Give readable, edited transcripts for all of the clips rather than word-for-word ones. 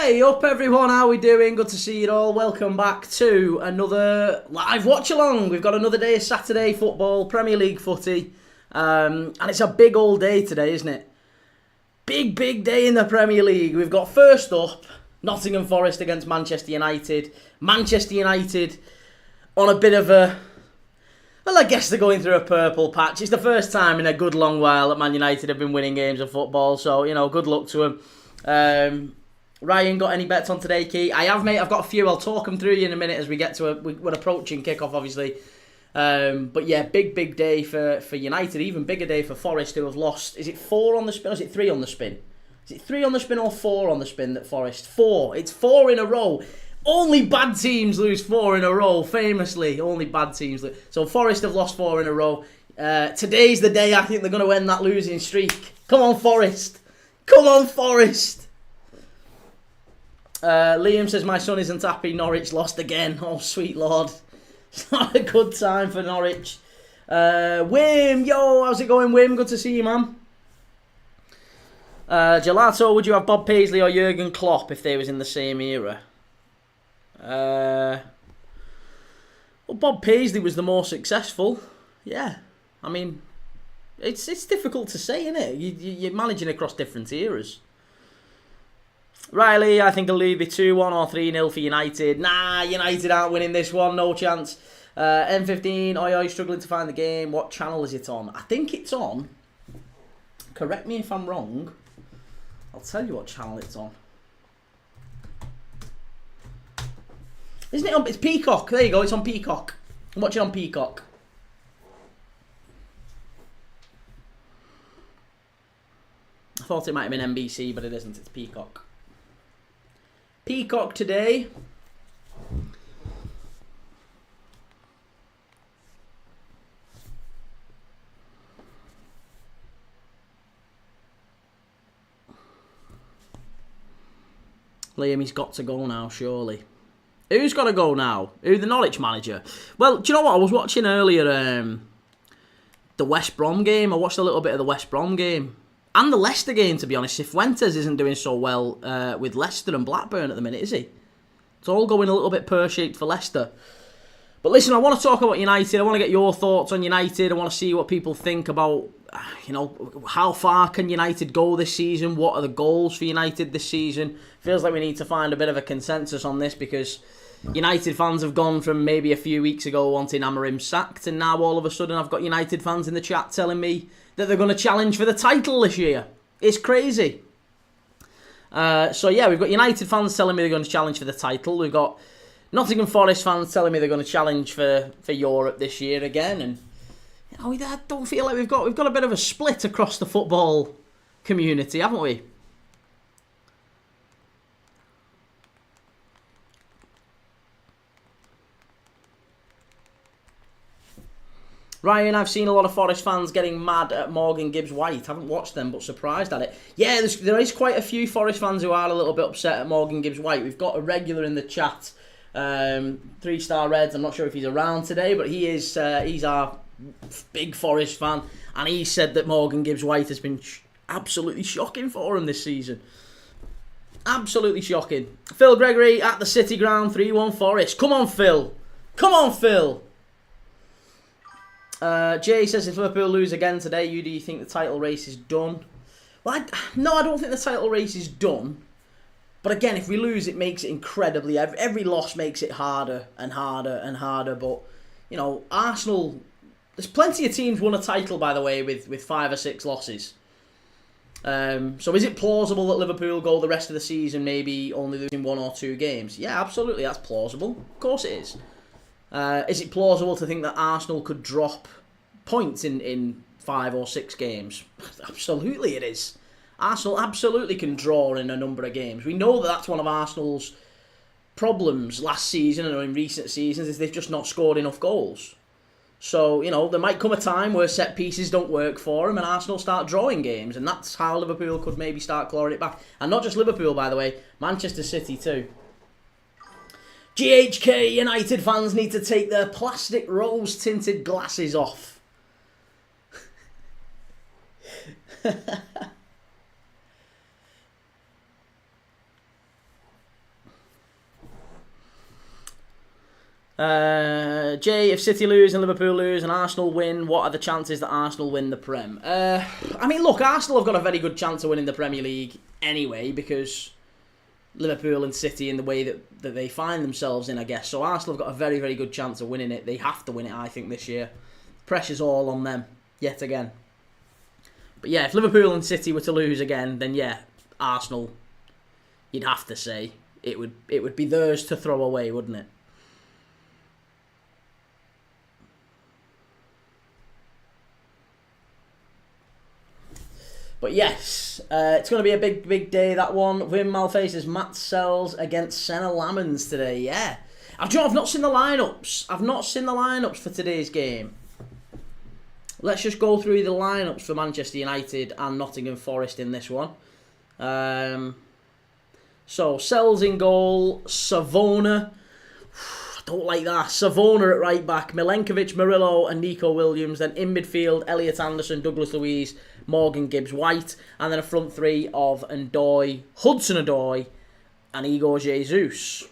Hey up everyone, how we doing? Good to see you all. Welcome back to another live watch along. We've got another day of Saturday football, Premier League footy. And it's a big old day today, isn't it? Big day in the Premier League. We've got first up, Nottingham Forest against Manchester United. Manchester United on a bit of a... Well, I guess they're going through a purple patch. It's the first time in a good long while that Man United have been winning games of football. So, good luck to them. Ryan, got any bets on today, Key? I have, mate. I've got a few. I'll talk them through you in a minute as we get to we're approaching kickoff, obviously. But yeah, big day for United. Even bigger day for Forest, who have lost. Is it 4 on the spin or is it 3 on the spin? Is it 3 on the spin or 4 on the spin that Forest? 4. It's 4 in a row. Only bad teams lose 4 in a row, famously. Only bad teams lose. So Forest have lost 4 in a row. Today's the day I think they're going to end that losing streak. Come on, Forest. Come on, Forest. Liam says, my son isn't happy. Norwich lost again. Oh, sweet lord. It's not a good time for Norwich. Wim, yo, how's it going, Wim? Good to see you, man. Gelato, would you have Bob Paisley or Jurgen Klopp if they was in the same era? Well, Bob Paisley was the more successful. Yeah. I mean, it's difficult to say, isn't it? You're managing across different eras. Riley, I think it'll either be 2-1 or 3-0 for United. Nah, United aren't winning this one, no chance. M15, oi, struggling to find the game. What channel is it on? I think it's on. Correct me if I'm wrong. I'll tell you what channel it's on. Isn't it on? It's Peacock. There you go, it's on Peacock. I'm watching on Peacock. I thought it might have been NBC, but it isn't. It's Peacock. Peacock today. Liam, he's got to go now, surely. Who's got to go now? Who, the Norwich manager? Well, do you know what? I was watching earlier the West Brom game. I watched a little bit of the West Brom game. And the Leicester game, to be honest. If Fuentes isn't doing so well with Leicester and Blackburn at the minute, is he? It's all going a little bit pear-shaped for Leicester. But listen, I want to talk about United. I want to get your thoughts on United. I want to see what people think about, how far can United go this season? What are the goals for United this season? Feels like we need to find a bit of a consensus on this because United fans have gone from maybe a few weeks ago wanting Amorim sacked, and now all of a sudden I've got United fans in the chat telling me that they're going to challenge for the title this year. It's crazy. So yeah, we've got United fans telling me they're going to challenge for the title. We've got Nottingham Forest fans telling me they're going to challenge for Europe this year again. And I don't feel like we've got a bit of a split across the football community, haven't we? Ryan, I've seen a lot of Forest fans getting mad at Morgan Gibbs-White. Haven't watched them, but surprised at it. Yeah, there is quite a few Forest fans who are a little bit upset at Morgan Gibbs-White. We've got a regular in the chat, 3-Star Reds. I'm not sure if he's around today, but he is. He's our big Forest fan, and he said that Morgan Gibbs-White has been absolutely shocking for him this season. Absolutely shocking. Phil Gregory at the City Ground, 3-1 Forest. Come on, Phil. Come on, Phil. Jay says, if Liverpool lose again today, do you think the title race is done? Well, no, I don't think the title race is done. But again, if we lose, it makes it incredibly... Every loss makes it harder and harder and harder. But, Arsenal... There's plenty of teams won a title, by the way, with 5 or 6 losses. So is it plausible that Liverpool go the rest of the season maybe only losing 1 or 2 games? Yeah, absolutely, that's plausible. Of course it is. Is it plausible to think that Arsenal could drop points in 5 or 6 games? Absolutely it is. Arsenal absolutely can draw in a number of games. We know that that's one of Arsenal's problems last season and in recent seasons is they've just not scored enough goals. So, there might come a time where set pieces don't work for them and Arsenal start drawing games, and that's how Liverpool could maybe start clawing it back. And not just Liverpool, by the way, Manchester City too. GHK United fans need to take their plastic rose-tinted glasses off. Jay, if City lose and Liverpool lose and Arsenal win, what are the chances that Arsenal win the Prem? I mean, look, Arsenal have got a very good chance of winning the Premier League anyway, because Liverpool and City in the way that they find themselves in, I guess. So Arsenal have got a very, very good chance of winning it. They have to win it, I think, this year. Pressure's all on them, yet again. But yeah, if Liverpool and City were to lose again, then yeah, Arsenal, you'd have to say, it would be theirs to throw away, wouldn't it? But yes, it's going to be a big, big day, that one. Wim faces Matt Sells against Senna Lamens today, yeah. I've not seen the lineups. I've not seen the lineups for today's game. Let's just go through the lineups for Manchester United and Nottingham Forest in this one. So, Sells in goal, Savona. I don't like that. Savona at right back, Milenkovic, Murillo and Nico Williams. Then in midfield, Elliot Anderson, Douglas Luiz, Morgan Gibbs-White. And then a front three of Ndoye, Hudson-Odoi and Igor Jesus.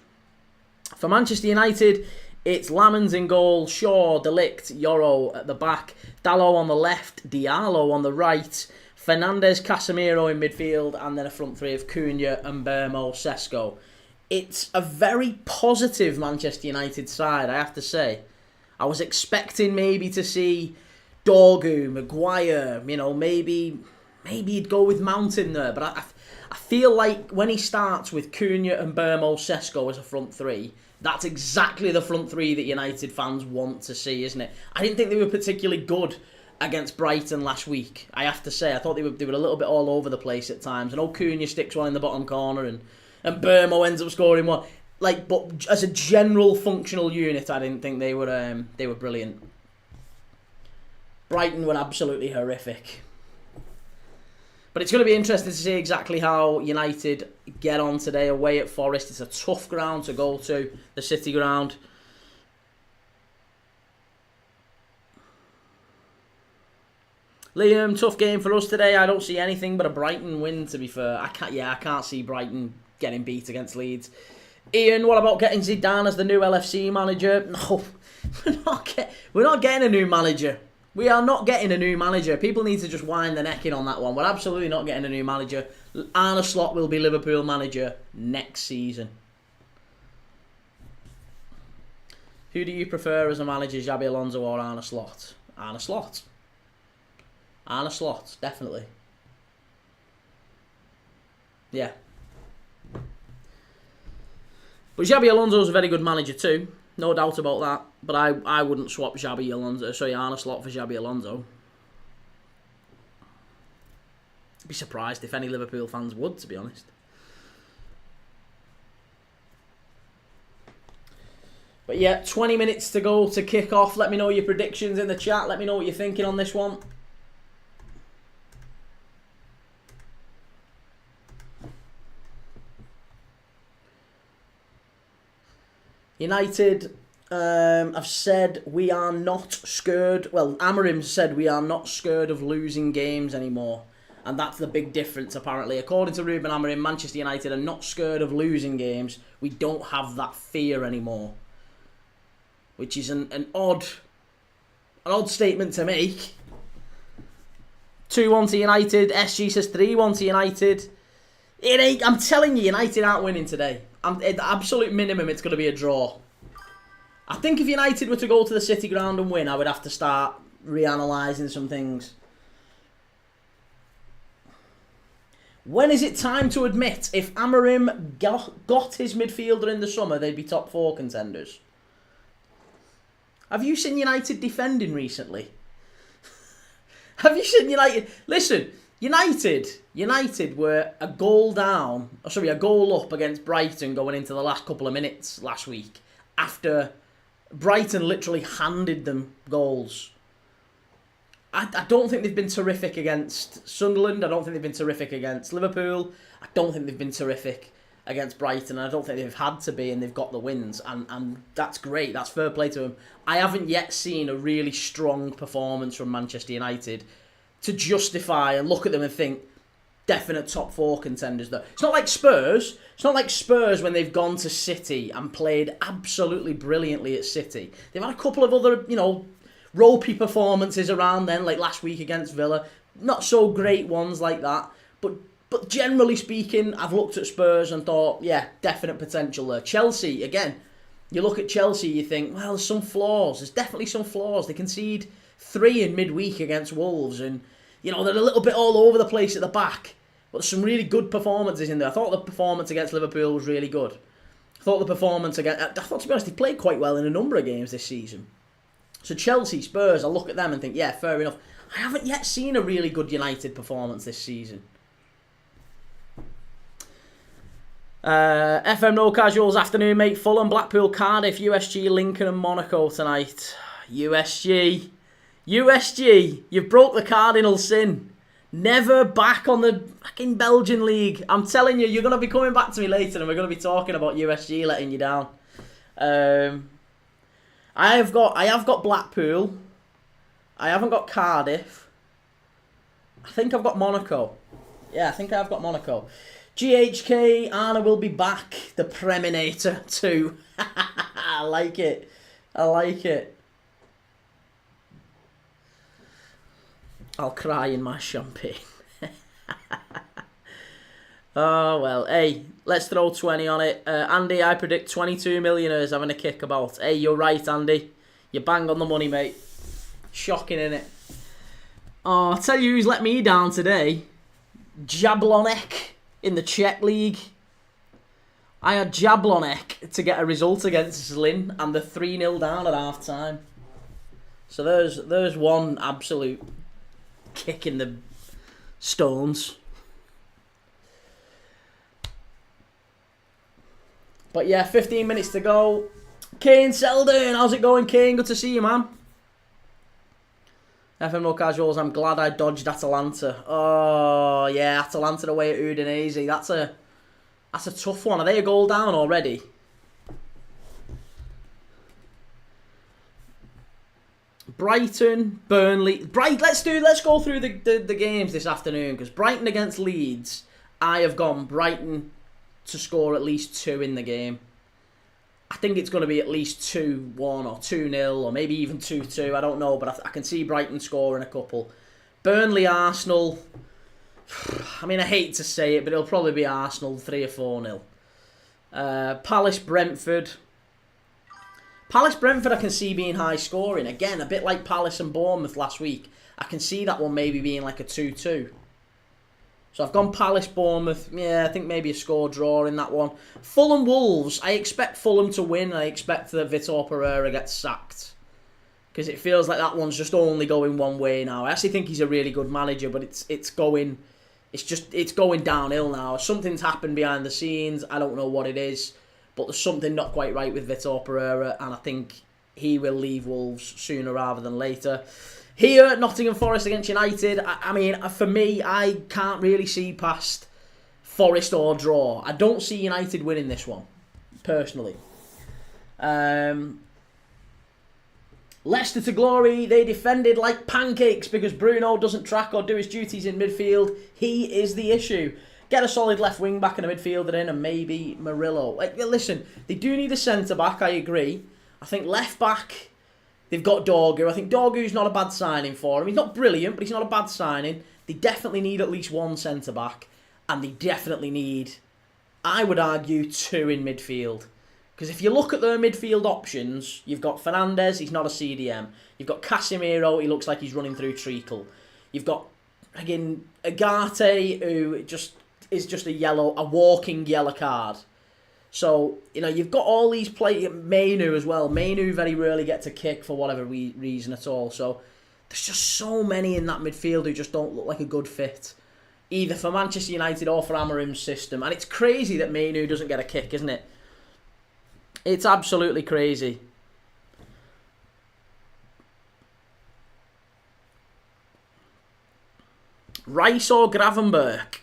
For Manchester United, it's Lamens in goal, Shaw, De Ligt, Yoro at the back, Dalot on the left, Diallo on the right, Fernandes, Casemiro in midfield, and then a front three of Cunha, Mbeumo, Sesko. It's a very positive Manchester United side, I have to say. I was expecting maybe to see Dorgu, Maguire, maybe he'd go with Mount in there, but I feel like when he starts with Cunha and Mbeumo, Sesko as a front three, that's exactly the front three that United fans want to see, isn't it? I didn't think they were particularly good against Brighton last week, I have to say. I thought they were a little bit all over the place at times. And Cunha sticks one in the bottom corner and Mbeumo ends up scoring one. But as a general functional unit, I didn't think they were brilliant. Brighton were absolutely horrific. But it's going to be interesting to see exactly how United get on today away at Forest. It's a tough ground to go to, the City ground. Liam, tough game for us today. I don't see anything but a Brighton win, to be fair. I can't see Brighton getting beat against Leeds. Ian, what about getting Zidane as the new LFC manager? No, we're not getting a new manager. We are not getting a new manager. People need to just wind their neck in on that one. We're absolutely not getting a new manager. Arne Slot will be Liverpool manager next season. Who do you prefer as a manager, Xabi Alonso or Arne Slot? Arne Slot. Arne Slot, definitely. Yeah. But Xabi Alonso's a very good manager too. No doubt about that. But I wouldn't swap Arne Slot for Xabi Alonso. I'd be surprised if any Liverpool fans would, to be honest. But yeah, 20 minutes to go to kick off. Let me know your predictions in the chat. Let me know what you're thinking on this one. United have said we are not scared. Well, Amorim said we are not scared of losing games anymore. And that's the big difference, apparently. According to Ruben Amorim, Manchester United are not scared of losing games. We don't have that fear anymore. Which is an odd statement to make. 2-1 to United. SG says 3-1 to United. It ain't. I'm telling you, United aren't winning today. At the absolute minimum, it's going to be a draw. I think if United were to go to the City ground and win, I would have to start reanalysing some things. When is it time to admit if Amorim got his midfielder in the summer, they'd be top 4 contenders? Have you seen United defending recently? Have you seen United? Listen, United were a goal up against Brighton going into the last couple of minutes last week after Brighton literally handed them goals. I don't think they've been terrific against Sunderland. I don't think they've been terrific against Liverpool. I don't think they've been terrific against Brighton. I don't think they've had to be, and they've got the wins. And that's great. That's fair play to them. I haven't yet seen a really strong performance from Manchester United to justify and look at them and think, definite top 4 contenders though. It's not like Spurs. It's not like Spurs when they've gone to City and played absolutely brilliantly at City. They've had a couple of other, ropey performances around then, like last week against Villa. Not so great ones like that. But generally speaking, I've looked at Spurs and thought, yeah, definite potential there. Chelsea, again, you look at Chelsea, you think, well, there's some flaws. There's definitely some flaws. They concede 3 in midweek against Wolves, and they're a little bit all over the place at the back. But there's some really good performances in there. I thought the performance against Liverpool was really good. I thought, to be honest, they played quite well in a number of games this season. So Chelsea, Spurs, I look at them and think, yeah, fair enough. I haven't yet seen a really good United performance this season. FM No Casuals afternoon, mate. Fulham, Blackpool, Cardiff, USG, Lincoln and Monaco tonight. USG, you've broke the cardinal sin. Never back on the fucking Belgian league. I'm telling you, you're going to be coming back to me later and we're going to be talking about USG letting you down. I have got Blackpool. I haven't got Cardiff. I think I've got Monaco. Yeah, I think I've got Monaco. GHK, Arna will be back. The Preminator 2. I like it. I'll cry in my champagne. Oh, well. Hey, let's throw 20 on it. Andy, I predict 22 millionaires having a kick about. Hey, you're right, Andy. You bang on the money, mate. Shocking, innit? Oh, I'll tell you who's let me down today. Jablonek in the Czech League. I had Jablonek to get a result against Zlin and the 3-0 down at half time. So there's one absolute kick in the stones. But yeah, 15 minutes to go. Kane Selden, how's it going, Kane? Good to see you, man. FM No Casuals, I'm glad I dodged Atalanta. Oh, yeah, Atalanta away at Udinese. That's a tough one. Are they a goal down already? Brighton, Burnley. Let's go through the games this afternoon, because Brighton against Leeds, I have gone Brighton to score at least 2 in the game. I think it's going to be at least 2-1 or 2-0 or maybe even 2-2. I don't know, but I can see Brighton scoring a couple. Burnley, Arsenal. I mean, I hate to say it, but it'll probably be Arsenal 3 or 4-0. Palace, Brentford. Palace-Brentford I can see being high scoring. Again, a bit like Palace and Bournemouth last week. I can see that one maybe being like a 2-2. So I've gone Palace-Bournemouth. Yeah, I think maybe a score draw in that one. Fulham-Wolves. I expect Fulham to win. I expect that Vitor Pereira gets sacked. Because it feels like that one's just only going one way now. I actually think he's a really good manager, but it's going downhill now. Something's happened behind the scenes. I don't know what it is. But there's something not quite right with Vitor Pereira, and I think he will leave Wolves sooner rather than later. Here, Nottingham Forest against United. I mean, for me, I can't really see past Forest or draw. I don't see United winning this one, personally. Leicester to glory. They defended like pancakes because Bruno doesn't track or do his duties in midfield. He is the issue. Get a solid left wing back and a midfielder in, and maybe Murillo. Listen, they do need a centre back. I agree. I think left back, they've got Dorgu. I think Dorgu's not a bad signing for him. He's not brilliant, but he's not a bad signing. They definitely need at least one centre back, and they definitely need, I would argue, 2 in midfield. Because if you look at their midfield options, you've got Fernandes. He's not a CDM. You've got Casemiro. He looks like he's running through treacle. You've got again Agate, who is just a walking yellow card. So, you've got all these players. Mainu as well. Mainu very rarely gets a kick for whatever reason at all. So, there's just so many in that midfield who just don't look like a good fit. Either for Manchester United or for Amorim's system. And it's crazy that Mainu doesn't get a kick, isn't it? It's absolutely crazy. Rice or Gravenberch?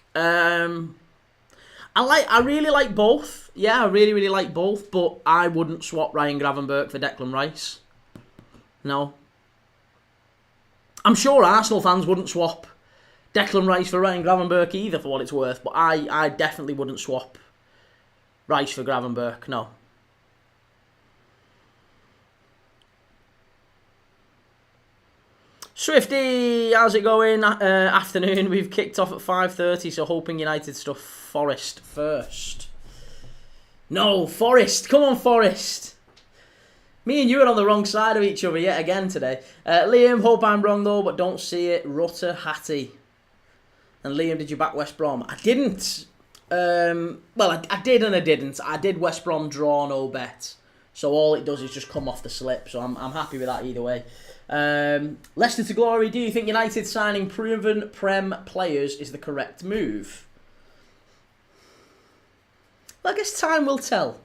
I really like both. Yeah, I really, really like both, but I wouldn't swap Ryan Gravenberch for Declan Rice. No. I'm sure Arsenal fans wouldn't swap Declan Rice for Ryan Gravenberch either, for what it's worth. But I definitely wouldn't swap Rice for Gravenberch, no. Swifty, how's it going? Afternoon. We've kicked off at 5:30, so hoping United stuff. Forest first. No, Forest. Come on, Forest. Me and you are on the wrong side of each other yet again today. Liam, hope I'm wrong though, but don't see it. Rutter Hattie. And Liam, did you back West Brom? I didn't. Well, I did and I didn't. I did West Brom draw, no bet. So all it does is just come off the slip. So I'm happy with that either way. Leicester to glory. Do you think United signing proven Prem players is the correct move? Well, I guess time will tell.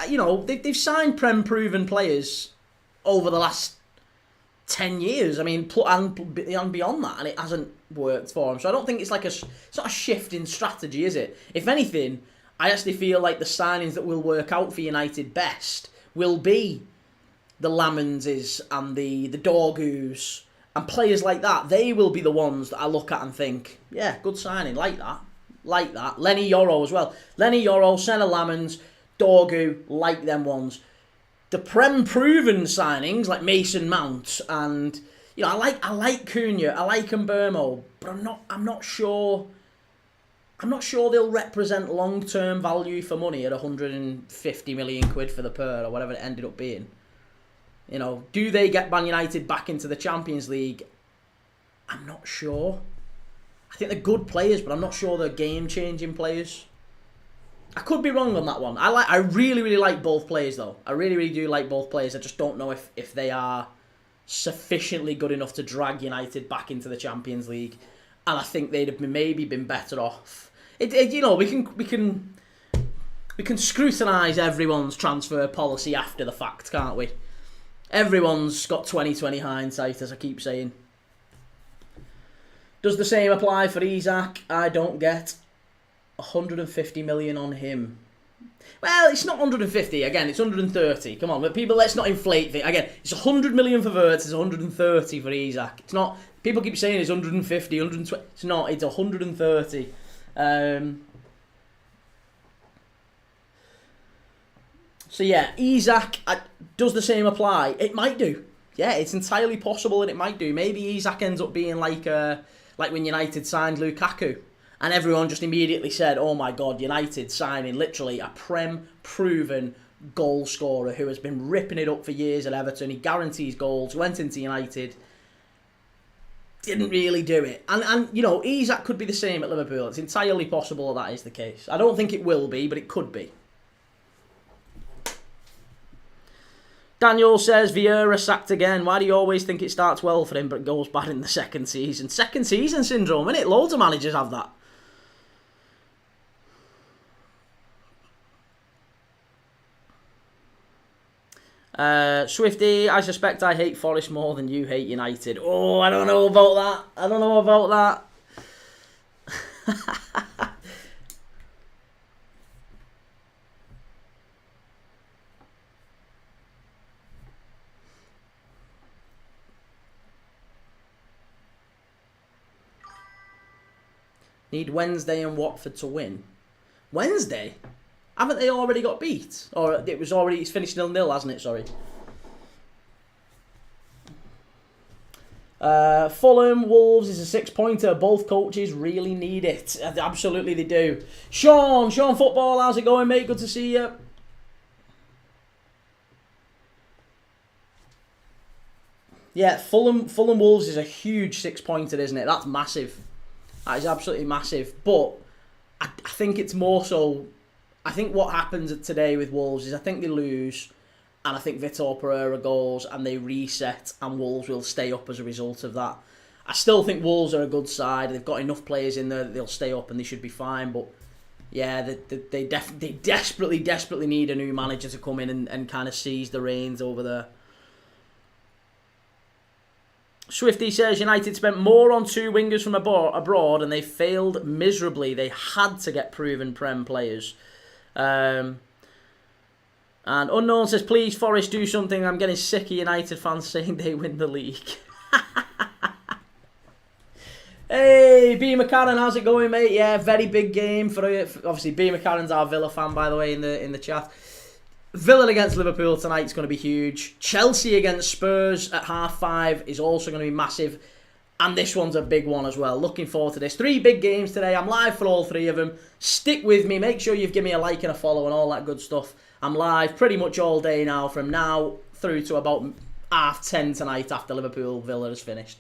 You know, they've signed Prem proven players over the last 10 years. I mean, and beyond that, and it hasn't worked for them. So I don't think it's like it's not a shift in strategy, is it? If anything, I actually feel like the signings that will work out for United best will be the Lammonses and the Dorgus and players like that. They will be the ones that I look at and think, yeah, good signing, like that. Lenny Yoro as well. Lenny Yoro, Senna Lammons, Dorgu, like them ones. The Prem proven signings like Mason Mount and you know I like Cunha, I like Mbermo, but I'm not sure they'll represent long term value for money at 150 million quid for the per or whatever it ended up being. You know, do they get Man United back into the Champions League? I'm not sure. I think they're good players, but I'm not sure they're game-changing players. I could be wrong on that one. I really, really like both players, though. I really, really do like both players. I just don't know if they are sufficiently good enough to drag United back into the Champions League. And I think they'd have maybe been better off. You know, we can scrutinise everyone's transfer policy after the fact, can't we? Everyone's got 20/20 hindsight, as I keep saying. Does the same apply for Isak? I don't get 150 million on him. Well, it's not 150. Again, it's 130. Come on, but people, let's not inflate it. Again, it's 100 million for Wirtz, it's 130 for Isak. It's not. People keep saying it's 150, 120. It's not. It's 130. So yeah, Isak, does the same apply? It might do. Yeah, it's entirely possible that it might do. Maybe Isak ends up being like when United signed Lukaku. And everyone just immediately said, oh my God, United signing literally a Prem proven goal scorer who has been ripping it up for years at Everton. He guarantees goals, went into United, didn't really do it. And you know, Isak could be the same at Liverpool. It's entirely possible that is the case. I don't think it will be, but it could be. Daniel says, Vieira sacked again. Why do you always think it starts well for him but goes bad in the second season? Second season syndrome, innit? Loads of managers have that. Swifty, I suspect I hate Forest more than you hate United. Oh, I don't know about that. Need Wednesday and Watford to win. Wednesday? Haven't they already got beat? Or it's finished 0-0, hasn't it? Sorry. Fulham, Wolves is a 6-pointer. Both coaches really need it. Absolutely they do. Sean Football, how's it going, mate? Good to see you. Yeah, Fulham Wolves is a huge 6-pointer, isn't it? That's massive. That is absolutely massive. But I think it's more so. I think what happens today with Wolves is I think they lose, and I think Vitor Pereira goes, and they reset, and Wolves will stay up as a result of that. I still think Wolves are a good side. They've got enough players in there that they'll stay up and they should be fine. But yeah, they desperately need a new manager to come in and kind of seize the reins over there. Swifty says United spent more on two wingers from abroad and they failed miserably. They had to get proven Prem players. And Unknown says, please, Forest, do something. I'm getting sick of United fans saying they win the league. Hey, B. McCarran, how's it going, mate? Yeah, very big game for obviously B. McCarran's our Villa fan, by the way, in the chat. Villa against Liverpool tonight is going to be huge. Chelsea against Spurs at 5:30 is also going to be massive. And this one's a big one as well. Looking forward to this. 3 big games today. I'm live for all 3 of them. Stick with me. Make sure you've given me a like and a follow and all that good stuff. I'm live pretty much all day now, from now through to about 10:30 tonight after Liverpool Villa is finished.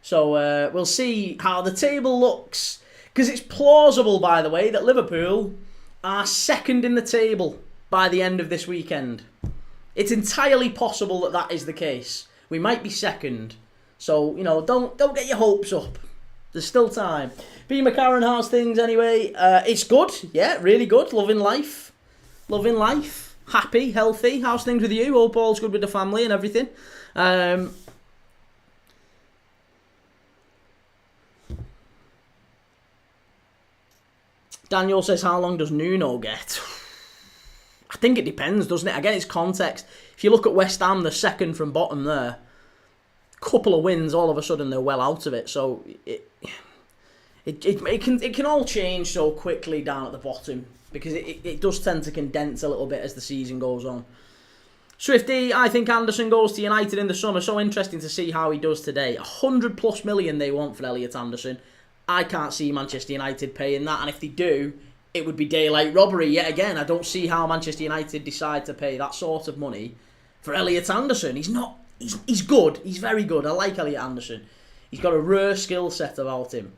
So we'll see how the table looks. Because it's plausible, by the way, that Liverpool are second in the table by the end of this weekend. It's entirely possible that that is the case. We might be second. So, you know, don't get your hopes up. There's still time. B. McCarran, how's things anyway? It's good. Yeah, really good. Loving life. Loving life. Happy, healthy. How's things with you? Hope all's good with the family and everything. Daniel says, how long does Nuno get? I think it depends, doesn't it? Again, it's context. If you look at West Ham, they're second from bottom there. Couple of wins, all of a sudden they're well out of it. So it can all change so quickly down at the bottom, because it does tend to condense a little bit as the season goes on. Swifty, I think Anderson goes to United in the summer. So interesting to see how he does today. 100+ million they want for Elliot Anderson. I can't see Manchester United paying that, and if they do, it would be daylight robbery yet again. I don't see how Manchester United decide to pay that sort of money for Elliot Anderson. He's good. He's very good. I like Elliot Anderson. He's got a rare skill set about him,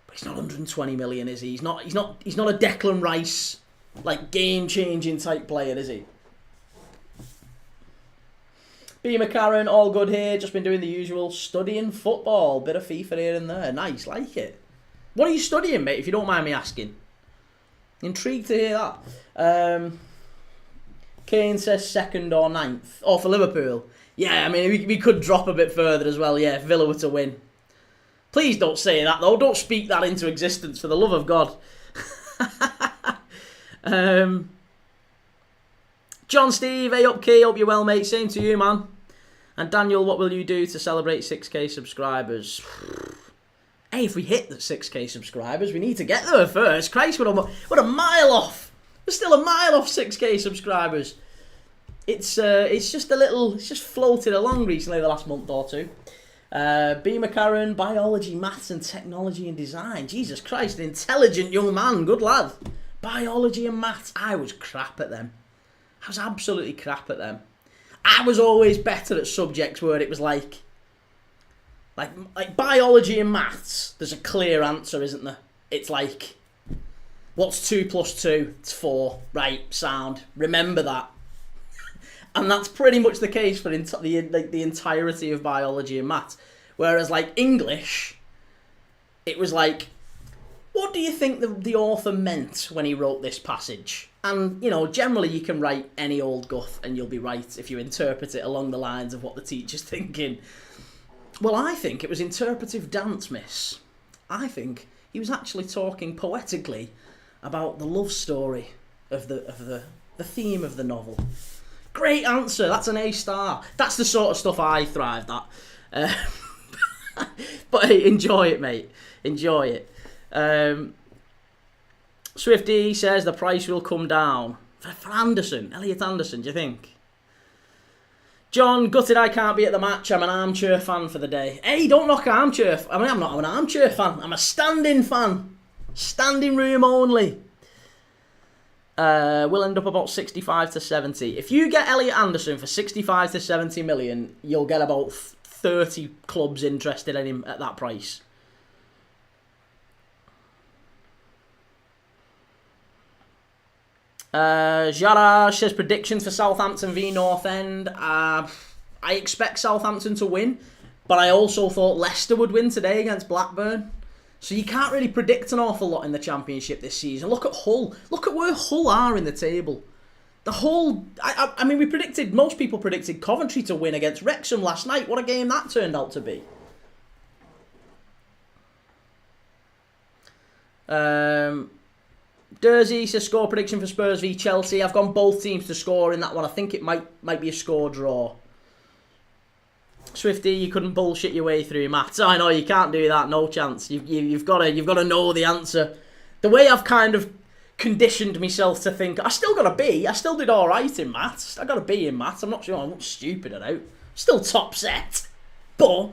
but he's not 120 million, is he? He's not a Declan Rice, like, game-changing type player, is he? B. McCarran, all good here. Just been doing the usual, studying football. Bit of FIFA here and there. Nice, like it. What are you studying, mate, if you don't mind me asking? Intrigued to hear that. Kane says second or 9th. Oh, for Liverpool. Yeah, I mean, we could drop a bit further as well, yeah, if Villa were to win. Please don't say that, though. Don't speak that into existence, for the love of God. John Steve, hey up, Key. Hope you're well, mate. Same to you, man. And Daniel, what will you do to celebrate 6k subscribers? Hey, if we hit the 6k subscribers, we need to get there first. Christ, we're a mile off. We're still a mile off 6k subscribers. It's just floated along recently, the last month or two. B. McCarran, biology, maths and technology and design. Jesus Christ, an intelligent young man. Good lad. Biology and maths. I was crap at them. I was absolutely crap at them. I was always better at subjects where it was like biology and maths. There's a clear answer, isn't there? It's like, what's 2 + 2? It's 4. Right, sound. Remember that. And that's pretty much the case for the entirety of biology and maths. Whereas, like, English, it was like, what do you think the author meant when he wrote this passage? And, you know, generally you can write any old guff and you'll be right if you interpret it along the lines of what the teacher's thinking. Well, I think it was interpretive dance, miss. I think he was actually talking poetically about the love story of the theme of the novel. Great answer. That's an A star. That's the sort of stuff I thrived at. But hey, enjoy it, mate. Enjoy it. Swifty says the price will come down. For Anderson. Elliot Anderson, do you think? John, gutted I can't be at the match. I'm an armchair fan for the day. Hey, don't knock armchair. I mean, I'm not an armchair fan. I'm a standing fan. Standing room only. We'll end up about 65 to 70. If you get Elliot Anderson for 65 to 70 million, you'll get about 30 clubs interested in him at that price. Jara says predictions for Southampton v North End. I expect Southampton to win, but I also thought Leicester would win today against Blackburn. So you can't really predict an awful lot in the Championship this season. Look at Hull. Look at where Hull are in the table. The whole... I mean, most people predicted Coventry to win against Wrexham last night. What a game that turned out to be. Dersey says score prediction for Spurs v Chelsea. I've gone both teams to score in that one. I think it might be a score draw. Swifty, you couldn't bullshit your way through maths. I know you can't do that. No chance. You've got to know the answer. The way I've kind of conditioned myself to think, I still got a B. I still did all right in maths. I got a B in maths. I'm not sure I'm stupid at out. Still top set, but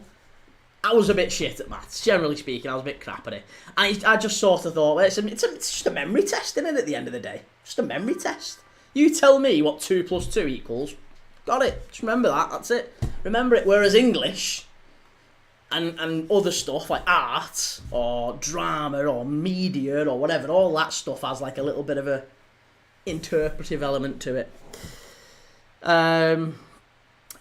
I was a bit shit at maths. Generally speaking, I was a bit crap at it. And I just sort of thought, well, it's just a memory test, isn't it? At the end of the day, just a memory test. You tell me what 2 + 2 equals. Got it. Just remember that. That's it. Remember it. Whereas English and other stuff like art or drama or media or whatever, all that stuff has like a little bit of a interpretive element to it.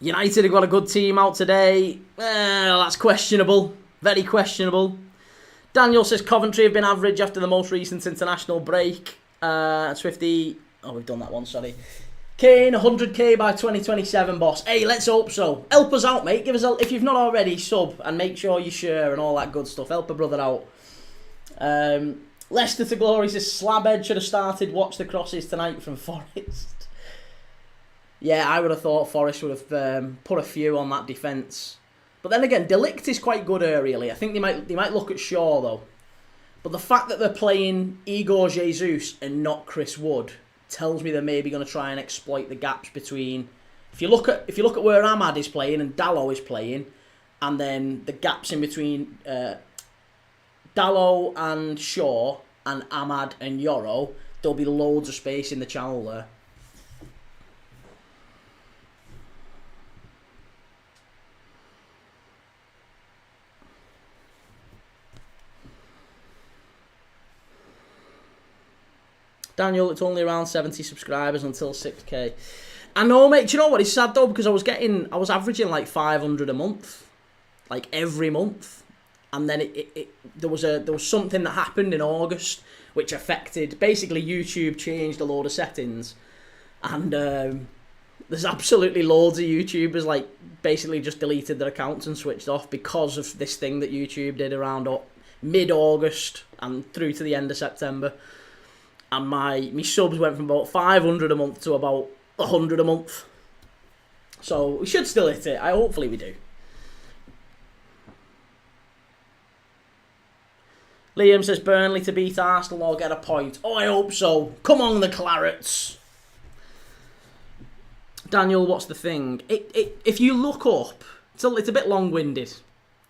United have got a good team out today. Well, that's questionable. Very questionable. Daniel says Coventry have been average after the most recent international break. Swifty... Oh, we've done that one, sorry. Kane, 100k by 2027, boss. Hey, let's hope so. Help us out, mate. Give us if you've not already, sub and make sure you share and all that good stuff. Help a brother out. Leicester to glory says Slabhead should have started Watch the Crosses tonight from Forest. Yeah, I would have thought Forest would have put a few on that defence. But then again, Delict is quite good aerially. I think they might look at Shaw though. But the fact that they're playing Igor Jesus and not Chris Wood tells me they're maybe going to try and exploit the gaps between. If you look at where Ahmad is playing and Dalot is playing, and then the gaps in between Dalot and Shaw and Ahmad and Yoro, there'll be loads of space in the channel there. Daniel, it's only around 70 subscribers until 6k. I know, mate. Do you know what? It's sad though because I was averaging like 500 a month, like every month, and then there was something that happened in August which affected. Basically, YouTube changed a load of settings, and there's absolutely loads of YouTubers like basically just deleted their accounts and switched off because of this thing that YouTube did around mid-August and through to the end of September. And my subs went from about 500 a month to about 100 a month. So we should still hit it. Hopefully we do. Liam says Burnley to beat Arsenal or get a point. Oh, I hope so. Come on, the Clarets. Daniel, what's the thing? If you look up, it's a bit long-winded.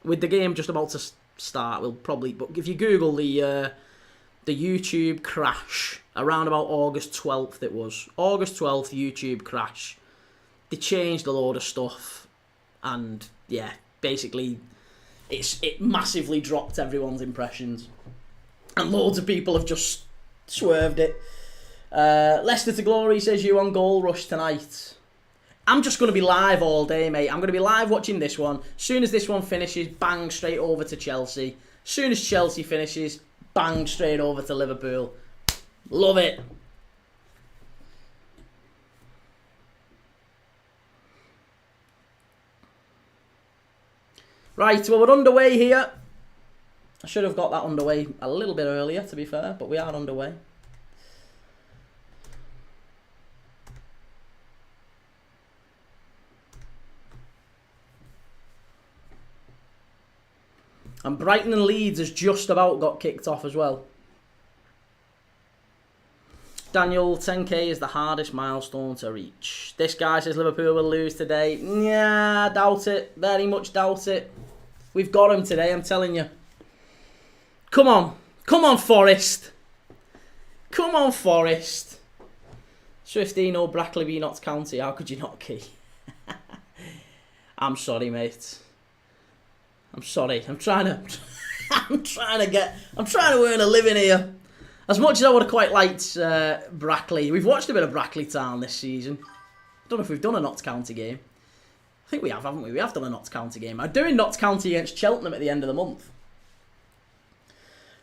With the game just about to start, we'll probably... But if you Google the YouTube crash around about August 12th, it was August 12th YouTube crash. They changed a load of stuff, and yeah, basically it massively dropped everyone's impressions, and loads of people have just swerved it. Leicester to glory says you on Goal Rush tonight. I'm just going to be live all day, mate. I'm going to be live watching this one. Soon as this one finishes, bang straight over to Chelsea. Soon as Chelsea finishes, bang straight over to Liverpool. Love it. Right, well, we're underway here. I should have got that underway a little bit earlier, to be fair, but we are underway. And Brighton and Leeds has just about got kicked off as well. Daniel, 10k is the hardest milestone to reach. This guy says Liverpool will lose today. Yeah, doubt it. Very much doubt it. We've got him today, I'm telling you. Come on. Come on, Forest. Come on, Forest. Swifty, no Brackley v Notts County. How could you not key? I'm sorry, mate. I'm sorry. I'm trying to earn a living here. As much as I would have quite liked Brackley. We've watched a bit of Brackley Town this season. I don't know if we've done a Notts County game. I think we have, haven't we? We have done a Notts County game. I'm doing Notts County against Cheltenham at the end of the month.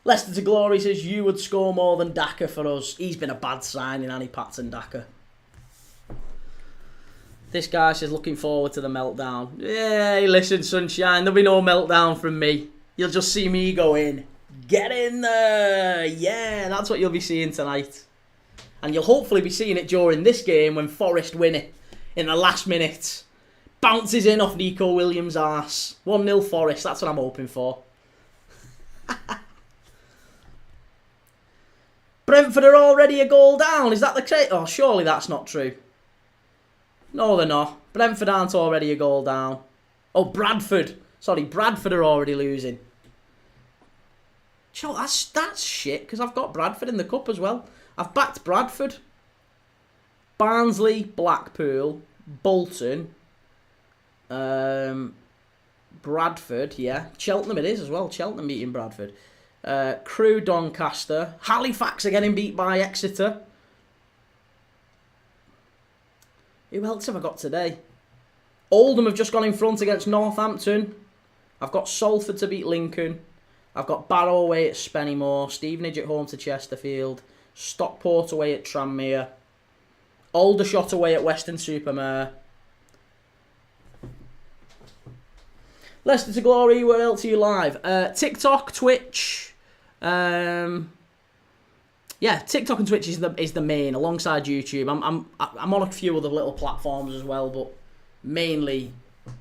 Leicester to glory says you would score more than Daka for us. He's been a bad signing, Annie Patson Daka. This guy says looking forward to the meltdown. Yeah, listen, sunshine. There'll be no meltdown from me. You'll just see me go in. Get in there. Yeah, that's what you'll be seeing tonight. And you'll hopefully be seeing it during this game when Forest win it in the last minute. Bounces in off Nico Williams' arse. 1-0 Forest, that's what I'm hoping for. Brentford are already a goal down. Is that the case? Oh, surely that's not true. No, they're not. Brentford aren't already a goal down. Oh, Bradford. Sorry, Bradford are already losing. Joe, that's shit, because I've got Bradford in the cup as well. I've backed Bradford. Barnsley, Blackpool, Bolton, Bradford, yeah. Cheltenham it is as well. Cheltenham beating Bradford. Crewe, Doncaster. Halifax are getting beat by Exeter. Who else have I got today? Oldham have just gone in front against Northampton. I've got Salford to beat Lincoln. I've got Barrow away at Spennymoor. Stevenage at home to Chesterfield. Stockport away at Tranmere. Aldershot away at Weston-super-Mare. Leicester to Glory, where else are you live? TikTok, Twitch. Yeah, TikTok and Twitch is the main, alongside YouTube. I'm on a few other little platforms as well, but mainly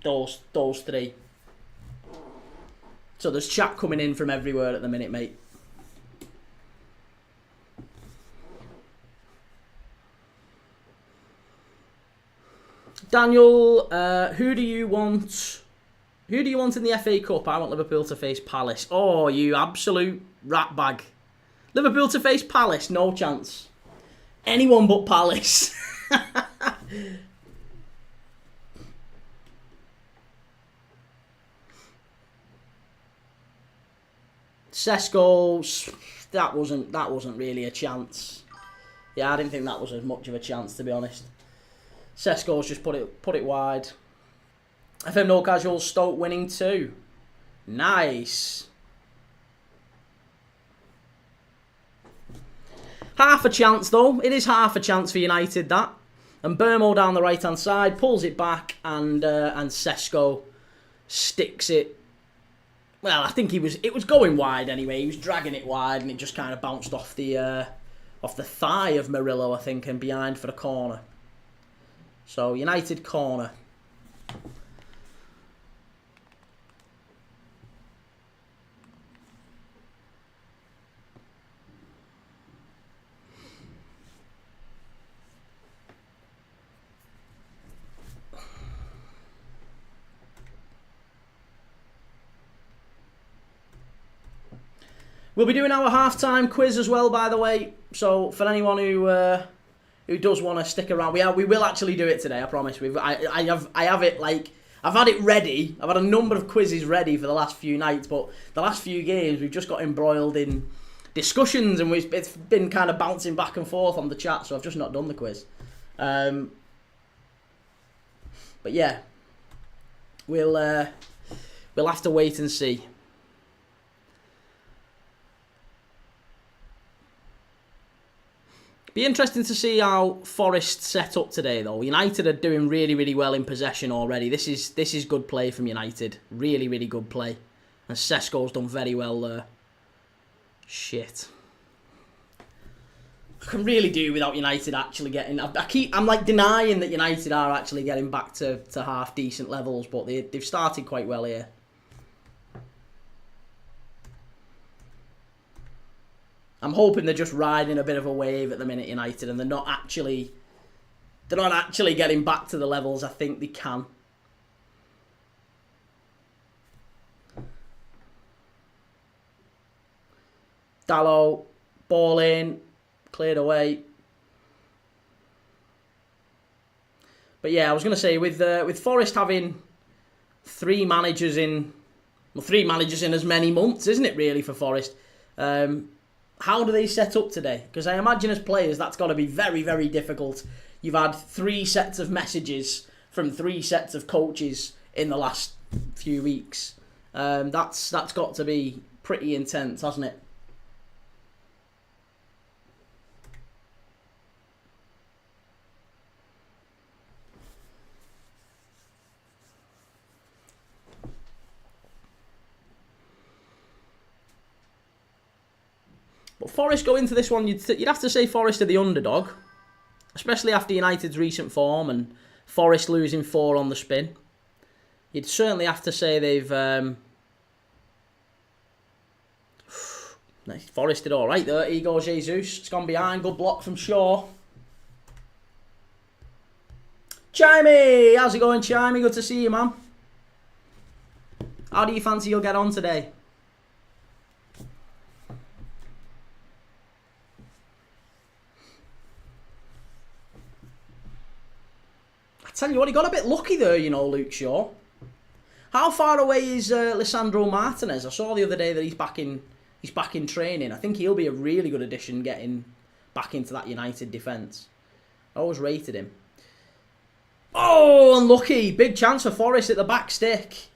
those three. So there's chat coming in from everywhere at the minute, mate. Daniel, who do you want? Who do you want in the FA Cup? I want Liverpool to face Palace. Oh, you absolute ratbag. Liverpool to face Palace, no chance. Anyone but Palace. Sesko, that wasn't really a chance. Yeah, I didn't think that was as much of a chance, to be honest. Sesko's just put it wide. FM No Casual, Stoke winning 2. Nice. Half a chance though. It is half a chance for United, that. And Burmo down the right hand side pulls it back, and Sesko sticks it. Well, I think it was going wide anyway. He was dragging it wide, and it just kind of bounced off the thigh of Murillo, I think, and behind for the corner. So United corner. We'll be doing our halftime quiz as well, by the way. So for anyone who does want to stick around, we will actually do it today. I promise. I have it like I've had it ready. I've had a number of quizzes ready for the last few nights, but the last few games we've just got embroiled in discussions, and it's been kind of bouncing back and forth on the chat. So I've just not done the quiz. But yeah, we'll have to wait and see. Be interesting to see how Forest set up today, though. United are doing really, really well in possession already. This is good play from United. Really, really good play. And Sesko's done very well there. Shit. I can really do without United actually getting... I'm like denying that United are actually getting back to half decent levels, but they've started quite well here. I'm hoping they're just riding a bit of a wave at the minute, United, and they're not actually getting back to the levels I think they can. Dallo, ball in, cleared away. But yeah, I was going to say, with Forest having three managers in as many months, isn't it really, for Forest? How do they set up today? Because I imagine as players, that's got to be very, very difficult. You've had 3 sets of messages from 3 sets of coaches in the last few weeks. That's got to be pretty intense, hasn't it? But Forest go into this one, you'd have to say Forest are the underdog, especially after United's recent form and Forest losing 4 on the spin. You'd certainly have to say they've... Forest did all right there. Igor Jesus. It's gone behind. Good block from Shaw. Chimey! How's it going, Chimey? Good to see you, man. How do you fancy you'll get on today? I tell you what, he got a bit lucky there, you know, Luke Shaw. How far away is Lisandro Martinez? I saw the other day that he's back in training. I think he'll be a really good addition getting back into that United defence. I always rated him. Oh, unlucky. Big chance for Forest at the back stick.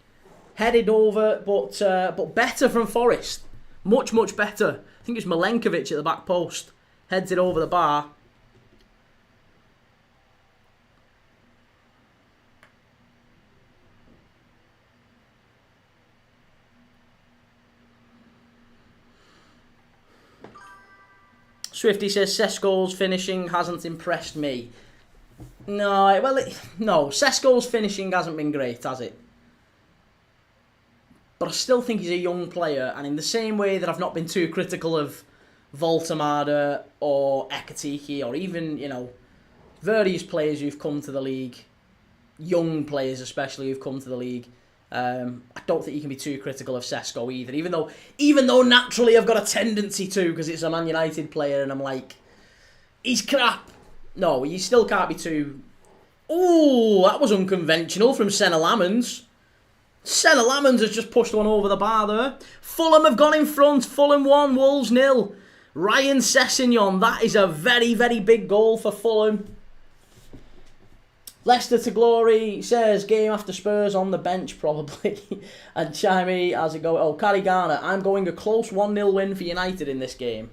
Headed over, but better from Forest. Much, much better. I think it's Milenkovic at the back post. Heads it over the bar. Swifty says Sesko's finishing hasn't impressed me. No, no. Sesko's finishing hasn't been great, has it? But I still think he's a young player, and in the same way that I've not been too critical of Voltemada or Ekatike, or even, you know, various players who've come to the league, young players especially who've come to the league, I don't think you can be too critical of Sesko either. Even though naturally I've got a tendency to, because it's a Man United player, and I'm like, he's crap. No, you still can't be too... Ooh, that was unconventional from Senna Lamons. Senna Lamons has just pushed one over the bar there. Fulham have gone in front. Fulham 1, Wolves 0. Ryan Sessegnon, that is a very, very big goal for Fulham. Leicester to glory says, game after Spurs on the bench probably. And Chimey, how's it going? Oh, Carrie Garner, I'm going a close 1-0 win for United in this game.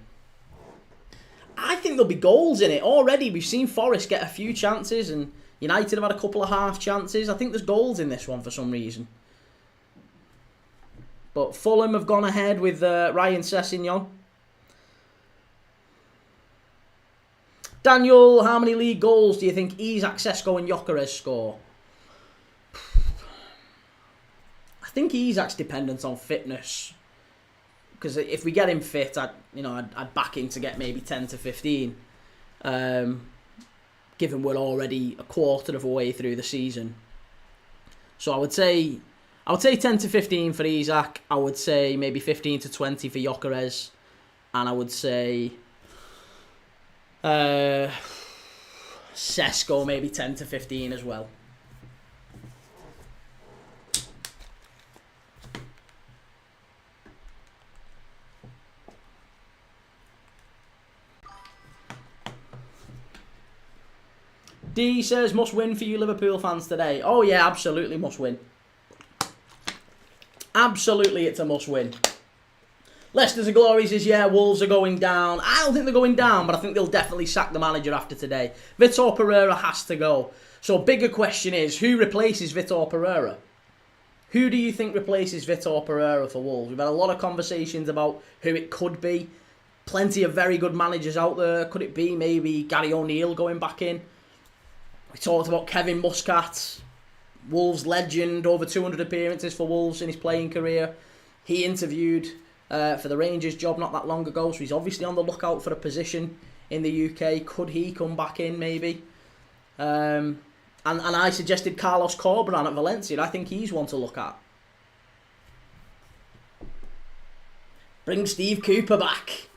I think there'll be goals in it. Already we've seen Forest get a few chances and United have had a couple of half chances. I think there's goals in this one for some reason. But Fulham have gone ahead with Ryan Sessegnon. Daniel, how many league goals do you think Isak, Sesko and Gyökeres score? I think Isak's dependent on fitness. Because if we get him fit, I'd back him to get maybe 10 to 15. Given we're already a quarter of a way through the season. So I would say 10 to 15 for Isak. I would say maybe 15 to 20 for Gyökeres. And I would say Sesko maybe 10 to 15 as well. D says, must win for you Liverpool fans today. Oh yeah, absolutely must win. Absolutely, it's a must win. Leicester to glory says, yeah, Wolves are going down. I don't think they're going down, but I think they'll definitely sack the manager after today. Vitor Pereira has to go. So bigger question is, who replaces Vitor Pereira? Who do you think replaces Vitor Pereira for Wolves? We've had a lot of conversations about who it could be. Plenty of very good managers out there. Could it be maybe Gary O'Neill going back in? We talked about Kevin Muscat, Wolves legend, over 200 appearances for Wolves in his playing career. He interviewed for the Rangers job not that long ago, so he's obviously on the lookout for a position in the UK. Could he come back in maybe? And I suggested Carlos Corberán at Valencia. I think he's one to look at. Bring Steve Cooper back.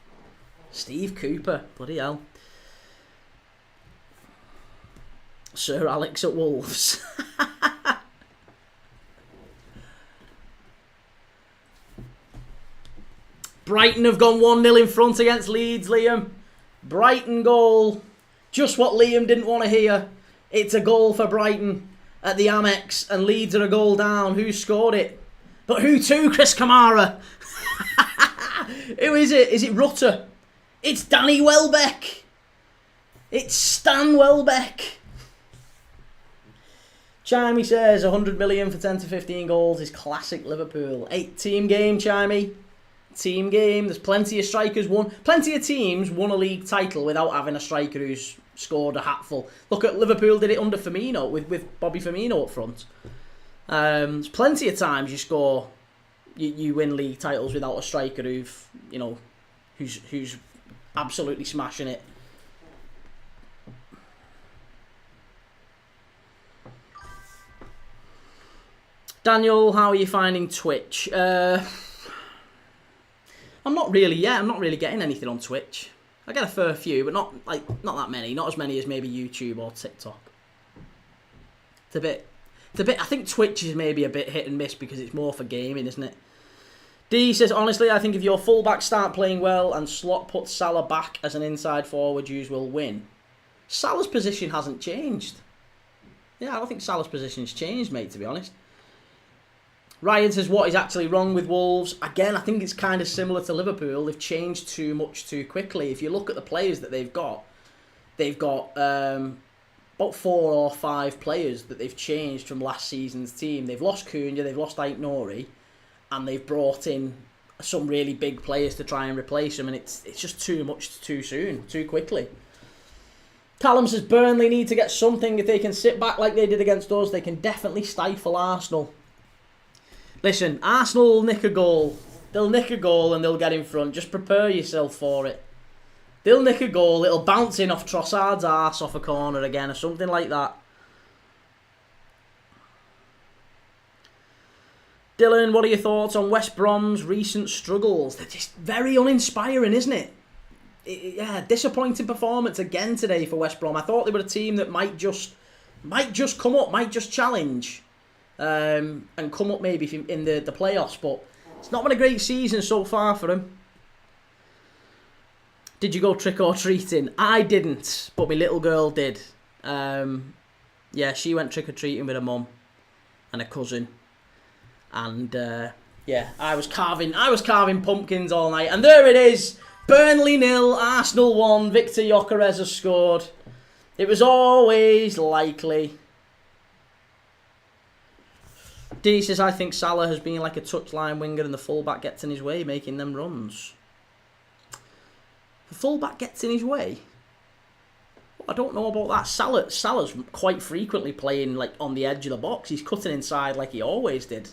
Steve Cooper, bloody hell. Sir Alex at Wolves. Brighton have gone 1-0 in front against Leeds, Liam. Brighton goal. Just what Liam didn't want to hear. It's a goal for Brighton at the Amex, and Leeds are a goal down. Who scored it? But who to, Chris Kamara? Who is it? Is it Rutter? It's Danny Welbeck. It's Stan Welbeck. Chimey says 100 million for 10 to 15 goals is classic Liverpool. 8-team game, Chimey. Team game. There's plenty of strikers won. Plenty of teams won a league title without having a striker who's scored a hatful. Look at Liverpool did it under Firmino with Bobby Firmino up front. There's plenty of times you win league titles without a striker who's absolutely smashing it. Daniel, how are you finding Twitch? I'm not really getting anything on Twitch. I get a fair few, but not that many. Not as many as maybe YouTube or TikTok. It's a bit. I think Twitch is maybe a bit hit and miss because it's more for gaming, isn't it? D says, honestly, I think if your fullbacks start playing well and Slot puts Salah back as an inside forward, you will win. Salah's position hasn't changed. Yeah, I don't think Salah's position's changed, mate, to be honest. Ryan says, what is actually wrong with Wolves? Again, I think it's kind of similar to Liverpool. They've changed too much too quickly. If you look at the players that they've got about 4 or 5 players that they've changed from last season's team. They've lost Cunha, they've lost Ait-Nouri, and they've brought in some really big players to try and replace them, and it's just too much too soon, too quickly. Callum says, Burnley need to get something. If they can sit back like they did against us, they can definitely stifle Arsenal. Listen, Arsenal will nick a goal. They'll nick a goal and they'll get in front. Just prepare yourself for it. They'll nick a goal. It'll bounce in off Trossard's arse off a corner again or something like that. Dylan, what are your thoughts on West Brom's recent struggles? They're just very uninspiring, isn't it? Yeah, disappointing performance again today for West Brom. I thought they were a team that might just come up, might just challenge. And come up maybe in the playoffs, but it's not been a great season so far for him. Did you go trick-or-treating? I didn't, but my little girl did. Yeah, she went trick-or-treating with her mum and a cousin. And yeah, I was carving pumpkins all night. And there it is, Burnley 0, Arsenal 1, Victor Gyökeres has scored. It was always likely. D says, I think Salah has been like a touchline winger and the fullback gets in his way, making them runs. The fullback gets in his way? Well, I don't know about that. Salah's quite frequently playing like on the edge of the box. He's cutting inside like he always did.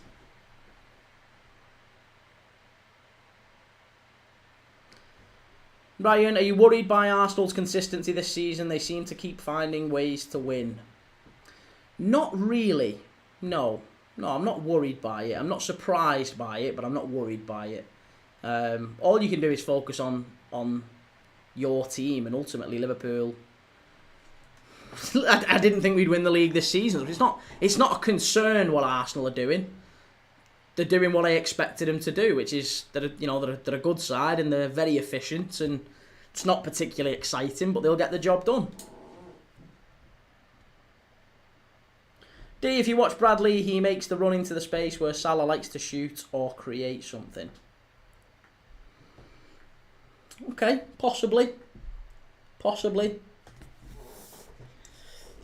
Ryan, are you worried by Arsenal's consistency this season? They seem to keep finding ways to win. Not really. No, I'm not worried by it. I'm not surprised by it, but I'm not worried by it. All you can do is focus on your team, and ultimately Liverpool. I didn't think we'd win the league this season. It's not a concern what Arsenal are doing. They're doing what I expected them to do, which is they're a good side and they're very efficient, and it's not particularly exciting, but they'll get the job done. D, if you watch Bradley, he makes the run into the space where Salah likes to shoot or create something. Okay, possibly.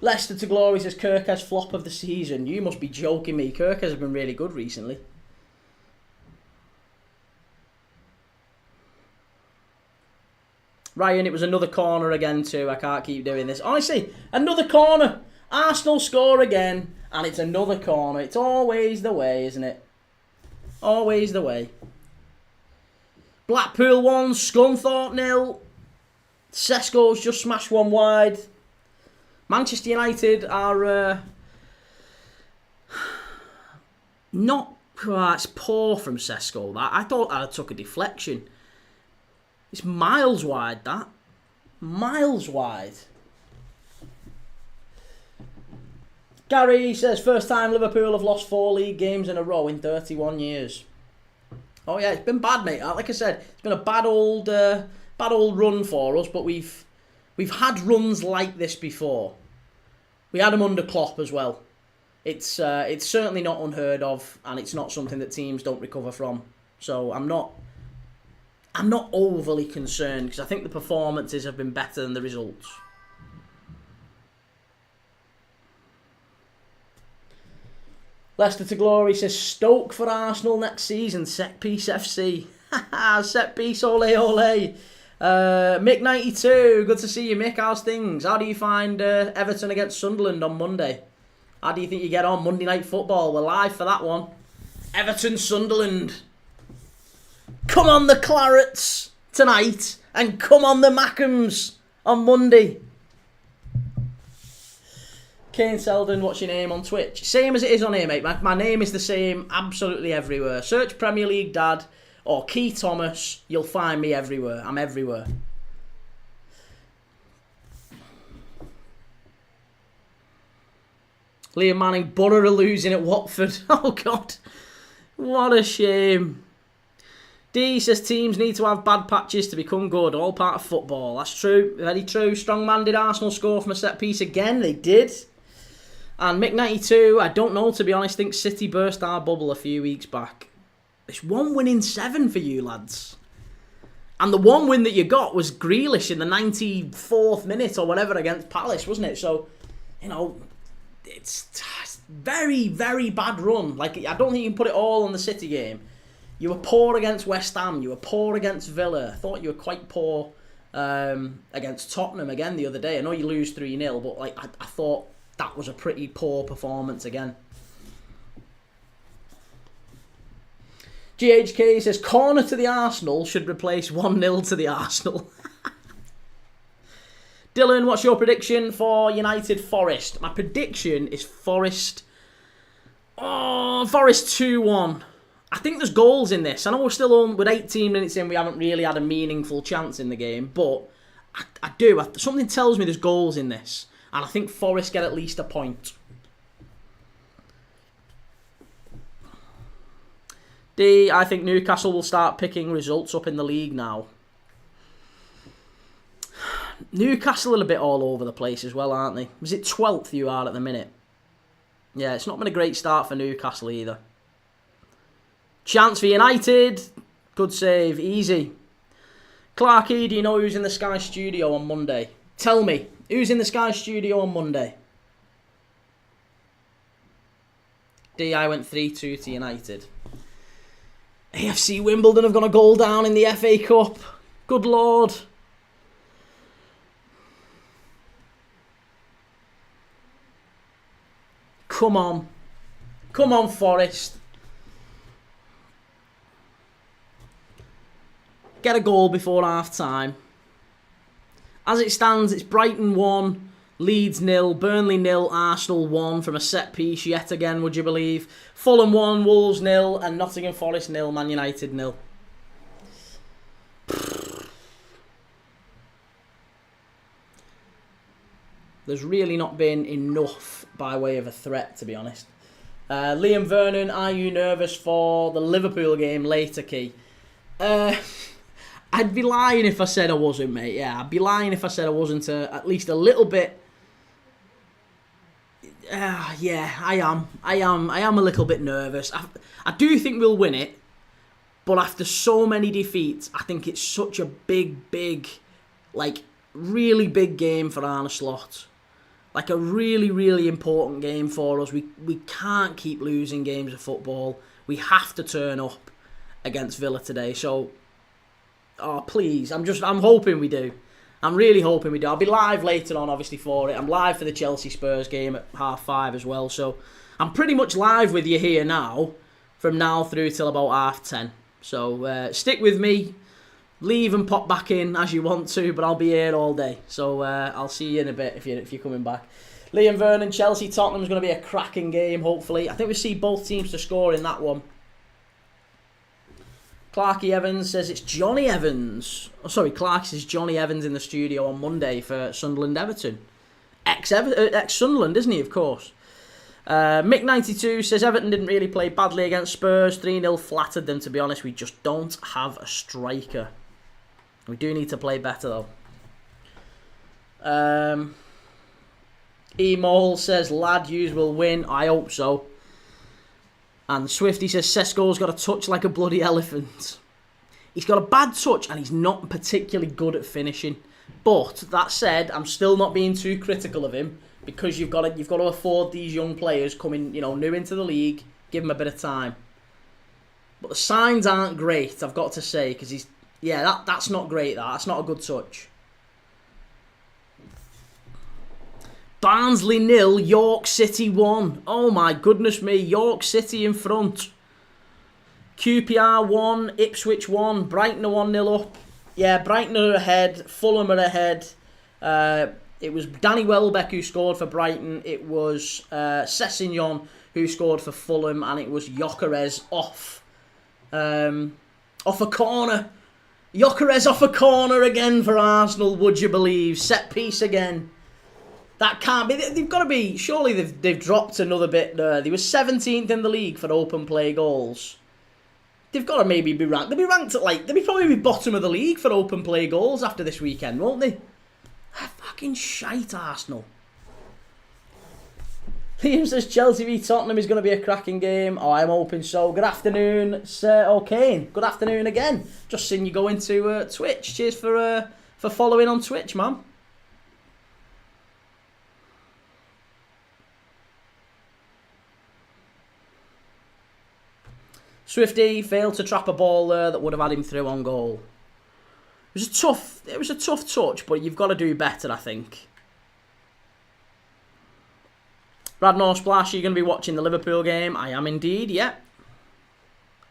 Leicester to Glory says, Kirk flop of the season. You must be joking me. Kirk has been really good recently. Ryan, it was another corner again too. I can't keep doing this. Honestly, another corner. Arsenal score again, and it's another corner. It's always the way, isn't it? Always the way. Blackpool 1, Scunthorpe 0. Sesko's just smashed one wide. Manchester United are not... it's poor from Sesko, that. I thought that took a deflection. It's miles wide, that. Miles wide. Gary says, first time Liverpool have lost 4 league games in a row in 31 years. Oh yeah, it's been bad, mate. Like I said, it's been a bad old run for us, but we've had runs like this before. We had them under Klopp as well. It's certainly not unheard of, and it's not something that teams don't recover from. So I'm not overly concerned, because I think the performances have been better than the results. Leicester to Glory says, Stoke for Arsenal next season. Set piece FC. Set piece, ole ole. Mick92, good to see you, Mick. How's things? How do you find Everton against Sunderland on Monday? How do you think you get on Monday Night Football? We're live for that one. Everton Sunderland. Come on the Clarets tonight, and come on the Mackhams on Monday. Kane Selden, what's your name on Twitch? Same as it is on here, mate. My name is the same absolutely everywhere. Search Premier League Dad or Key Thomas. You'll find me everywhere. I'm everywhere. Liam Manning, Borough are losing at Watford. Oh, God. What a shame. D says teams need to have bad patches to become good. All part of football. That's true. Very true. Strongman, did Arsenal score from a set piece again? They did. And Mick92, I don't know, to be honest. I think City burst our bubble a few weeks back. It's 1 win in 7 for you, lads. And the one win that you got was Grealish in the 94th minute or whatever against Palace, wasn't it? So, you know, it's very, very bad run. Like, I don't think you can put it all on the City game. You were poor against West Ham. You were poor against Villa. I thought you were quite poor against Tottenham again the other day. I know you lose 3-0, but like I thought that was a pretty poor performance again. GHK says, corner to the Arsenal should replace 1-0 to the Arsenal. Dylan, what's your prediction for United Forest? My prediction is Forest 2-1. I think there's goals in this. I know we're still on with 18 minutes in. We haven't really had a meaningful chance in the game, but I do. Something tells me there's goals in this, and I think Forest get at least a point. D, I think Newcastle will start picking results up in the league now. Newcastle are a bit all over the place as well, aren't they? Was it 12th you are at the minute? Yeah, it's not been a great start for Newcastle either. Chance for United. Good save. Easy. Clarky, do you know who's in the Sky Studio on Monday? Tell me. Who's in the Sky Studio on Monday? D, I went 3-2 to United. AFC Wimbledon have gone a goal down in the FA Cup. Good Lord. Come on. Come on, Forest. Get a goal before half-time. As it stands, it's Brighton 1, Leeds 0, Burnley 0, Arsenal 1 from a set-piece yet again, would you believe? Fulham 1, Wolves 0, and Nottingham Forest 0, Man United 0. There's really not been enough by way of a threat, to be honest. Liam Vernon, are you nervous for the Liverpool game later, Key? I'd be lying if I said I wasn't, mate. Yeah, I'd be lying if I said I wasn't at least a little bit. Yeah, I am. I am a little bit nervous. I do think we'll win it, but after so many defeats, I think it's such a big, like, really big game for Arne Slot. Like a really, really important game for us. We can't keep losing games of football. We have to turn up against Villa today. So, oh please, I'm hoping we do. I'm really hoping we do. I'll be live later on, obviously, for it. I'm live for the Chelsea Spurs game at 5:30 as well. So I'm pretty much live with you here now, from now through till about 10:30. So stick with me. Leave and pop back in as you want to, but I'll be here all day. So I'll see you in a bit if you're coming back. Liam Vernon, Chelsea Tottenham is going to be a cracking game, hopefully. I think we see both teams to score in that one. Clarky Evans says it's Johnny Evans. Oh, sorry, Clark says Johnny Evans in the studio on Monday for Sunderland Everton. Ex-Sunderland, isn't he, of course. Mick92 says Everton didn't really play badly against Spurs. 3-0 flattered them, to be honest. We just don't have a striker. We do need to play better, though. E-Mole says, lad, yous will win. I hope so. And Swifty says, Sesko's got a touch like a bloody elephant. He's got a bad touch and he's not particularly good at finishing. But, that said, I'm still not being too critical of him because you've got to afford these young players coming, new into the league, give them a bit of time. But the signs aren't great, I've got to say, because that's not great, that's not a good touch. Barnsley 0, York City 1. Oh my goodness me, York City in front. QPR 1, Ipswich 1, Brighton are 1-0 up. Yeah, Brighton are ahead, Fulham are ahead. It was Danny Welbeck who scored for Brighton. It was Sessegnon who scored for Fulham, and it was Gyökeres off a corner. Gyökeres off a corner again for Arsenal, would you believe? Set piece again. That can't be. They've got to be. Surely they've dropped another bit there. They were 17th in the league for open play goals. They've got to maybe be ranked. They'll be ranked at they'll probably be bottom of the league for open play goals after this weekend, won't they? Fucking shite, Arsenal. Liam says Chelsea v Tottenham is going to be a cracking game. Oh, I'm hoping so. Good afternoon, Sir O'Kane. Good afternoon again. Just seen you go into Twitch. Cheers for following on Twitch, man. Swifty failed to trap a ball there that would have had him through on goal. It was a tough touch, but you've got to do better, I think. Radnor Splash, are you going to be watching the Liverpool game? I am indeed, yeah.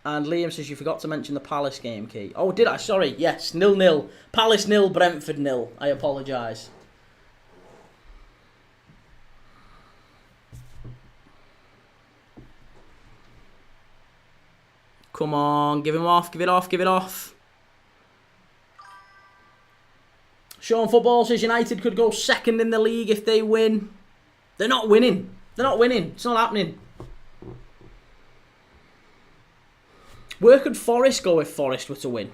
And Liam says you forgot to mention the Palace game, Key. Oh, did I? Sorry, yes, 0-0. Palace 0, Brentford 0. I apologise. Come on, give him off, give it off, give it off. Sean Football says United could go second in the league if they win. They're not winning. They're not winning. It's not happening. Where could Forest go if Forest were to win?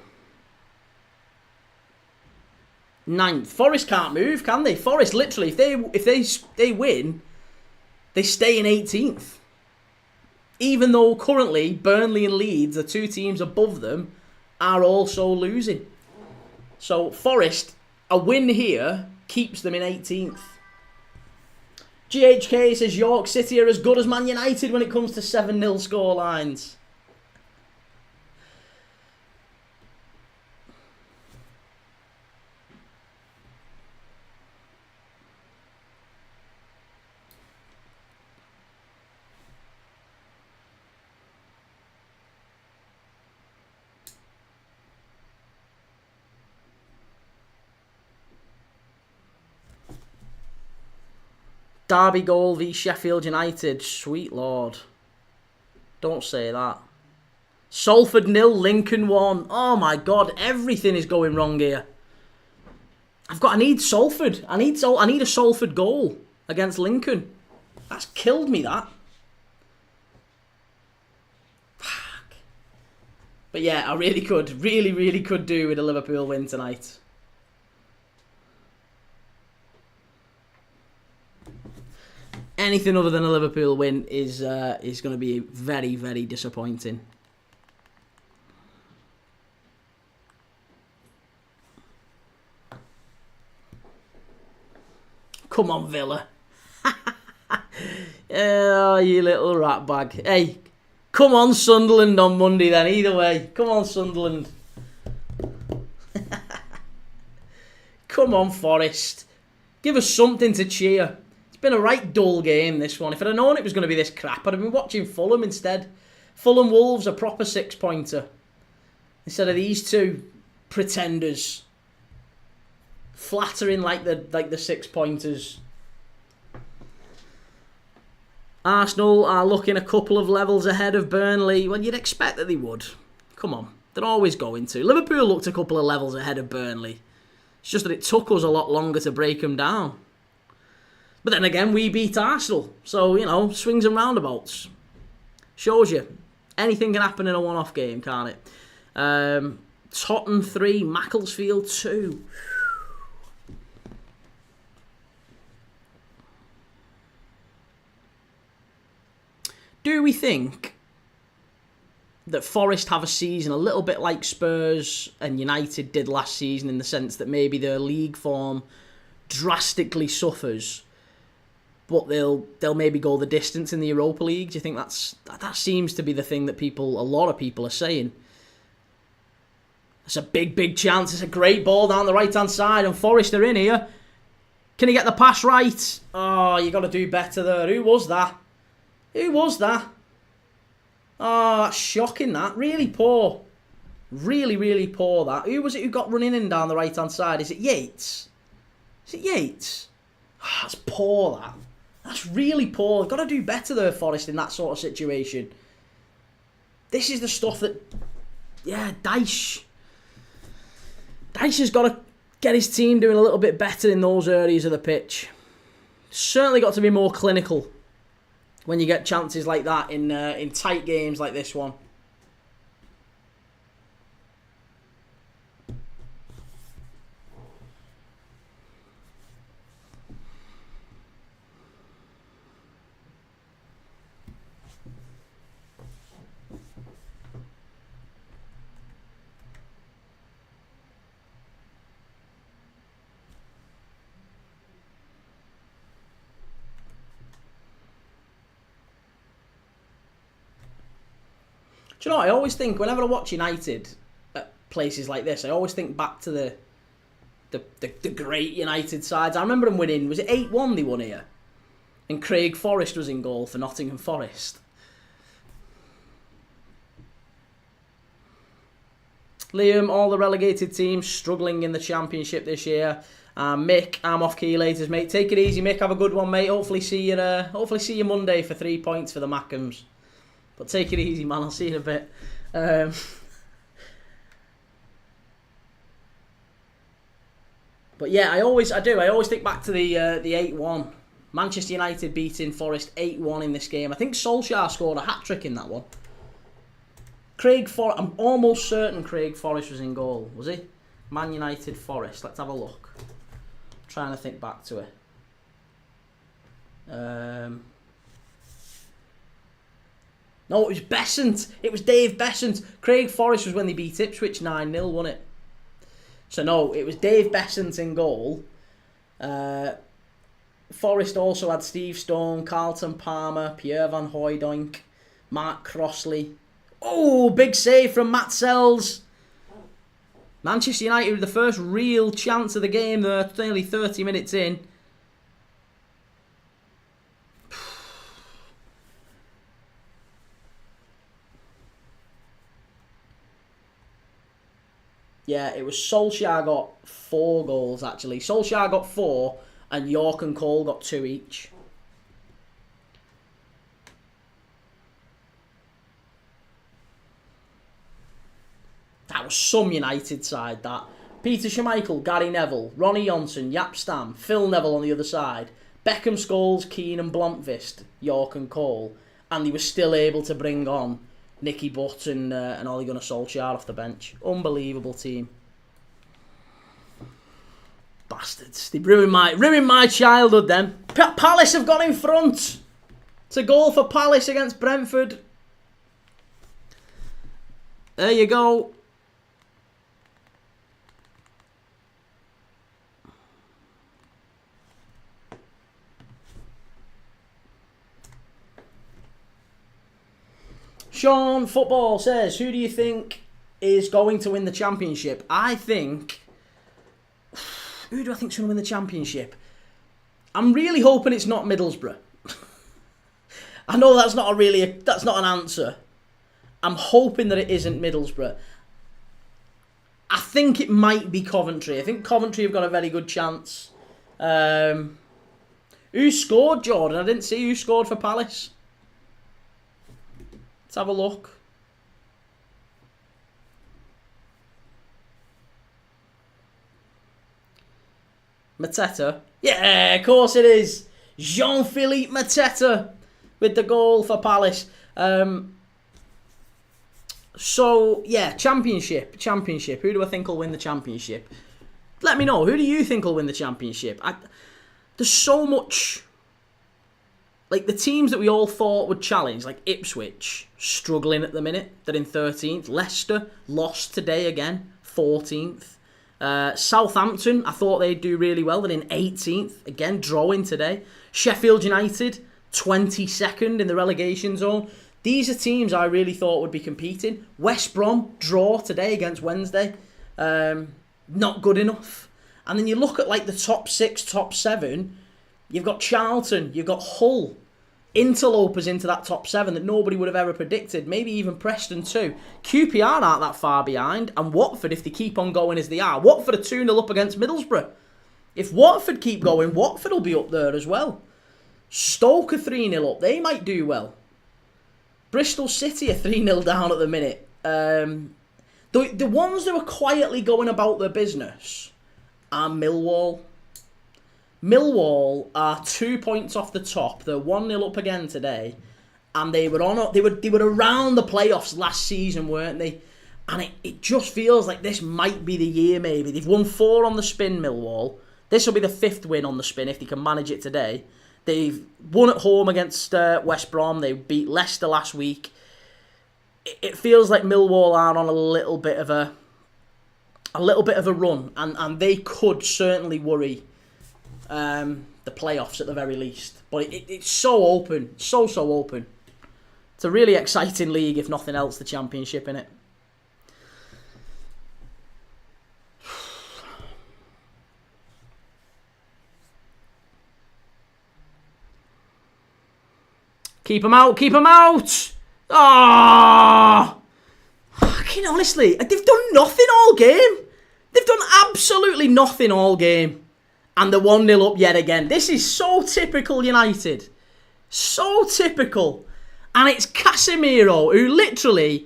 9th. Forest can't move, can they? Forest literally, if they win, they stay in 18th. Even though currently Burnley and Leeds, the two teams above them, are also losing. So Forest, a win here keeps them in 18th. GHK says York City are as good as Man United when it comes to 7-0 scorelines. Derby goal v Sheffield United. Sweet Lord. Don't say that. Salford 0, Lincoln 1. Oh my God, everything is going wrong here. I need Salford. I need a Salford goal against Lincoln. That's killed me, that. Fuck. But yeah, I really could do with a Liverpool win tonight. Anything other than a Liverpool win is going to be very, very disappointing. Come on, Villa. Oh, you little rat bag. Hey, come on, Sunderland on Monday then. Either way, come on, Sunderland. Come on, Forest. Give us something to cheer. Been a right dull game, this one. If I'd have known it was going to be this crap, I'd have been watching Fulham instead. Fulham Wolves, a proper 6-pointer. Instead of these two pretenders flattering like the 6-pointers. Arsenal are looking a couple of levels ahead of Burnley. Well, you'd expect that they would. Come on, they're always going to. Liverpool looked a couple of levels ahead of Burnley. It's just that it took us a lot longer to break them down. But then again, we beat Arsenal. So, you know, swings and roundabouts. Shows you. Anything can happen in a one-off game, can't it? Tottenham 3, Macclesfield 2. Do we think that Forest have a season a little bit like Spurs and United did last season, in the sense that maybe their league form drastically suffers, but they'll maybe go the distance in the Europa League? Do you think that seems to be the thing that a lot of people are saying? It's a big chance. It's a great ball down the right-hand side, and Forest are in here. Can he get the pass right? Oh, you got to do better there. Who was that? Who was that? Oh, that's shocking, that. Really poor. Really, really poor, that. Who was it who got running in down the right-hand side? Is it Yates? Is it Yates? Oh, that's poor, that. That's really poor. Got to do better there, Forest, in that sort of situation. This is the stuff that... Yeah, Dyche has got to get his team doing a little bit better in those areas of the pitch. Certainly got to be more clinical when you get chances like that in tight games like this one. Do you know what? I always think, whenever I watch United at places like this, I always think back to the great United sides. I remember them winning, was it 8-1 they won here? And Craig Forrest was in goal for Nottingham Forest. Liam, all the relegated teams struggling in the Championship this year. Mick, I'm off key laters, mate. Take it easy, Mick. Have a good one, mate. Hopefully see you Monday for 3 points for the Mackhams. But take it easy, man. I'll see you in a bit. But yeah, I always think back to the 8-1. Manchester United beating Forest 8-1 in this game. I think Solskjaer scored a hat-trick in that one. I'm almost certain Craig Forrest was in goal. Was he? Man United Forest. Let's have a look. I'm trying to think back to it. No, it was Besant. It was Dave Besant. Craig Forrest was when they beat Ipswich 9-0, wasn't it? So no, it was Dave Besant in goal. Forrest also had Steve Stone, Carlton Palmer, Pierre Van Hooijdonk, Mark Crossley. Oh, big save from Matt Sells. Manchester United with the first real chance of the game there, nearly 30 minutes in. Yeah, it was Solskjaer got 4 goals, actually. Solskjaer got 4, and York and Cole got 2 each. That was some United side, that. Peter Schmeichel, Gary Neville, Ronnie Johnson, Jaap Stam, Phil Neville on the other side, Beckham, Scholes, Keane and Blomqvist, York and Cole. And they were still able to bring on Nicky Butt and Ole Gunnar Solskjaer off the bench. Unbelievable team. Bastards. They ruined my childhood then. Palace have gone in front. It's a goal for Palace against Brentford. There you go. Sean Football says, who do you think is going to win the Championship? I think... Who do I think is going to win the Championship? I'm really hoping it's not Middlesbrough. I know that's not an answer. I'm hoping that it isn't Middlesbrough. I think it might be Coventry. I think Coventry have got a very good chance. Who scored, Jordan? I didn't see who scored for Palace. Let's have a look. Mateta. Yeah, of course it is. Jean-Philippe Mateta with the goal for Palace. So, yeah, Championship. Who do I think will win the Championship? Let me know. Who do you think will win the Championship? There's so much... Like, the teams that we all thought would challenge, like Ipswich, struggling at the minute. They're in 13th. Leicester, lost today again, 14th. Southampton, I thought they'd do really well. They're in 18th. Again, drawing today. Sheffield United, 22nd in the relegation zone. These are teams I really thought would be competing. West Brom, draw today against Wednesday. Not good enough. And then you look at like the top 6, top 7, you've got Charlton, you've got Hull, interlopers into that top 7 that nobody would have ever predicted, maybe even Preston too. QPR aren't that far behind, and Watford, if they keep on going as they are, Watford are 2-0 up against Middlesbrough. If Watford keep going, Watford will be up there as well. Stoke are 3-0 up, they might do well. Bristol City are 3-0 down at the minute. The ones that are quietly going about their business are Millwall. Millwall are 2 points off the top. They're 1-0 up again today, and they were around the playoffs last season, weren't they? And it just feels like this might be the year. Maybe they've won 4 on the spin. Millwall. This will be the 5th win on the spin if they can manage it today. They've won at home against West Brom. They beat Leicester last week. It feels like Millwall are on a little bit of a run, and they could certainly worry the playoffs at the very least. But it's so open, so open. It's a really exciting league, if nothing else, the Championship, innit? Keep them out, keep them out! Ah! Fucking honestly, they've done nothing all game. They've done absolutely nothing all game. And they're 1-0 up yet again. This is so typical United. So typical. And it's Casemiro who literally,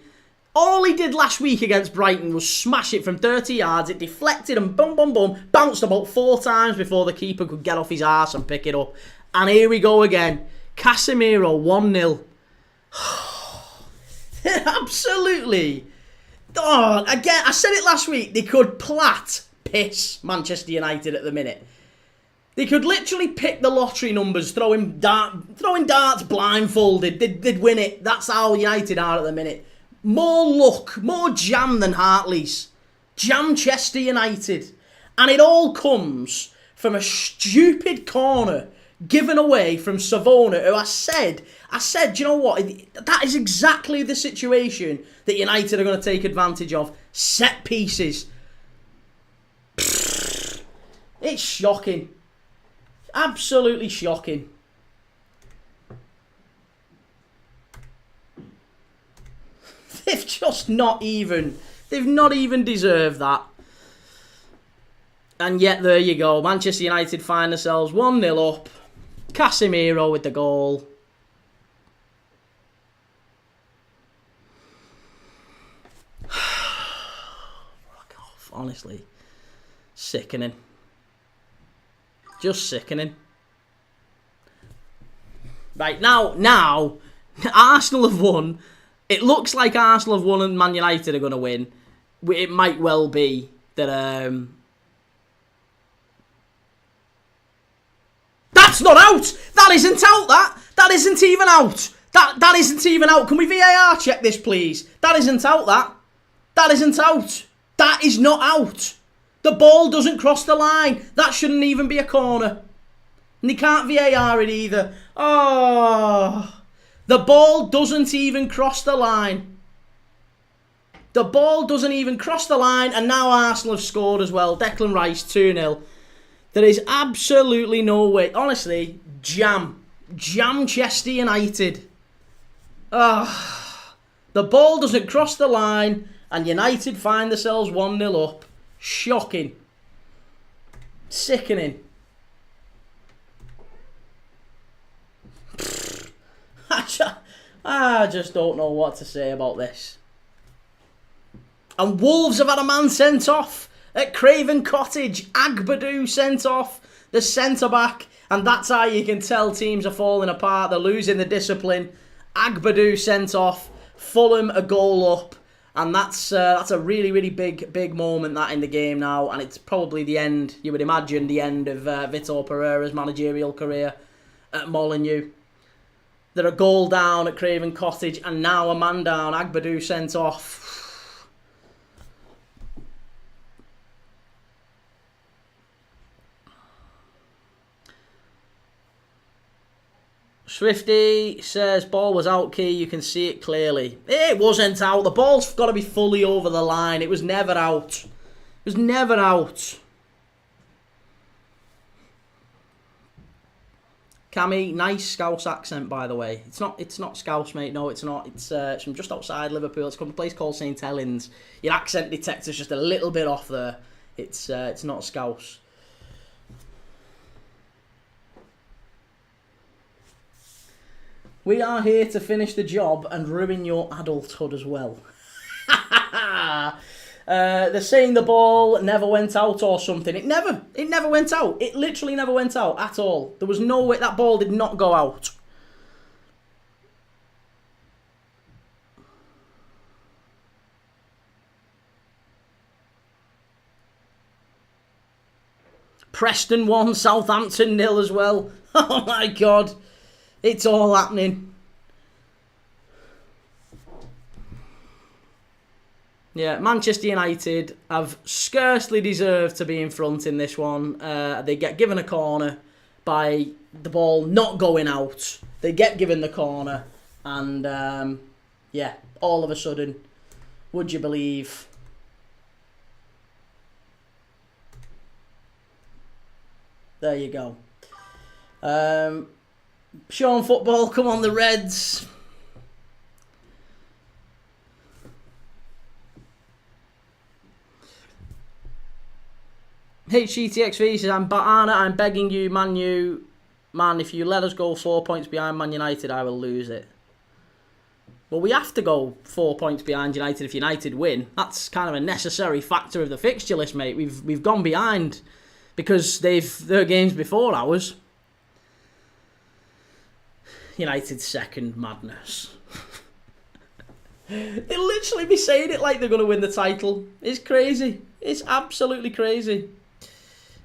all he did last week against Brighton was smash it from 30 yards. It deflected and boom, boom, boom. Bounced about 4 times before the keeper could get off his arse and pick it up. And here we go again. Casemiro 1-0. Absolutely. Oh, again, I said it last week. They could piss Manchester United at the minute. They could literally pick the lottery numbers, throwing darts blindfolded. They'd win it. That's how United are at the minute. More luck, more jam than Hartley's. Jam-Chester United. And it all comes from a stupid corner given away from Savona, who I said, do you know what? That is exactly the situation that United are going to take advantage of. Set pieces. It's shocking. Absolutely shocking. They've not even deserved that. And yet there you go. Manchester United find themselves 1-0 up. Casemiro with the goal. Fuck off, honestly. Sickening. Just sickening. Right, now, Arsenal have won. It looks like Arsenal have won and Man United are going to win. It might well be that... That's not out! That isn't out, that isn't even out! That isn't even out. Can we VAR check this, please? That isn't out, that isn't out. That is not out. The ball doesn't cross the line. That shouldn't even be a corner. And they can't VAR it either. Oh, the ball doesn't even cross the line. The ball doesn't even cross the line, and now Arsenal have scored as well. Declan Rice, 2-0. There is absolutely no way. Honestly, Jam-Chester United. The ball doesn't cross the line, and United find themselves 1-0 up. Shocking. Sickening. I just don't know what to say about this. And Wolves have had a man sent off at Craven Cottage. Agbadou sent off, the centre-back. And that's how you can tell teams are falling apart. They're losing the discipline. Agbadou sent off. Fulham a goal up. And that's a really, really big moment that in the game now. And it's probably the end, you would imagine, the end of Vitor Pereira's managerial career at Molineux. They're a goal down at Craven Cottage and now a man down. Agbadou sent off. Swifty says, ball was out, Key. You can see it clearly. It wasn't out. The ball's got to be fully over the line. It was never out. It was never out. Cammy, nice Scouse accent, by the way. It's not Scouse, mate. No, it's not. It's from just outside Liverpool. It's from a place called St Helens. Your accent detector's just a little bit off there. It's not Scouse. We are here to finish the job and ruin your adulthood as well. They're saying the ball never went out or something. It never went out. It literally never went out at all. There was no way that ball did not go out. Preston 1, Southampton 0 as well. Oh my God. It's all happening. Yeah, Manchester United have scarcely deserved to be in front in this one. They get given a corner by the ball not going out. They get given the corner. And, yeah, all of a sudden, would you believe... There you go. Sean Football, come on the Reds. HGTXV says, I'm begging you, man, if you let us go 4 points behind Man United, I will lose it. Well, we have to go 4 points behind United if United win. That's kind of a necessary factor of the fixture list, mate. We've gone behind because their games before ours. United's second, madness. They literally be saying it like they're going to win the title. It's crazy. It's absolutely crazy.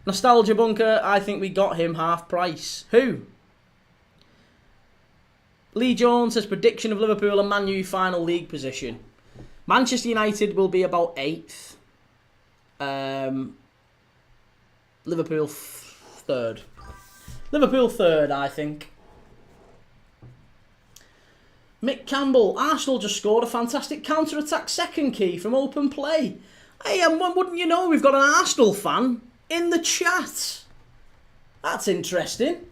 Nostalgia Bunker, I think we got him half price. Who? Lee Jones says prediction of Liverpool and Man U final league position. Manchester United will be about 8th. Liverpool 3rd. Liverpool 3rd, I think. Mick Campbell, Arsenal just scored a fantastic counter-attack second key from open play. Hey, and wouldn't you know, we've got an Arsenal fan in the chat. That's interesting.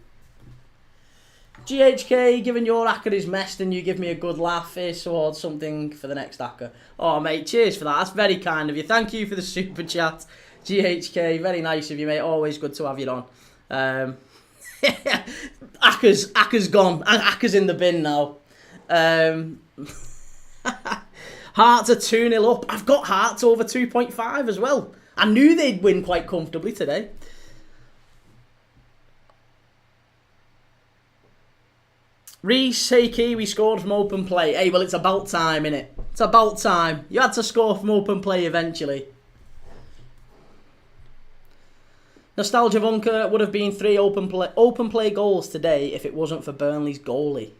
GHK, giving your hacker his messed and you give me a good laugh. Here's towards something for the next hacker. Oh, mate, cheers for that. That's very kind of you. Thank you for the super chat. GHK, very nice of you, mate. Always good to have you on. Acker's gone. Acker's in the bin now. Hearts are 2-0 up. I've got Hearts over 2.5 as well. I knew they'd win quite comfortably today. Reece, hey Kiwi, scored from open play. Hey, well, it's about time, innit? It's about time. You had to score from open play eventually. Nostalgia Bunker would have been 3 open play goals today if it wasn't for Burnley's goalie.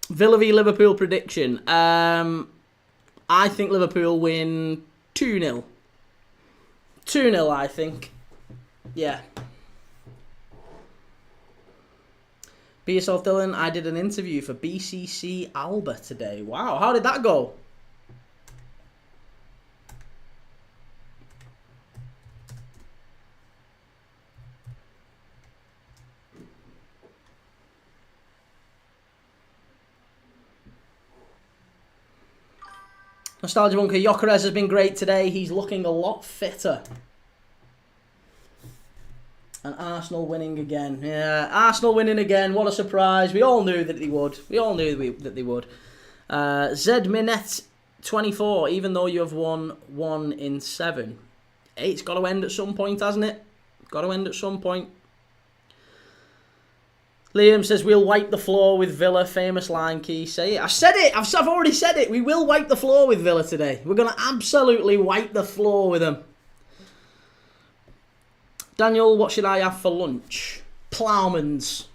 Villa v Liverpool prediction. I think Liverpool win 2-0. 2-0, I think. Yeah. Be yourself, Dylan. I did an interview for BCC Alba today. Wow, how did that go? Nostalgia Bunker, Gyökeres has been great today. He's looking a lot fitter. And Arsenal winning again. Yeah, Arsenal winning again. What a surprise. We all knew that they would. We all knew that they would. Zed Minette 24, even though you have won 1 in 7. Hey, it's got to end at some point, hasn't it? Got to end at some point. Liam says, we'll wipe the floor with Villa. Famous line, Key. Say it. I said it. I've already said it. We will wipe the floor with Villa today. We're going to absolutely wipe the floor with them. Daniel, what should I have for lunch? Ploughman's.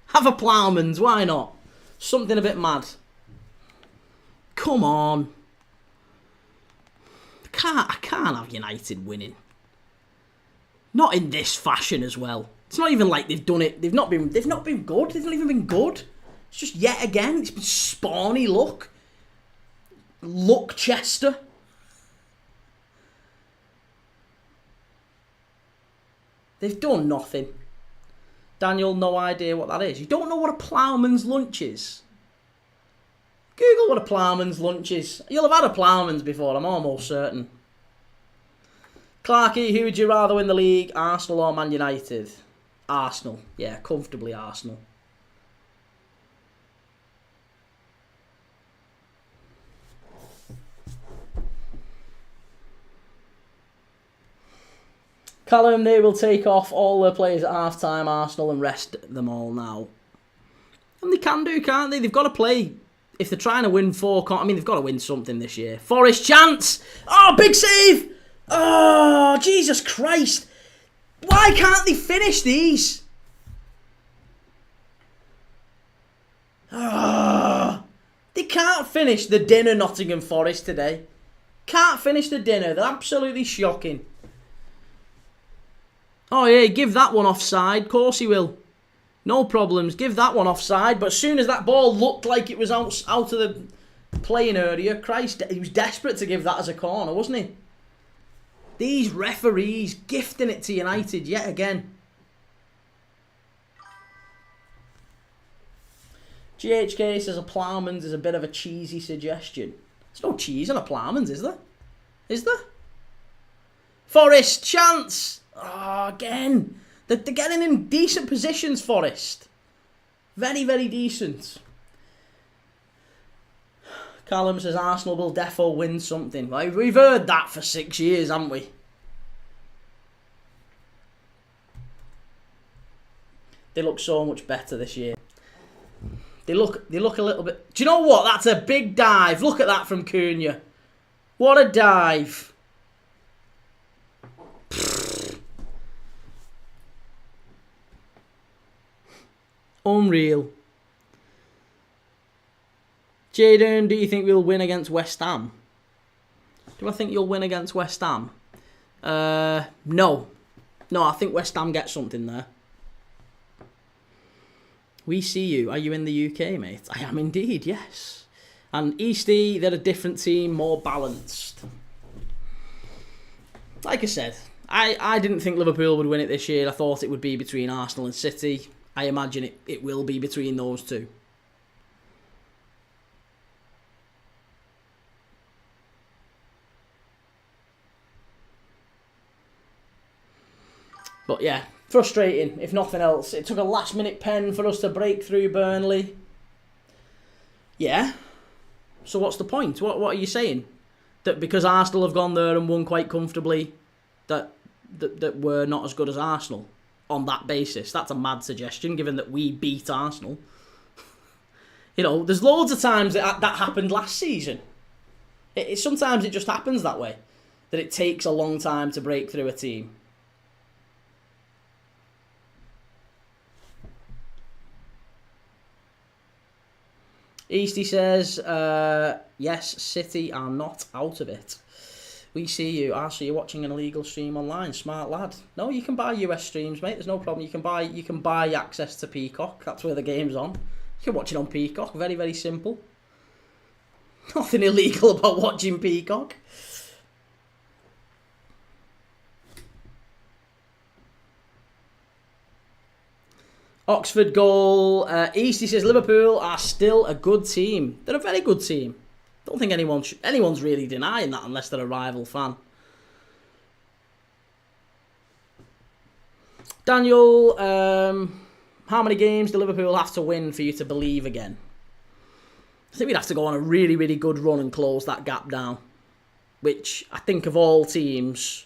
Have a Ploughman's. Why not? Something a bit mad. come on. I can't have United winning. Not in this fashion as well. It's not even like they've done it. They've not been good. They've not even been good. It's just yet again. It's been spawny luck. Luck Chester. They've done nothing. Daniel, no idea what that is. You don't know what a ploughman's lunch is? Google what a ploughman's lunch is. You'll have had a ploughman's before, I'm almost certain. Clarky, who would you rather win the league, Arsenal or Man United? Arsenal. Yeah, comfortably Arsenal. Callum, they will take off all their players at half-time, Arsenal, and rest them all now. And they can do, can't they? They've got to play. If they're trying to win they've got to win something this year. Forest chance! Oh, big save! Oh, Jesus Christ! Why can't they finish these? Oh, they can't finish the dinner, Nottingham Forest, today. Can't finish the dinner. They're absolutely shocking. Oh, yeah, give that one offside. Of course he will. No problems. Give that one offside. But as soon as that ball looked like it was out of the playing area, Christ, he was desperate to give that as a corner, wasn't he? These referees gifting it to United yet again. GHK says a ploughman's is a bit of a cheesy suggestion. There's no cheese on a ploughman's, is there? Is there? Forest, chance! Oh, again. They're getting in decent positions, Forest. Very, very decent. Callum says Arsenal will defo win something. Well, we've heard that for 6 years, haven't we? They look so much better this year. They look a little bit... Do you know what? That's a big dive. Look at that from Cunha. What a dive. Unreal. Jaden, do you think we'll win against West Ham? Do I think you'll win against West Ham? No. No, I think West Ham get something there. We see you. Are you in the UK, mate? I am indeed, yes. And Eastie, they're a different team, more balanced. Like I said, I didn't think Liverpool would win it this year. I thought it would be between Arsenal and City. I imagine it will be between those two. But yeah, frustrating, if nothing else. It took a last-minute pen for us to break through Burnley. Yeah. So what's the point? What are you saying? That because Arsenal have gone there and won quite comfortably, that we're not as good as Arsenal? On that basis, that's a mad suggestion, given that we beat Arsenal. You know, there's loads of times that happened last season. Sometimes it just happens that way, that it takes a long time to break through a team. Eastie says, yes, City are not out of it. We see you. So you're watching an illegal stream online. Smart lad. No, you can buy US streams, mate. There's no problem. You can buy access to Peacock. That's where the game's on. You can watch it on Peacock. Very, very simple. Nothing illegal about watching Peacock. Oxford goal. Eastie says Liverpool are still a good team. They're a very good team. Don't think anyone's really denying that unless they're a rival fan. Daniel, how many games do Liverpool have to win for you to believe again? I think we'd have to go on a really, really good run and close that gap down. Which I think of all teams,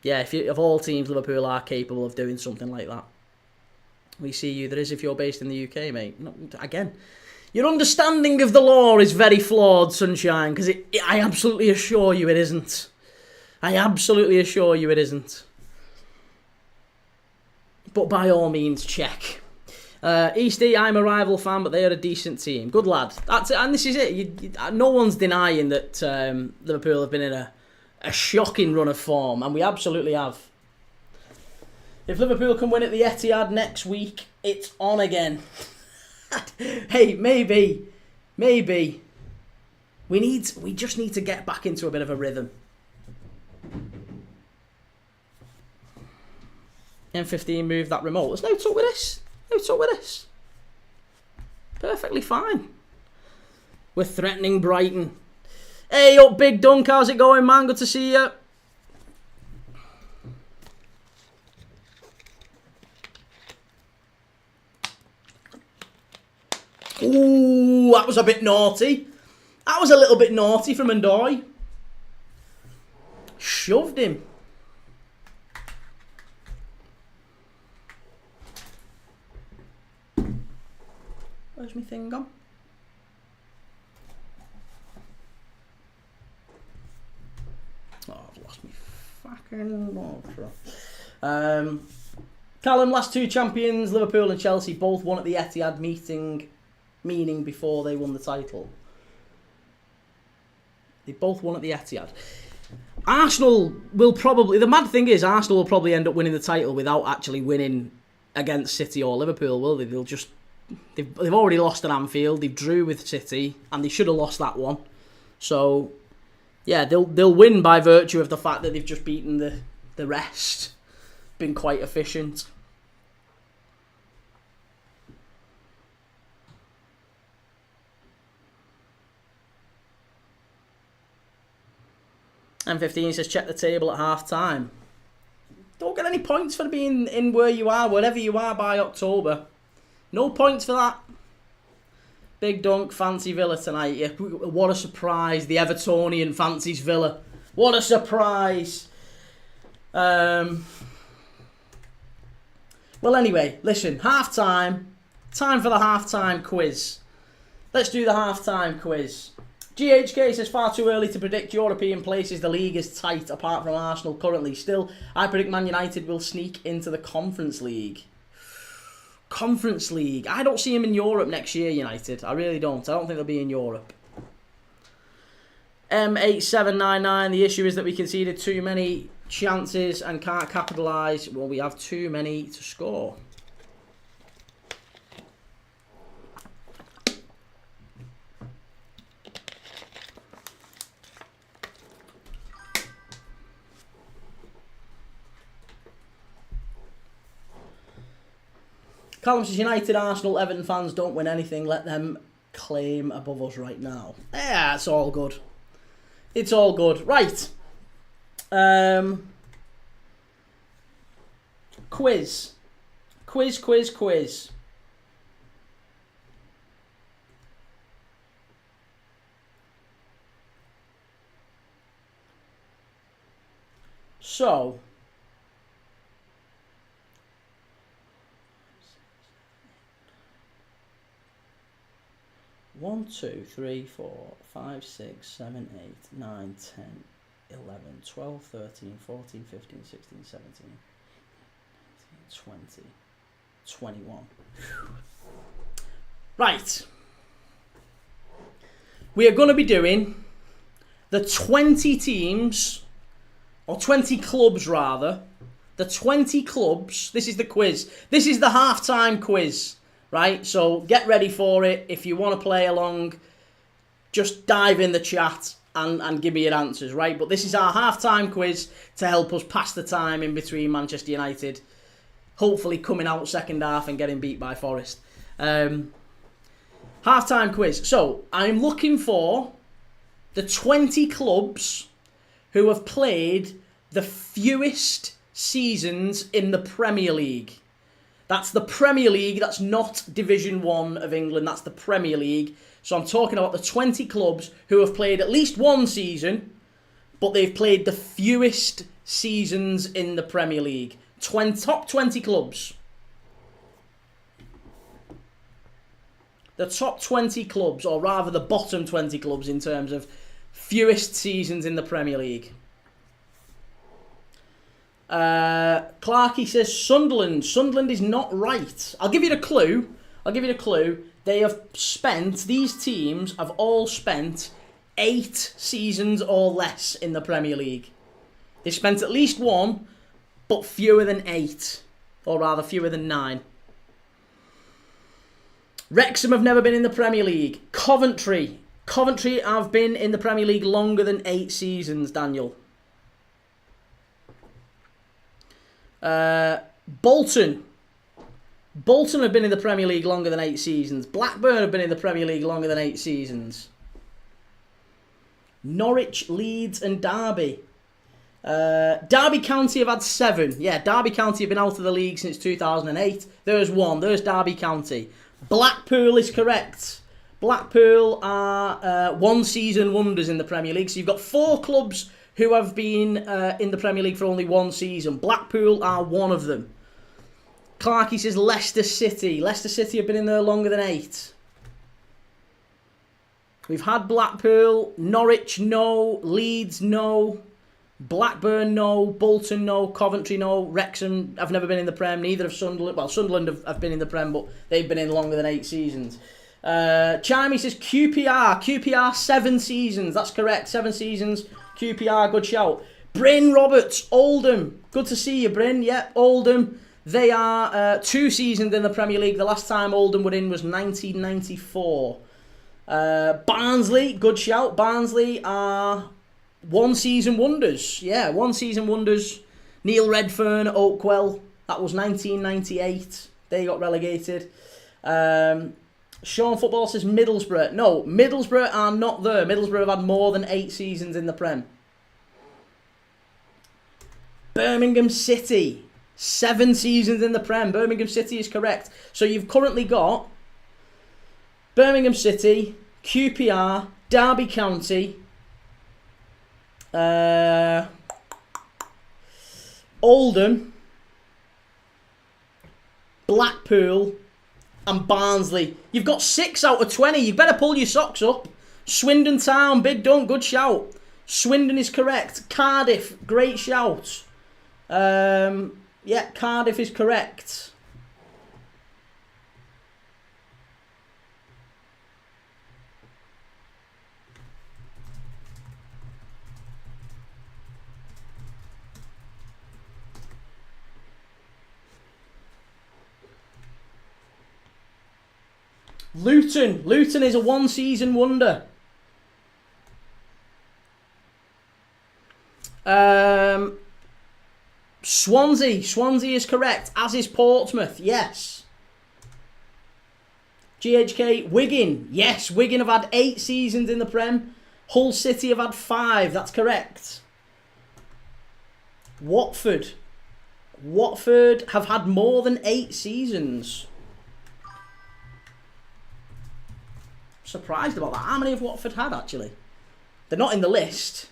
of all teams, Liverpool are capable of doing something like that. We see you. There is if you're based in the UK, mate. Again, your understanding of the law is very flawed, Sunshine, because I absolutely assure you it isn't. I absolutely assure you it isn't. But by all means, check. Eastie, I'm a rival fan, but they are a decent team. Good lad. That's it, and this is it. No one's denying that Liverpool have been in a shocking run of form, and we absolutely have. If Liverpool can win at the Etihad next week, it's on again. Hey, maybe. We just need to get back into a bit of a rhythm. M15 move that remote. There's no talk with this. Perfectly fine. We're threatening Brighton. Hey up, Big Dunk, how's it going, man? Good to see you. Ooh, that was a bit naughty. That was a little bit naughty from Ndoye. Shoved him. Where's my thing gone? Oh, I've lost my fucking water. Callum, last two champions, Liverpool and Chelsea, both won at the Etihad meaning before they won the title. They both won at the Etihad. Arsenal will probably... The mad thing is, Arsenal will probably end up winning the title without actually winning against City or Liverpool, will they? They'll just... They've already lost at Anfield. They've drew with City, and they should have lost that one. So, yeah, they'll win by virtue of the fact that they've just beaten the rest. Been quite efficient. M15 says check the table at half time. Don't get any points for being in where you are, wherever you are by October. No points for that. Big Dunk, fancy Villa tonight. Yeah, what a surprise. The Evertonian fancies Villa. What a surprise. Well, anyway, listen, half time. Time for the half time quiz. Let's do the half time quiz. GHK says far too early to predict European places. The league is tight apart from Arsenal currently. Still, I predict Man United will sneak into the Conference League. Conference League. I don't see him in Europe next year, United. I really don't. I don't think they'll be in Europe. M8799. The issue is that we conceded too many chances and can't capitalise. Well, we have too many to score. Callum says United, Arsenal, Everton fans don't win anything. Let them claim above us right now. Yeah, it's all good. It's all good. Right. Quiz. Quiz. So... 1, 2, 3, 4, 5, 6, 7, 8, 9, 10, 11, 12, 13, 14, 15, 16, 17, 19, 20, 21. Right. We are going to be doing the 20 teams, or 20 clubs rather. The 20 clubs. This is the quiz. This is the halftime quiz. Right, so get ready for it. If you want to play along, just dive in the chat and give me your answers, right? But this is our half-time quiz to help us pass the time in between Manchester United, hopefully coming out second half and getting beat by Forest. Half-time quiz. So, I'm looking for the 20 clubs who have played the fewest seasons in the Premier League. That's the Premier League, that's not Division 1 of England, that's the Premier League. So I'm talking about the 20 clubs who have played at least one season, but they've played the fewest seasons in the Premier League. Top 20 clubs. The top 20 clubs, or rather the bottom 20 clubs in terms of fewest seasons in the Premier League. Clarkey says Sunderland. Sunderland is not right. I'll give you the clue. They have spent, these teams have all spent 8 seasons or less in the Premier League. They've spent at least 1, but fewer than 8. Or rather, fewer than 9. Wrexham have never been in the Premier League. Coventry have been in the Premier League longer than 8 seasons, Daniel. Bolton have been in the Premier League longer than 8 seasons. Blackburn have been in the Premier League longer than 8 seasons. Norwich, Leeds and Derby. Derby County have had 7. Yeah, Derby County have been out of the league since 2008. There's 1. There's Derby County. Blackpool is correct. Blackpool are 1-season wonders in the Premier League. So you've got 4 clubs who have been in the Premier League for only 1 season. Blackpool are one of them. Clarkey says Leicester City. Leicester City have been in there longer than 8. We've had Blackpool, Norwich, no. Leeds, no. Blackburn, no. Bolton, no. Coventry, no. Wrexham have never been in the Prem. Neither have Sunderland. Well, Sunderland have been in the Prem, but they've been in longer than 8 seasons. Chimey says QPR 7 seasons. That's correct. 7 seasons. QPR, good shout. Bryn Roberts, Oldham. Good to see you, Bryn. Yeah, Oldham. They are 2 seasons in the Premier League. The last time Oldham were in was 1994. Barnsley, good shout. Barnsley are 1-season wonders. Yeah, 1-season wonders. Neil Redfern at Oakwell. That was 1998. They got relegated. Sean Football says Middlesbrough. No, Middlesbrough are not there. Middlesbrough have had more than 8 seasons in the Prem. Birmingham City. 7 seasons in the Prem. Birmingham City is correct. So you've currently got Birmingham City, QPR, Derby County, Oldham, Blackpool, and Barnsley. You've got 6 out of 20. You better pull your socks up. Swindon Town, big dunk, good shout. Swindon is correct. Cardiff, great shout. Yeah, Cardiff is correct. Luton is a 1-season wonder. Swansea is correct, as is Portsmouth, yes. GHK, Wigan, yes, Wigan have had 8 seasons in the Prem. Hull City have had 5, that's correct. Watford have had more than 8 seasons. Surprised about that. How many have Watford had, actually? They're not in the list.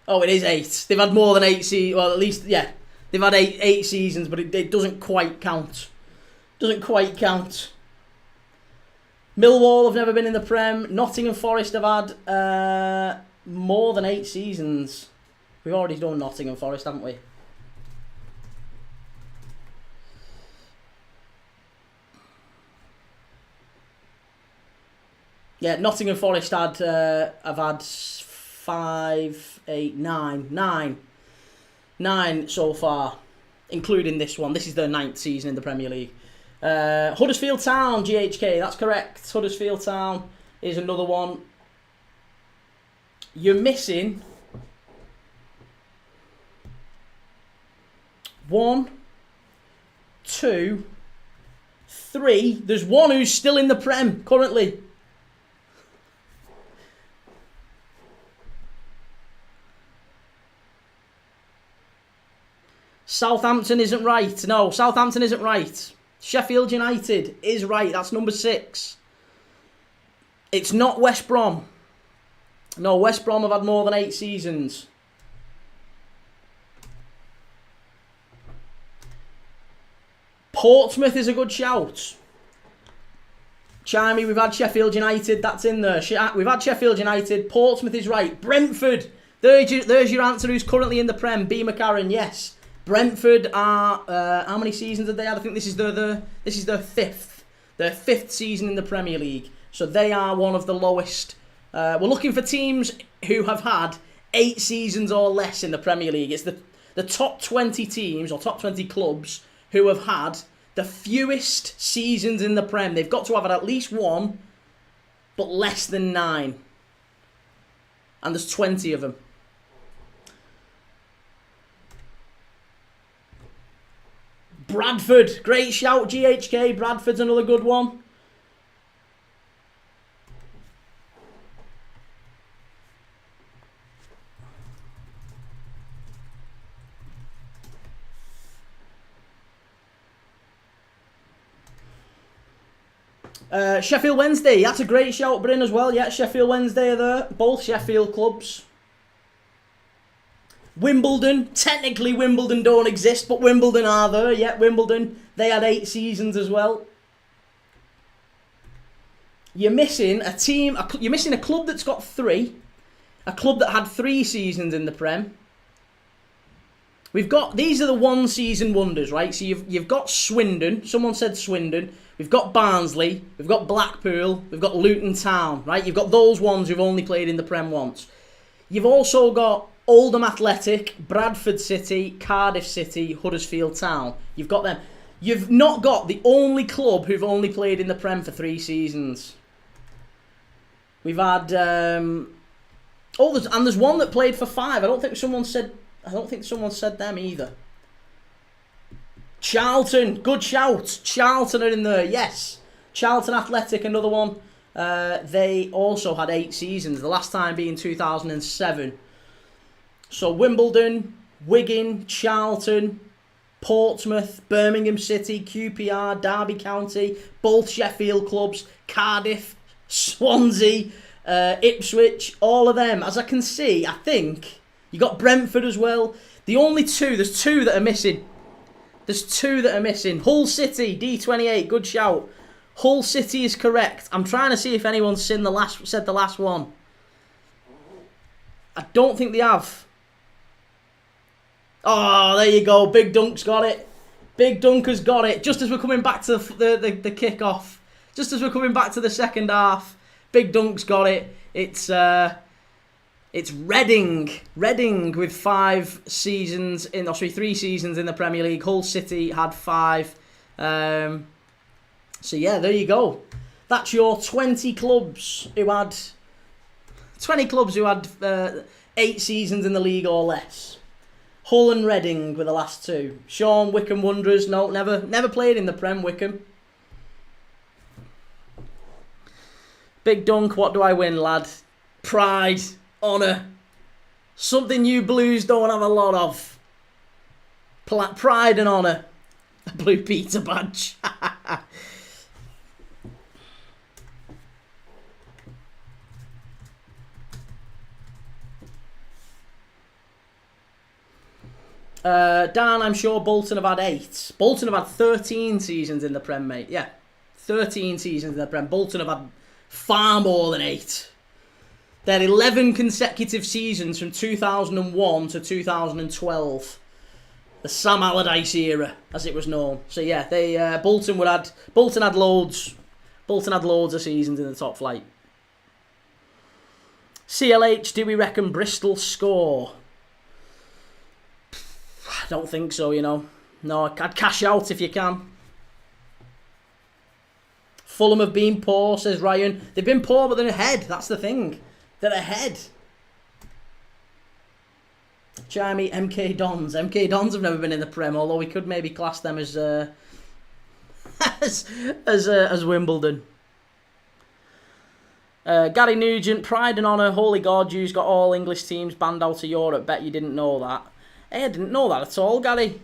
Oh, it is 8. They've had more than 8 seasons. Well, at least, yeah. They've had 8 seasons, but it doesn't quite count. Doesn't quite count. Millwall have never been in the Prem. Nottingham Forest have had more than 8 seasons. We've already done Nottingham Forest, haven't we? Yeah, Nottingham Forest have had 5, 8, 9 so far, including this one. This is their 9th season in the Premier League. Huddersfield Town, GHK, that's correct. Huddersfield Town is another one. You're missing 1, 2, 3. There's one who's still in the Prem currently. Southampton isn't right. No, Southampton isn't right. Sheffield United is right. That's number 6. It's not West Brom. No, West Brom have had more than 8 seasons. Portsmouth is a good shout. Chimey, we've had Sheffield United. That's in there. We've had Sheffield United. Portsmouth is right. Brentford. There's your answer. Who's currently in the Prem? B. McCarran. Yes. Brentford are how many seasons have they had? I think this is their fifth season in the Premier League. So they are one of the lowest. We're looking for teams who have had 8 seasons or less in the Premier League. It's the top 20 teams or top 20 clubs who have had the fewest seasons in the Prem. They've got to have had at least one, but less than 9. And there's 20 of them. Bradford, great shout, GHK. Bradford's another good one. Sheffield Wednesday, that's a great shout, Bryn, as well. Yeah, Sheffield Wednesday are there. Both Sheffield clubs. Wimbledon, technically Wimbledon don't exist, but Wimbledon are there. Yeah, Wimbledon, they had 8 seasons as well. You're missing a team, you're missing a club that's got 3. A club that had 3 seasons in the Prem. We've got, these are the 1 season wonders, right? So you've got Swindon, someone said Swindon. We've got Barnsley, we've got Blackpool, we've got Luton Town, right? You've got those ones who've only played in the Prem once. You've also got Oldham Athletic, Bradford City, Cardiff City, Huddersfield Town. You've got them. You've not got the only club who've only played in the Prem for 3 seasons. We've had there's one that played for 5. I don't think someone said them either. Charlton, good shout. Charlton are in there, yes. Charlton Athletic, another one. They also had 8 seasons, the last time being 2007. So Wimbledon, Wigan, Charlton, Portsmouth, Birmingham City, QPR, Derby County, both Sheffield clubs, Cardiff, Swansea, Ipswich, all of them. As I can see, I think you got Brentford as well. The only 2, there's 2 that are missing. Hull City, D28, good shout. Hull City is correct. I'm trying to see if anyone's said the last one. I don't think they have. Oh, there you go. Big Dunk's got it. Big Dunk has got it. Just as we're coming back to the kick-off. Just as we're coming back to the second half. Big Dunk's got it. It's Reading. Reading with 3 seasons in the Premier League. Hull City had 5. So yeah, there you go. That's your 20 clubs who had 8 seasons in the league or less. Hull and Reading were the last 2. Sean, Wycombe Wanderers. No, never played in the Prem, Wycombe. Big Dunk, what do I win, lad? Pride, honour. Something you Blues don't have a lot of. Pride and honour. A Blue Peter badge. Dan, I'm sure Bolton have had 8. Bolton have had 13 seasons in the Prem, mate. Yeah, 13 seasons in the Prem. Bolton have had far more than 8. They had 11 consecutive seasons from 2001 to 2012. The Sam Allardyce era, as it was known. So yeah, Bolton had loads of seasons in the top flight. CLH, do we reckon Bristol score? I don't think so, you know. No, I'd cash out if you can. Fulham have been poor, says Ryan. They've been poor, but they're ahead. That's the thing. They're ahead. Chimey, MK Dons. MK Dons have never been in the Prem, although we could maybe class them as as Wimbledon. Gary Nugent, Pride and Honour, Holy God, you've got all English teams banned out of Europe. Bet you didn't know that. Hey, I didn't know that at all, Gary.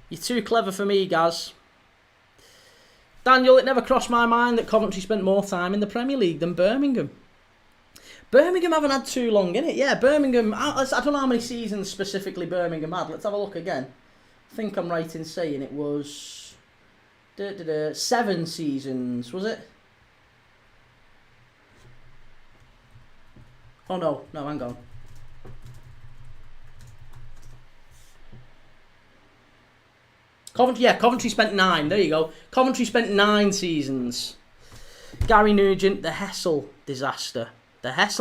You're too clever for me, Gaz. Daniel, it never crossed my mind that Coventry spent more time in the Premier League than Birmingham. Birmingham haven't had too long, innit? Yeah, Birmingham, I don't know how many seasons specifically Birmingham had. Let's have a look again. I think I'm right in saying it was 7 seasons, was it? Oh no, hang on. Coventry spent 9. There you go. Coventry spent 9 seasons. Gary Nugent, the Hessel disaster. Can't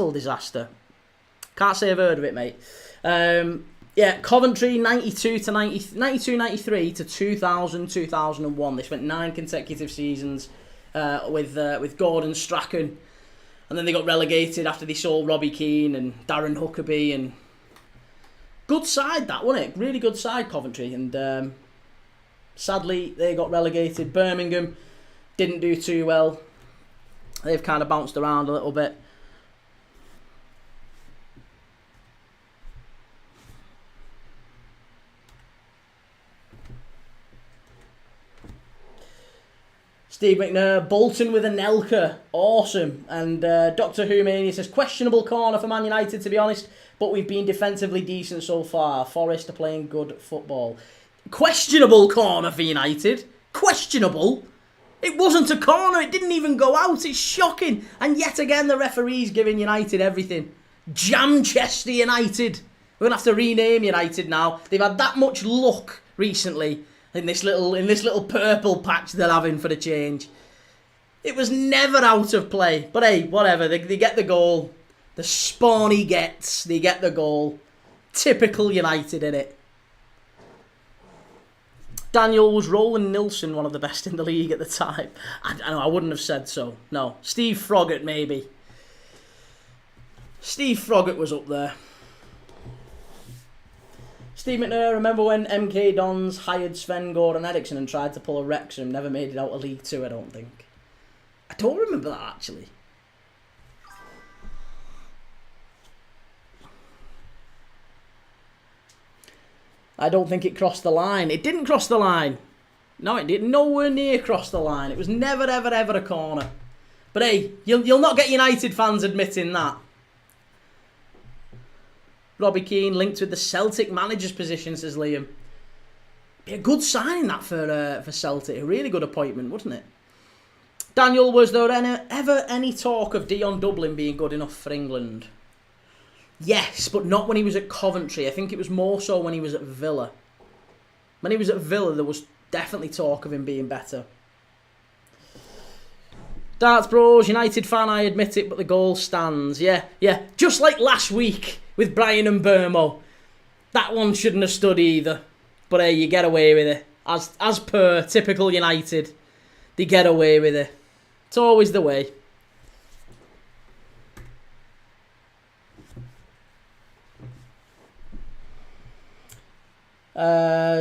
say I've heard of it, mate. Coventry 92-93 to 2000-2001. They spent 9 consecutive seasons with Gordon Strachan, and then they got relegated after they sold Robbie Keane and Darren Huckabee. And good side that, wasn't it? Really good side, Coventry. And sadly, they got relegated. Birmingham didn't do too well. They've kind of bounced around a little bit. Steve McNair, Bolton with a Nelka. Awesome. And Dr. Who Mania says, questionable corner for Man United, to be honest, but we've been defensively decent so far. Forest are playing good football. Questionable corner for United? Questionable? It wasn't a corner. It didn't even go out. It's shocking. And yet again, the referee's giving United everything. Jamchester United. We're going to have to rename United now. They've had that much luck recently in this little purple patch they're having for the change. It was never out of play. But hey, whatever. They get the goal. The spawn he gets. They get the goal. Typical United, innit? Daniel, was Roland Nilsson one of the best in the league at the time? I wouldn't have said so. No. Steve Froggatt, maybe. Steve Froggatt was up there. Steve McNair, remember when MK Dons hired Sven Goran Eriksson and tried to pull a Wrexham? Never made it out of League Two, I don't think. I don't remember that, actually. I don't think it crossed the line. It didn't cross the line. No, it didn't. Nowhere near cross the line. It was never, ever, ever a corner. But hey, you'll not get United fans admitting that. Robbie Keane linked with the Celtic manager's position, says Liam. Be a good signing that for Celtic. A really good appointment, wouldn't it? Daniel, was there ever any talk of Dion Dublin being good enough for England? Yes, but not when he was at Coventry. I think it was more so when he was at Villa. When he was at Villa, there was definitely talk of him being better. Darts Bros, United fan, I admit it, but the goal stands. Yeah. Just like last week with Brian and Burmo. That one shouldn't have stood either. But hey, you get away with it. As per typical United, they get away with it. It's always the way.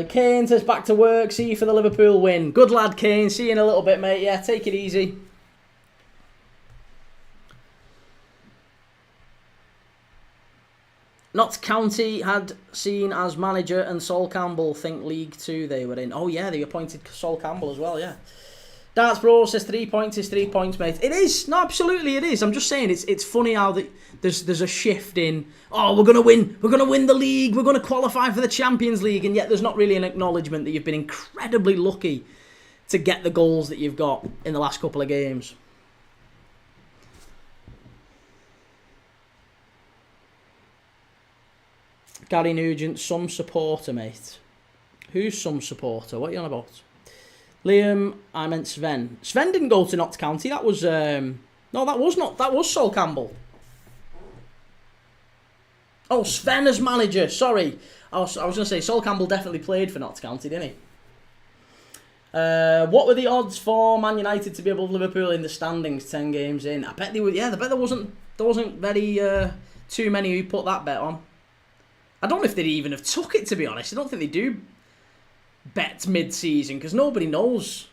Kane says back to work. See you for the Liverpool win. Good lad, Kane. See you in a little bit, mate. Yeah, take it easy. Notts County had seen as manager and Sol Campbell think League 2 they were in. Oh yeah, they appointed Sol Campbell as well, yeah. Darts Bro says 3 points is 3 points, mate. It is. No, absolutely it is. I'm just saying it's funny how there's a shift in, oh, we're gonna win the league, we're gonna qualify for the Champions League, and yet there's not really an acknowledgement that you've been incredibly lucky to get the goals that you've got in the last couple of games. Gary Nugent, some supporter, mate. Who's some supporter? What are you on about? Liam, I meant Sven. Sven didn't go to Notts County. That was no, that was Sol Campbell. Oh, Sven as manager. Sorry, I was going to say Sol Campbell definitely played for Notts County, didn't he? What were the odds for Man United to be above Liverpool in the standings 10 games in? I bet they were. Yeah, I bet there wasn't very too many who put that bet on. I don't know if they'd even have took it, to be honest. I don't think they do bet mid-season because nobody knows.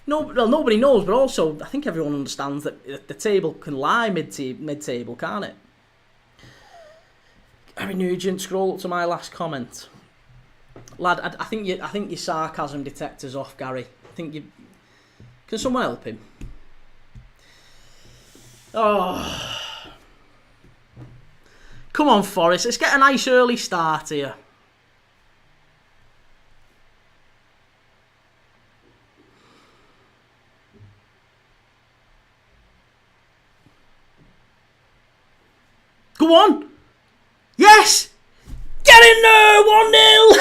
Nobody knows, but also I think everyone understands that the table can lie mid-table, can't it? Harry Nugent, scroll up to my last comment, lad. I think your sarcasm detector's off, Gary. Can someone help him? Oh. Come on, Forest. Let's get a nice early start here. Go on. Yes! Get in there! 1-0!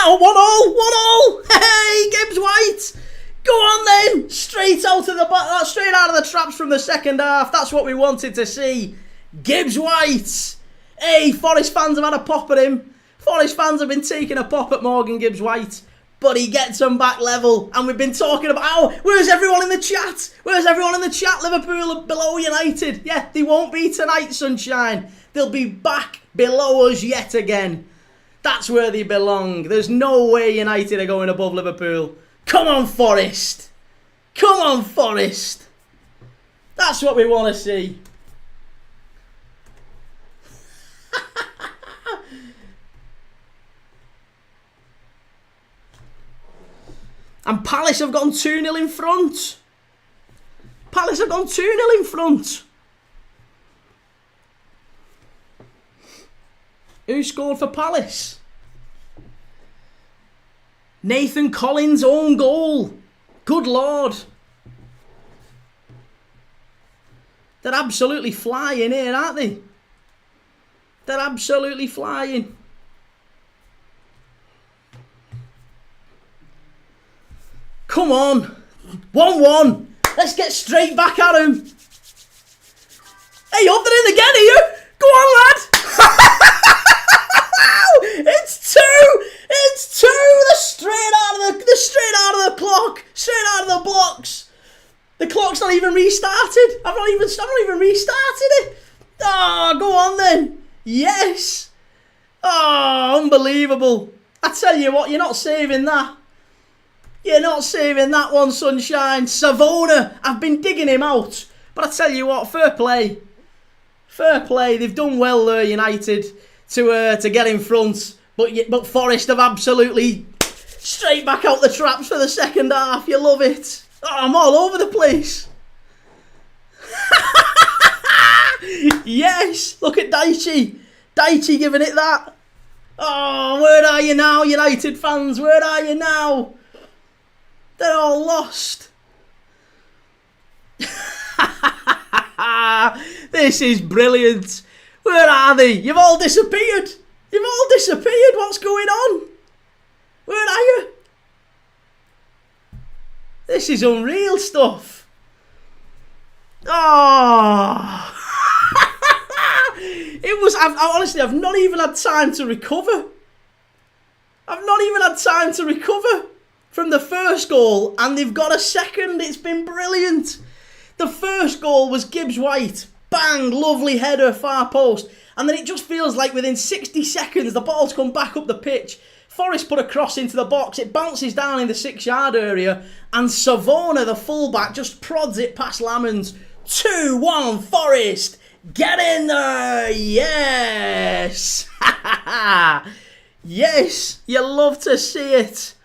now. 1-1-1. Hey, Gibbs White. Go on then. Straight out of the traps from the second half. That's what we wanted to see. Gibbs White. Hey, Forest fans have had a pop at him. Forest fans have been taking a pop at Morgan Gibbs White. But he gets them back level. And we've been talking about, where's everyone in the chat? Where's everyone in the chat? Liverpool are below United. Yeah, they won't be tonight, sunshine. They'll be back below us yet again. That's where they belong. There's no way United are going above Liverpool. Come on, Forest. Come on, Forest. That's what we want to see. And Palace have gone 2-0 in front. Palace have gone 2-0 in front. Who scored for Palace? Nathan Collins' own goal. Good Lord. They're absolutely flying here, aren't they? They're absolutely flying. Come on. 1-1. Let's get straight back at him. Hey, up there in again, are you? Go on, lad. It's 2. It's 2. They're straight out of the clock. Straight out of the blocks. The clock's not even restarted. I've not even restarted it. Oh, go on then. Yes. Oh, unbelievable. I tell you what, you're not saving that. You're not saving that one, sunshine. Savona, I've been digging him out. But I tell you what, fair play. Fair play. They've done well there, United, to get in front. But Forest have absolutely straight back out the traps for the second half. You love it. Oh, I'm all over the place. Yes, look at Daichi. Daichi giving it that. Oh, where are you now, United fans? Where are you now? They're all lost. This is brilliant. Where are they? You've all disappeared. You've all disappeared. What's going on? Where are you? This is unreal stuff. Oh. I've not even had time to recover. I've not even had time to recover from the first goal, and they've got a second. It's been brilliant. The first goal was Gibbs White. Bang, lovely header, far post. And then it just feels like within 60 seconds, the ball's come back up the pitch. Forrest put a cross into the box. It bounces down in the 6-yard area. And Savona, the fullback, just prods it past Lamons. 2-1, Forest. Get in there. Yes. Yes, you love to see it.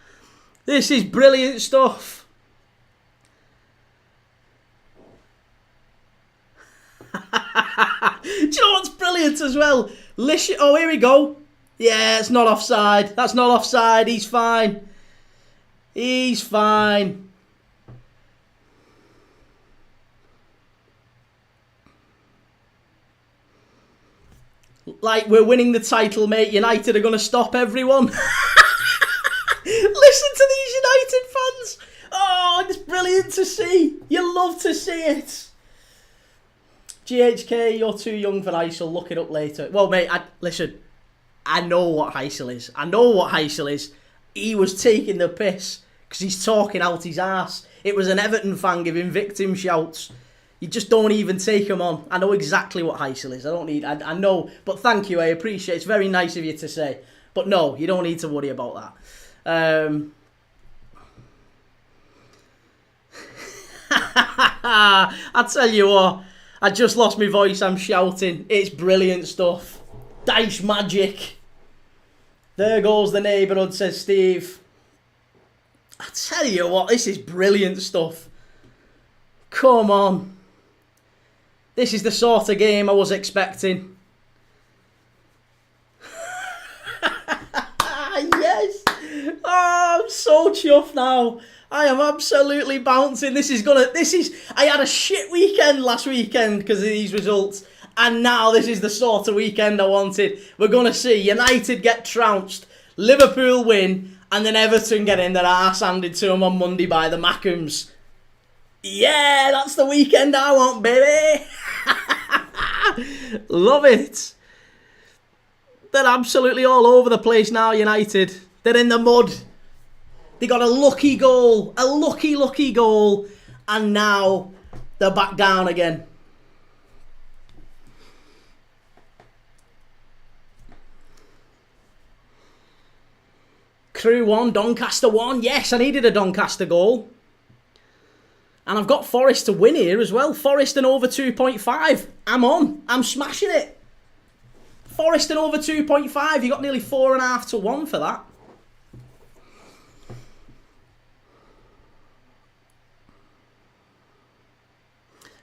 This is brilliant stuff. Do you know what's brilliant as well? Oh, here we go. Yeah, it's not offside. That's not offside. He's fine. He's fine. Like we're winning the title, mate. United are going to stop everyone. Listen to these United fans. Oh, it's brilliant to see. You love to see it. GHK, you're too young for Heysel. Look it up later. Well, mate, listen. I know what Heysel is. I know what Heysel is. He was taking the piss because he's talking out his arse. It was an Everton fan giving victim shouts. You just don't even take him on. I know exactly what Heysel is. I know. But thank you. I appreciate it. It's very nice of you to say. But no, you don't need to worry about that. I tell you what. I just lost my voice. I'm shouting. It's brilliant stuff. Dice magic. There goes the neighbourhood, says Steve. I tell you what. This is brilliant stuff. Come on. This is the sort of game I was expecting. Yes. Oh, I'm so chuffed now. I am absolutely bouncing. I had a shit weekend last weekend because of these results. And now this is the sort of weekend I wanted. We're going to see United get trounced. Liverpool win, and then Everton getting their arse handed to them on Monday by the Mackhams. Yeah, that's the weekend I want, baby. Love it. They're absolutely all over the place now, United. They're in the mud. They got a lucky goal. A lucky goal. And now they're back down again. Crew 1, Doncaster 1. Yes, I needed a Doncaster goal. And I've got Forest to win here as well. Forest and over 2.5. I'm on. I'm smashing it. Forest and over 2.5. You got nearly 4.5 to 1 for that.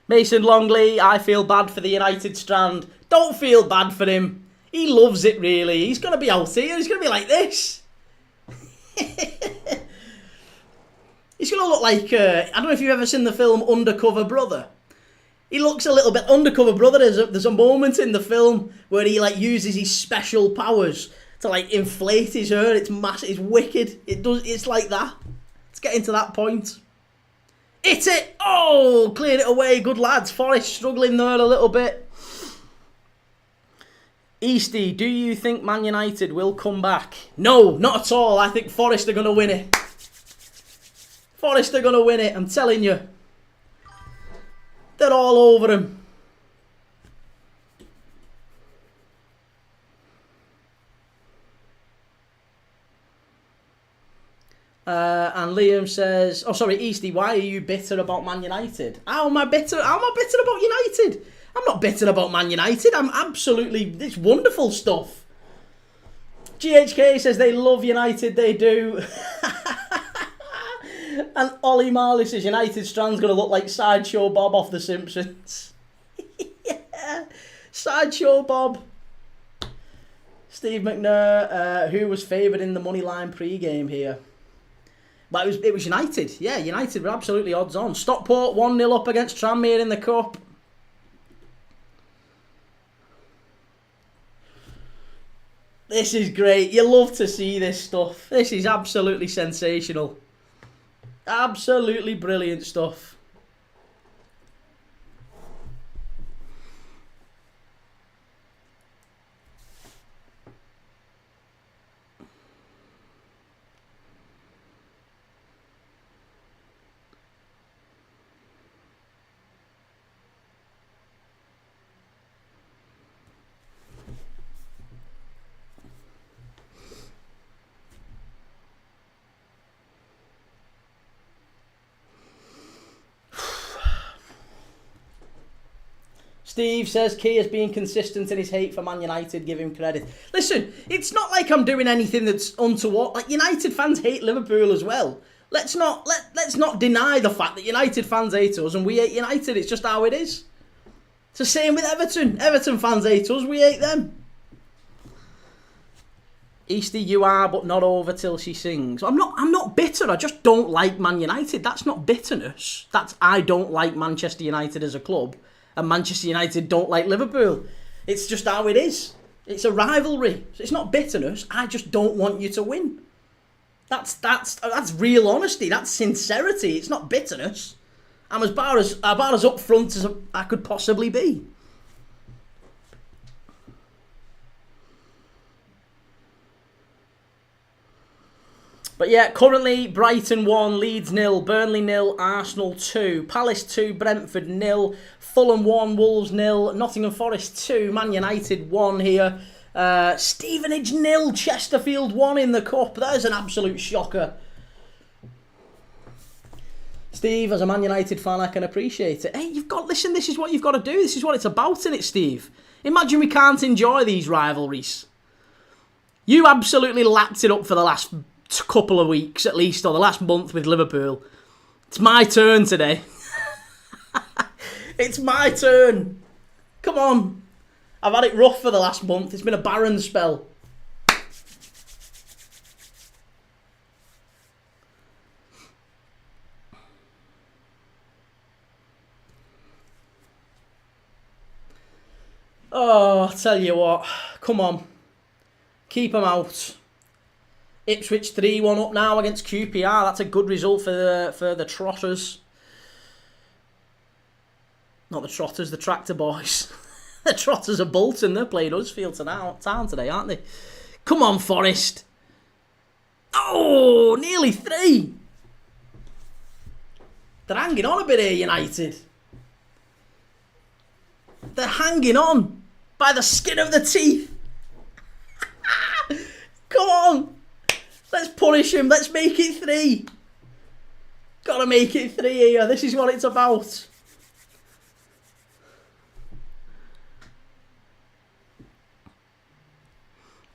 Mason Longley, I feel bad for the United Strand. Don't feel bad for him. He loves it, really. He's going to be out here. He's going to be like this. He's going to look like, I don't know if you've ever seen the film Undercover Brother. He looks a little bit Undercover Brother. There's a moment in the film where he like uses his special powers to like inflate his hair. It's massive. It's wicked. It's like that. It's getting to that point. Hit it! Oh, cleared it away. Good lads. Forest struggling there a little bit. Easty, do you think Man United will come back? No, not at all. I think Forest are going to win it. Forest are going to win it, I'm telling you. They're all over him. And Liam says, oh sorry, Easty, why are you bitter about Man United? How am I bitter? How am I bitter about United? I'm not bitter about Man United. I'm absolutely, it's wonderful stuff. GHK says they love United, they do. And Ollie Marley says United Strand's going to look like Sideshow Bob off The Simpsons. Yeah, Sideshow Bob. Steve McNair, who was favoured in the Moneyline pre-game here? Well, it was United. Yeah, United were absolutely odds on. Stockport 1-0 up against Tranmere in the Cup. This is great. You love to see this stuff. This is absolutely sensational. Absolutely brilliant stuff. Steve says Key is being consistent in his hate for Man United. Give him credit. Listen, it's not like I'm doing anything that's untoward. Like, United fans hate Liverpool as well. Let's not deny the fact that United fans hate us and we hate United. It's just how it is. It's the same with Everton. Everton fans hate us. We hate them. Easty, you are, but not over till she sings. I'm not bitter. I just don't like Man United. That's not bitterness. That's I don't like Manchester United as a club. And Manchester United don't like Liverpool. It's just how it is. It's a rivalry. It's not bitterness. I just don't want you to win. That's real honesty. That's sincerity. It's not bitterness. I'm about as upfront as I could possibly be. But yeah, currently Brighton 1, Leeds 0, Burnley 0, Arsenal 2, Palace 2, Brentford 0, Fulham 1, Wolves 0, Nottingham Forest 2, Man United 1 here, Stevenage 0, Chesterfield 1 in the Cup. That is an absolute shocker. Steve, as a Man United fan, I can appreciate it. Hey, listen, this is what you've got to do. This is what it's about, isn't it, Steve? Imagine we can't enjoy these rivalries. You absolutely lapped it up for the last couple of weeks at least, or the last month with Liverpool. It's my turn today. It's my turn. Come on. I've had it rough for the last month. It's been a barren spell. Oh, I'll tell you what. Come on. Keep them out. Ipswich 3-1 up now against QPR. That's a good result for the Trotters. Not the Trotters, the Tractor Boys. The Trotters of Bolton. They're playing Huddersfield Town today, aren't they? Come on, Forest. Oh, nearly 3. They're hanging on a bit here, United. They're hanging on by the skin of the teeth. Come on. Let's punish him. Let's make it 3. Gotta make it 3 here. This is what it's about.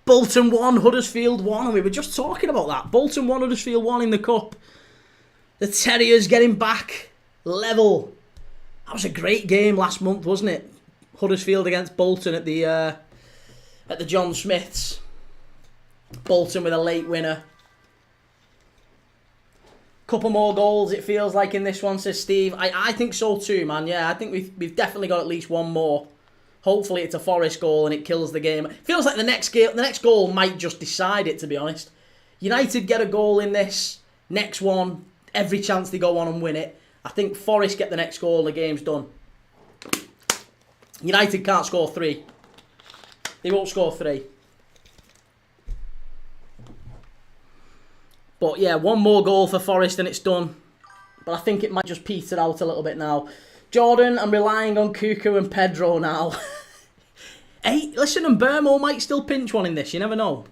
Bolton 1, Huddersfield 1. And we were just talking about that. Bolton 1, Huddersfield 1 in the Cup. The Terriers getting back level. That was a great game last month, wasn't it? Huddersfield against Bolton at the John Smiths. Bolton with a late winner. Couple more goals, it feels like, in this one, says Steve. I think so too, man. Yeah, I think we've definitely got at least one more. Hopefully it's a Forest goal and it kills the game. It feels like the next goal might just decide it, to be honest. United get a goal in this. Next one, every chance they go on and win it. I think Forest get the next goal, the game's done. United can't score 3. They won't score 3. But yeah, one more goal for Forest and it's done. But I think it might just peter out a little bit now. Jordan, I'm relying on Cuckoo and Pedro now. Hey, listen, and Burmo might still pinch one in this. You never know.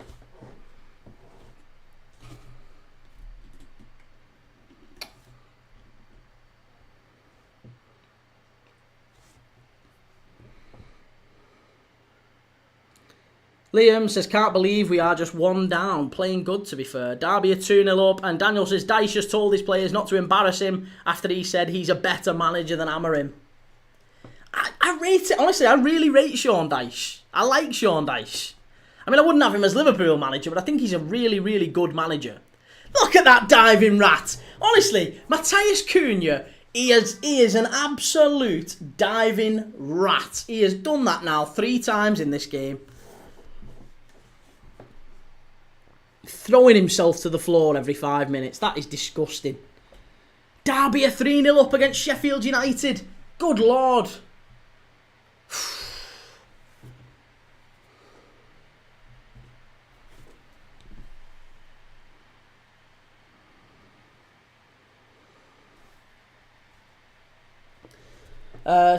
Liam says, can't believe we are just 1 down. Playing good, to be fair. Derby are 2-0 up. And Daniel says, Dyche just told his players not to embarrass him after he said he's a better manager than Amorim. I rate it. Honestly, I really rate Sean Dyche. I like Sean Dyche. I mean, I wouldn't have him as Liverpool manager, but I think he's a really, really good manager. Look at that diving rat. Honestly, Matthias Cunha, he is an absolute diving rat. He has done that now 3 times in this game. Throwing himself to the floor every 5 minutes. That is disgusting. Derby are 3-0 up against Sheffield United. Good Lord.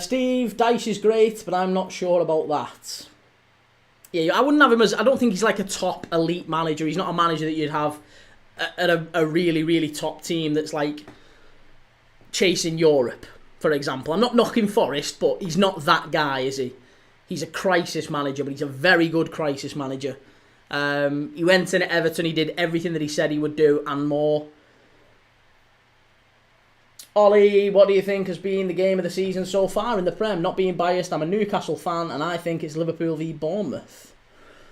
Steve, Dyche is great, but I'm not sure about that. Yeah, I wouldn't have him as... I don't think he's like a top elite manager. He's not a manager that you'd have at a really, really top team that's like chasing Europe, for example. I'm not knocking Forest, but he's not that guy, is he? He's a crisis manager, but he's a very good crisis manager. He went in at Everton, he did everything that he said he would do and more. Ollie, what do you think has been the game of the season so far in the Prem? Not being biased, I'm a Newcastle fan and I think it's Liverpool v Bournemouth.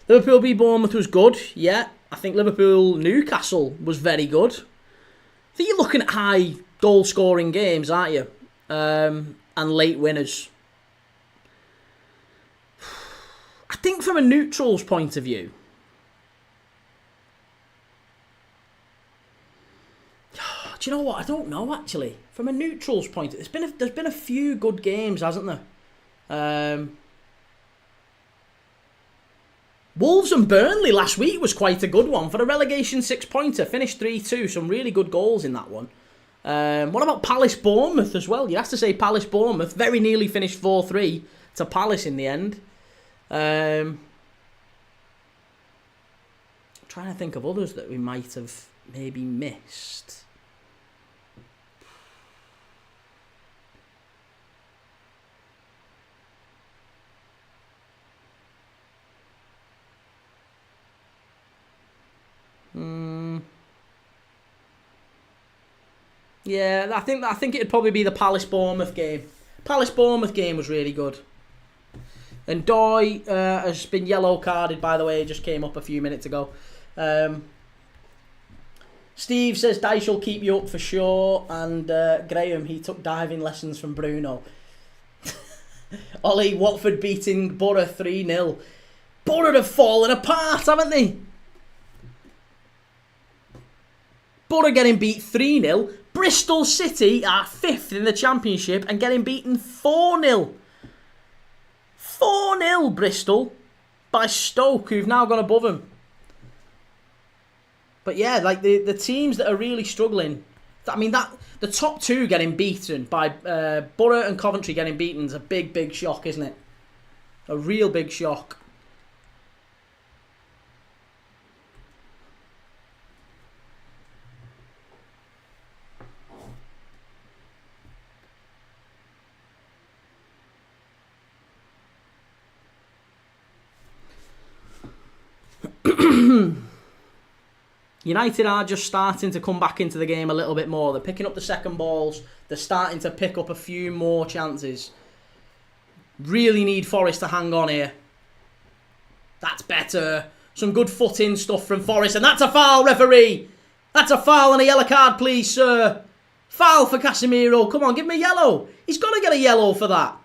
Liverpool v Bournemouth was good, yeah. I think Liverpool-Newcastle was very good. I think you're looking at high goal-scoring games, aren't you? And late winners. I think from a neutral's point of view, do you know what? I don't know, actually. From a neutral's point, there's been a few good games, hasn't there? Wolves and Burnley last week was quite a good one. For a relegation 6-pointer, finished 3-2. Some really good goals in that one. What about Palace-Bournemouth as well? You have to say Palace-Bournemouth very nearly finished 4-3 to Palace in the end. I'm trying to think of others that we might have maybe missed. Yeah, I think it'd probably be the Palace-Bournemouth game. Palace-Bournemouth game was really good. And Doy has been yellow carded, by the way. It just came up a few minutes ago. Steve says Dyche will keep you up for sure. And Graham, he took diving lessons from Bruno. Ollie, Watford beating Borough 3-0. Borough have fallen apart, haven't they? Borough getting beat 3-0. Bristol City are 5th in the Championship and getting beaten 4-0. 4-0 Bristol by Stoke, who've now gone above them. But yeah, like the teams that are really struggling. I mean, that the top two getting beaten by Borough and Coventry getting beaten is a big, big shock, isn't it? A real big shock. United are just starting to come back into the game a little bit more. They're picking up the second balls. They're starting to pick up a few more chances. Really need Forest to hang on here. That's better. Some good foot-in stuff from Forest. And that's a foul, referee. That's a foul and a yellow card, please, sir. Foul for Casemiro. Come on, give me a yellow. He's got to get a yellow for that.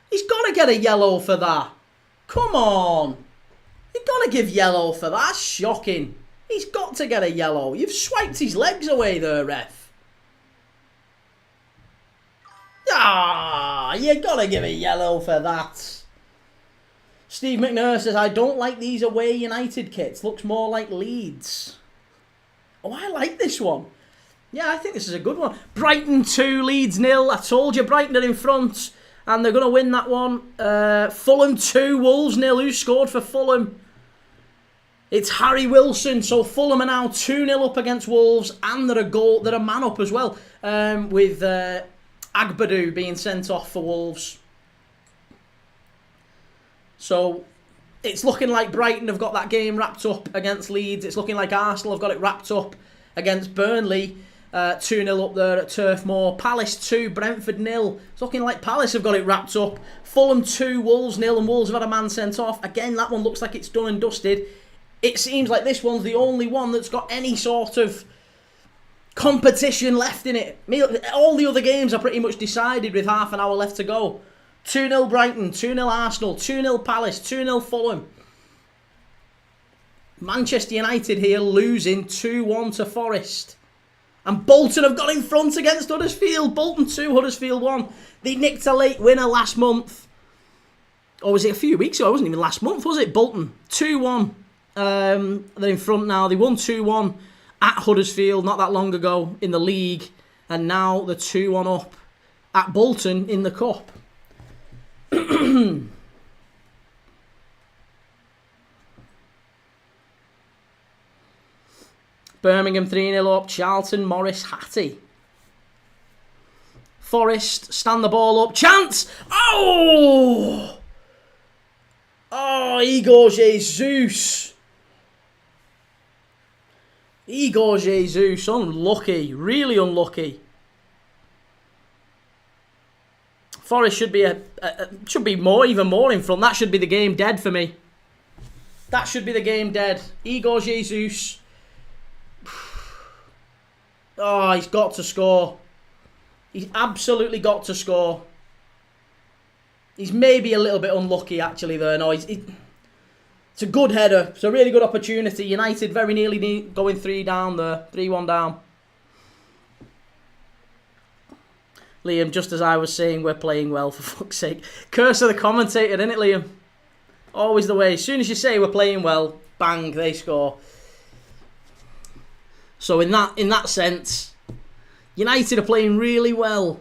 He's got to get a yellow for that. Come on. You've got to give yellow for that. That's shocking. He's got to get a yellow. You've swiped his legs away there, ref. Ah, you got to give a yellow for that. Steve McNair says, I don't like these away United kits. Looks more like Leeds. Oh, I like this one. Yeah, I think this is a good one. Brighton 2, Leeds 0. I told you Brighton are in front. And they're going to win that one. Fulham 2, Wolves 0. Who scored for Fulham? It's Harry Wilson. So Fulham are now 2-0 up against Wolves. And they're a man up as well. With Agbadou being sent off for Wolves. So it's looking like Brighton have got that game wrapped up against Leeds. It's looking like Arsenal have got it wrapped up against Burnley. 2-0 up there at Turf Moor. Palace 2, Brentford 0. It's looking like Palace have got it wrapped up. Fulham 2, Wolves 0, and Wolves have had a man sent off. Again, that one looks like it's done and dusted. It seems like this one's the only one that's got any sort of competition left in it. All the other games are pretty much decided with half an hour left to go. 2-0 Brighton, 2-0 Arsenal, 2-0 Palace, 2-0 Fulham. Manchester United here losing 2-1 to Forest. And Bolton have got in front against Huddersfield. Bolton 2, Huddersfield 1. They nicked a late winner last month. Or was it a few weeks ago? It wasn't even last month, was it? Bolton 2-1. They're in front now. They won 2-1 at Huddersfield not that long ago in the league. And now they're 2-1 up at Bolton in the cup. Birmingham 3-0 up. Charlton, Morris, Hattie. Forest, stand the ball up. Chance! Oh! Oh, Igor Jesus. Igor Jesus. Unlucky. Really unlucky. Forest should be even more in front. That should be the game dead for me. That should be the game dead. Igor Jesus. Oh, he's got to score. He's absolutely got to score. He's maybe a little bit unlucky actually there. No, it's a good header. It's a really good opportunity. United very nearly going 3 down there. 3-1 down. Liam, just as I was saying, we're playing well, for fuck's sake. Curse of the commentator, isn't it, Liam? Always the way. As soon as you say we're playing well, bang, they score. So in that sense, United are playing really well.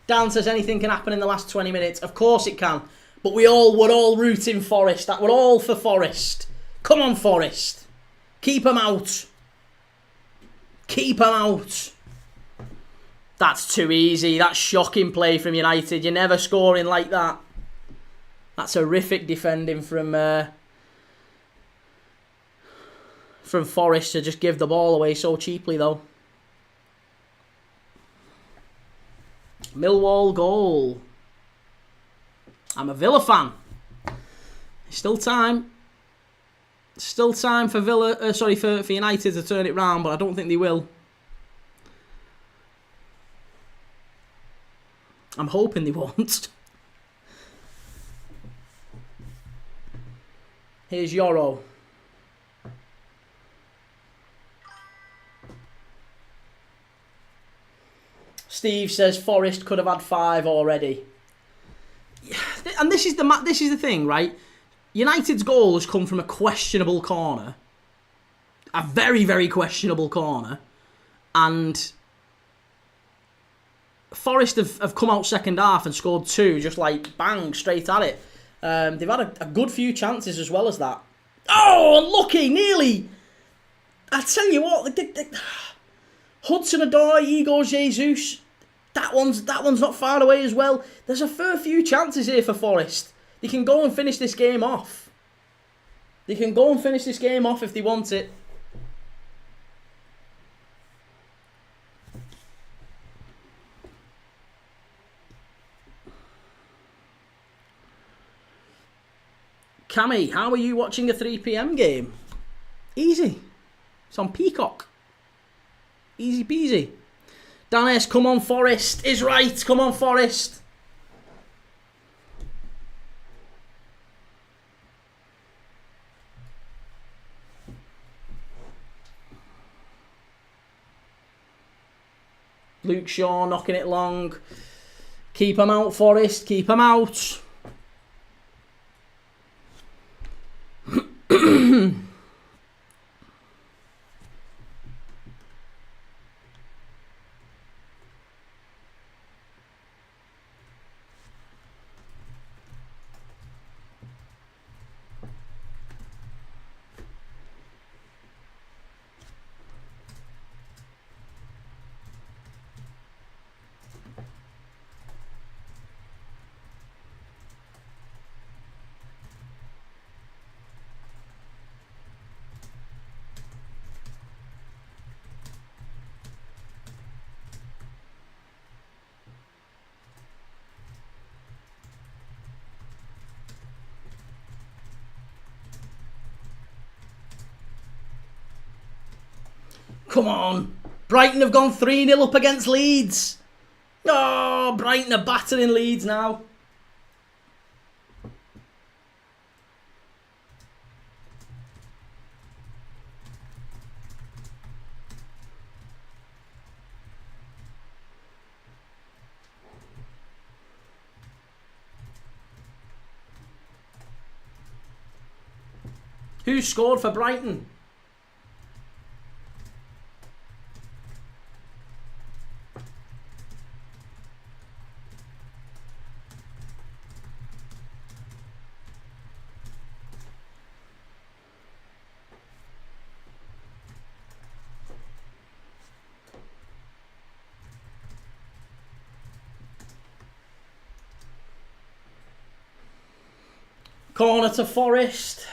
Dan says anything can happen in the last 20 minutes. Of course it can. But we're all rooting Forest. We're all for Forest. Come on, Forest. Keep them out. Keep them out. That's too easy. That's shocking play from United. You're never scoring like that. That's horrific defending from Forest to just give the ball away so cheaply, though. Millwall goal. I'm a Villa fan. Still time. Still time for Villa. For United to turn it round, but I don't think they will. I'm hoping they won't. Here's Yoro. Steve says Forest could have had 5 already. And this is the thing, right? United's goal has come from a questionable corner. A very, very questionable corner. And Forest have come out second half and scored 2, just like bang, straight at it. They've had a good few chances as well as that. Oh, unlucky, nearly. I tell you what, Hudson-Odoi, Igor Jesus, that one's not far away as well. There's a fair few chances here for Forest. They can go and finish this game off. They can go and finish this game off if they want it. Cammy, how are you watching a 3 PM game? Easy. It's on Peacock. Easy peasy. Dan S, come on Forest, is right. Come on Forest. Luke Shaw knocking it long. Keep him out, Forest. Keep him out. Come on. Brighton have gone 3-0 up against Leeds. Oh, Brighton are battering Leeds now. Who scored for Brighton? Corner to Forest.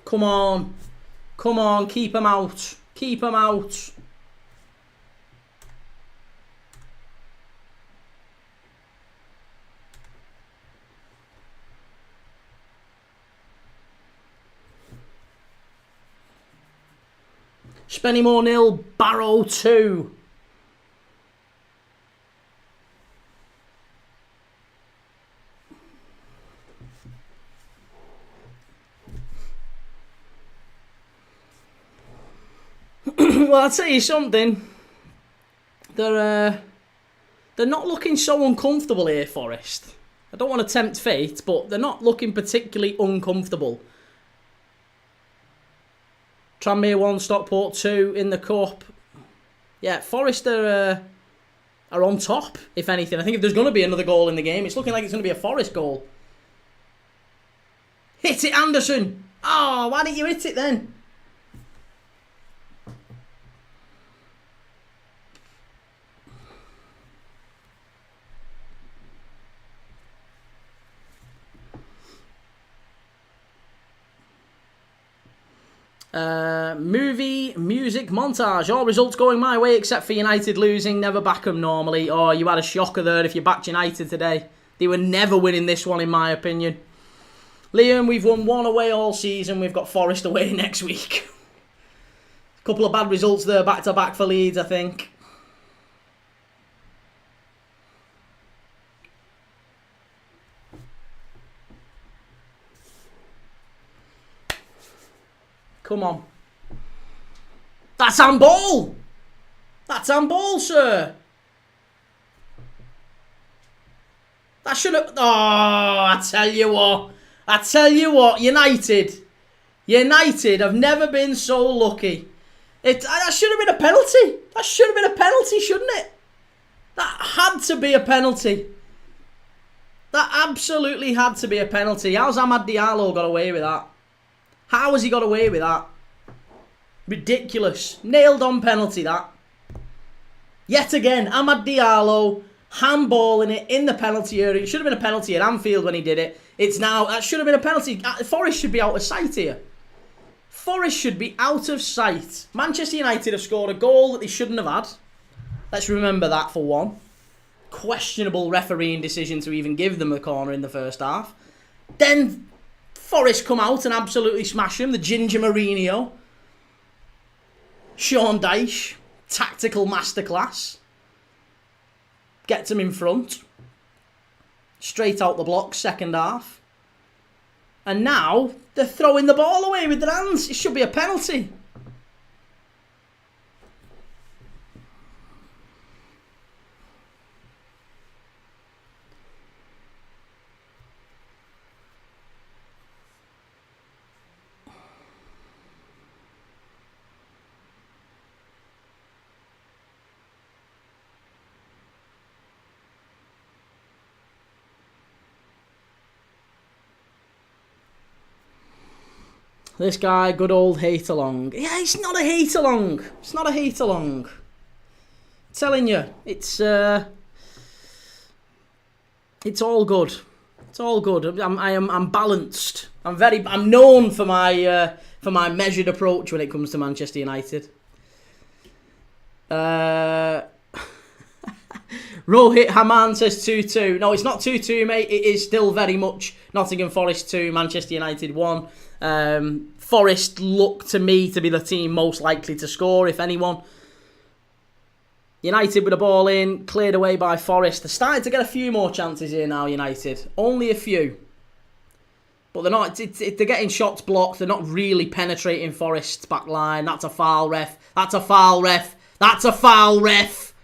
Come on. Come on, keep him out. Keep him out. Spennymoor 0, Barrow 2. Well, I'll tell you something. They're not looking so uncomfortable here, Forest. I don't want to tempt fate, but they're not looking particularly uncomfortable. Tranmere 1, Stockport 2 in the cup. Yeah, Forest are on top, if anything. I think if there's going to be another goal in the game, it's looking like it's going to be a Forest goal. Hit it, Anderson! Oh, why didn't you hit it then? Music montage. All results going my way except for United losing. Never back them normally. Oh, you had a shocker there if you backed United today. They were never winning this one in my opinion. Liam, we've won 1 away all season. We've got Forest away next week. A couple of bad results there back to back for Leeds, I think. Come on. That's handball! That's handball, sir. That should have... Oh, I tell you what. I tell you what, United have never been so lucky. That should have been a penalty. That should have been a penalty, shouldn't it? That had to be a penalty. That absolutely had to be a penalty. How's Amad Diallo got away with that? How has he got away with that? Ridiculous. Nailed on penalty, that. Yet again, Amad Diallo handballing it in the penalty area. It should have been a penalty at Anfield when he did it. It's now, that should have been a penalty. Forest should be out of sight here. Forest should be out of sight. Manchester United have scored a goal that they shouldn't have had. Let's remember that for one. Questionable refereeing decision to even give them the corner in the first half. Then Forest come out and absolutely smash him. The Ginger Mourinho. Sean Dyche. Tactical masterclass. Gets him in front. Straight out the blocks, second half. And now they're throwing the ball away with their hands. It should be a penalty. This guy, good old hate along. Yeah, it's not a hate along. It's not a hate along. Telling you, it's all good. It's all good. I'm balanced. I'm known for my measured approach when it comes to Manchester United. Rohit Haman says 2-2. No, it's not 2-2, mate. It is still very much Nottingham Forest 2, Manchester United 1. Forest look to me to be the team most likely to score, if anyone. United with the ball in, cleared away by Forest. They're starting to get a few more chances here now, United. Only a few. But they're not. They're getting shots blocked. They're not really penetrating Forest's back line. That's a foul, ref. That's a foul, ref. That's a foul, ref.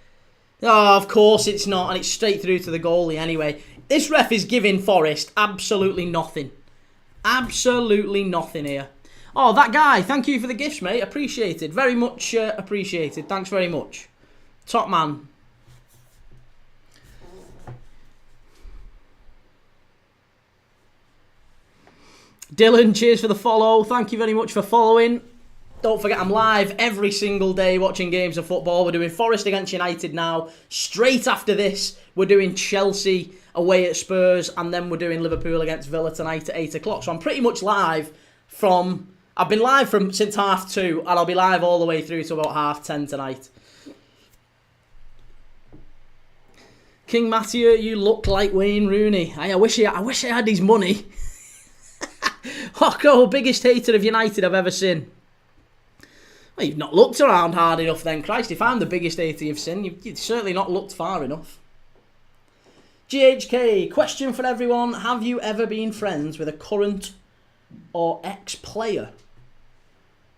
Oh, of course it's not. And it's straight through to the goalie anyway. This ref is giving Forest absolutely nothing. Absolutely nothing here. Oh, that guy. Thank you for the gifts, mate. Appreciated. Very much appreciated. Thanks very much. Top man. Dylan, cheers for the follow. Thank you very much for following. Don't forget, I'm live every single day watching games of football. We're doing Forest against United now. Straight after this, we're doing Chelsea away at Spurs. And then we're doing Liverpool against Villa tonight at 8 o'clock. So I'm pretty much live from... I've been live since 2:30. And I'll be live all the way through to about 10:30 tonight. King Matthew, you look like Wayne Rooney. I wish I had his money. Hocko, biggest hater of United I've ever seen. Well, you've not looked around hard enough then, Christ. If I'm the biggest hater you've seen, you've certainly not looked far enough. GHK, question for everyone. Have you ever been friends with a current or ex-player?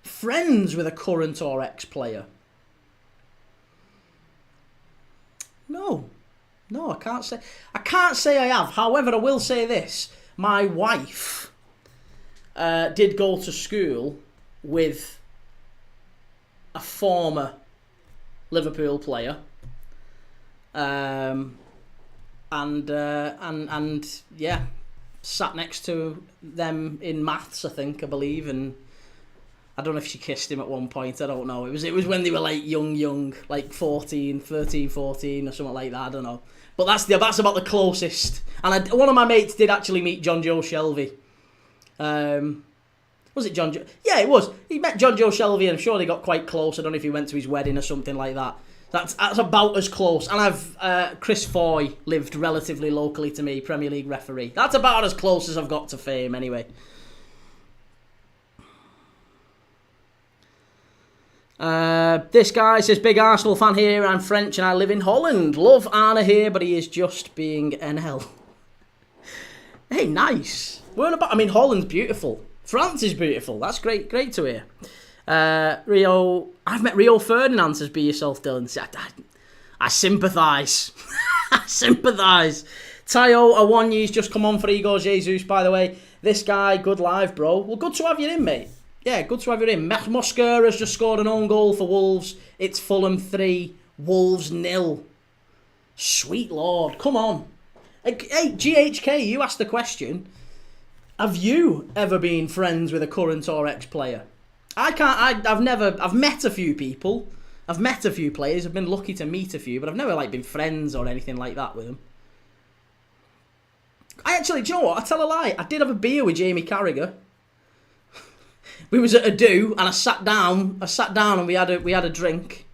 Friends with a current or ex-player? No, I can't say. I can't say I have. However, I will say this. My wife did go to school with a former Liverpool player, and yeah, sat next to them in maths, I believe, and I don't know if she kissed him at one point. I don't know. It was when they were like young, like 13, 14 or something like that. I don't know. But that's about the closest. And one of my mates did actually meet John Joe Shelby. Was it John Joe? Yeah, it was. He met John Joe Shelby and I'm sure they got quite close. I don't know if he went to his wedding or something like that. That's about as close. And I've Chris Foy lived relatively locally to me, Premier League referee. That's about as close as I've got to fame anyway. This guy says, big Arsenal fan here. I'm French and I live in Holland. Love Arne here, but he is just being NL. Hey, nice. Holland's beautiful. France is beautiful. That's great to hear. Rio, I've met Rio Ferdinand, says Be Yourself, Dylan. I sympathise. I sympathise. Tayo Awanyi's just come on for Igor Jesus, by the way. This guy, good live, bro. Well, good to have you in, mate. Yeah, good to have you in. Mosquera's just scored an own goal for Wolves. It's Fulham 3, Wolves 0. Sweet Lord, come on. Hey, GHK, you asked the question. Have you ever been friends with a current or ex-player? I've met a few people. I've met a few players. I've been lucky to meet a few, but I've never been friends or anything like that with them. I actually, do you know what? I tell a lie. I did have a beer with Jamie Carragher. We was at a do, and I sat down and we had a drink,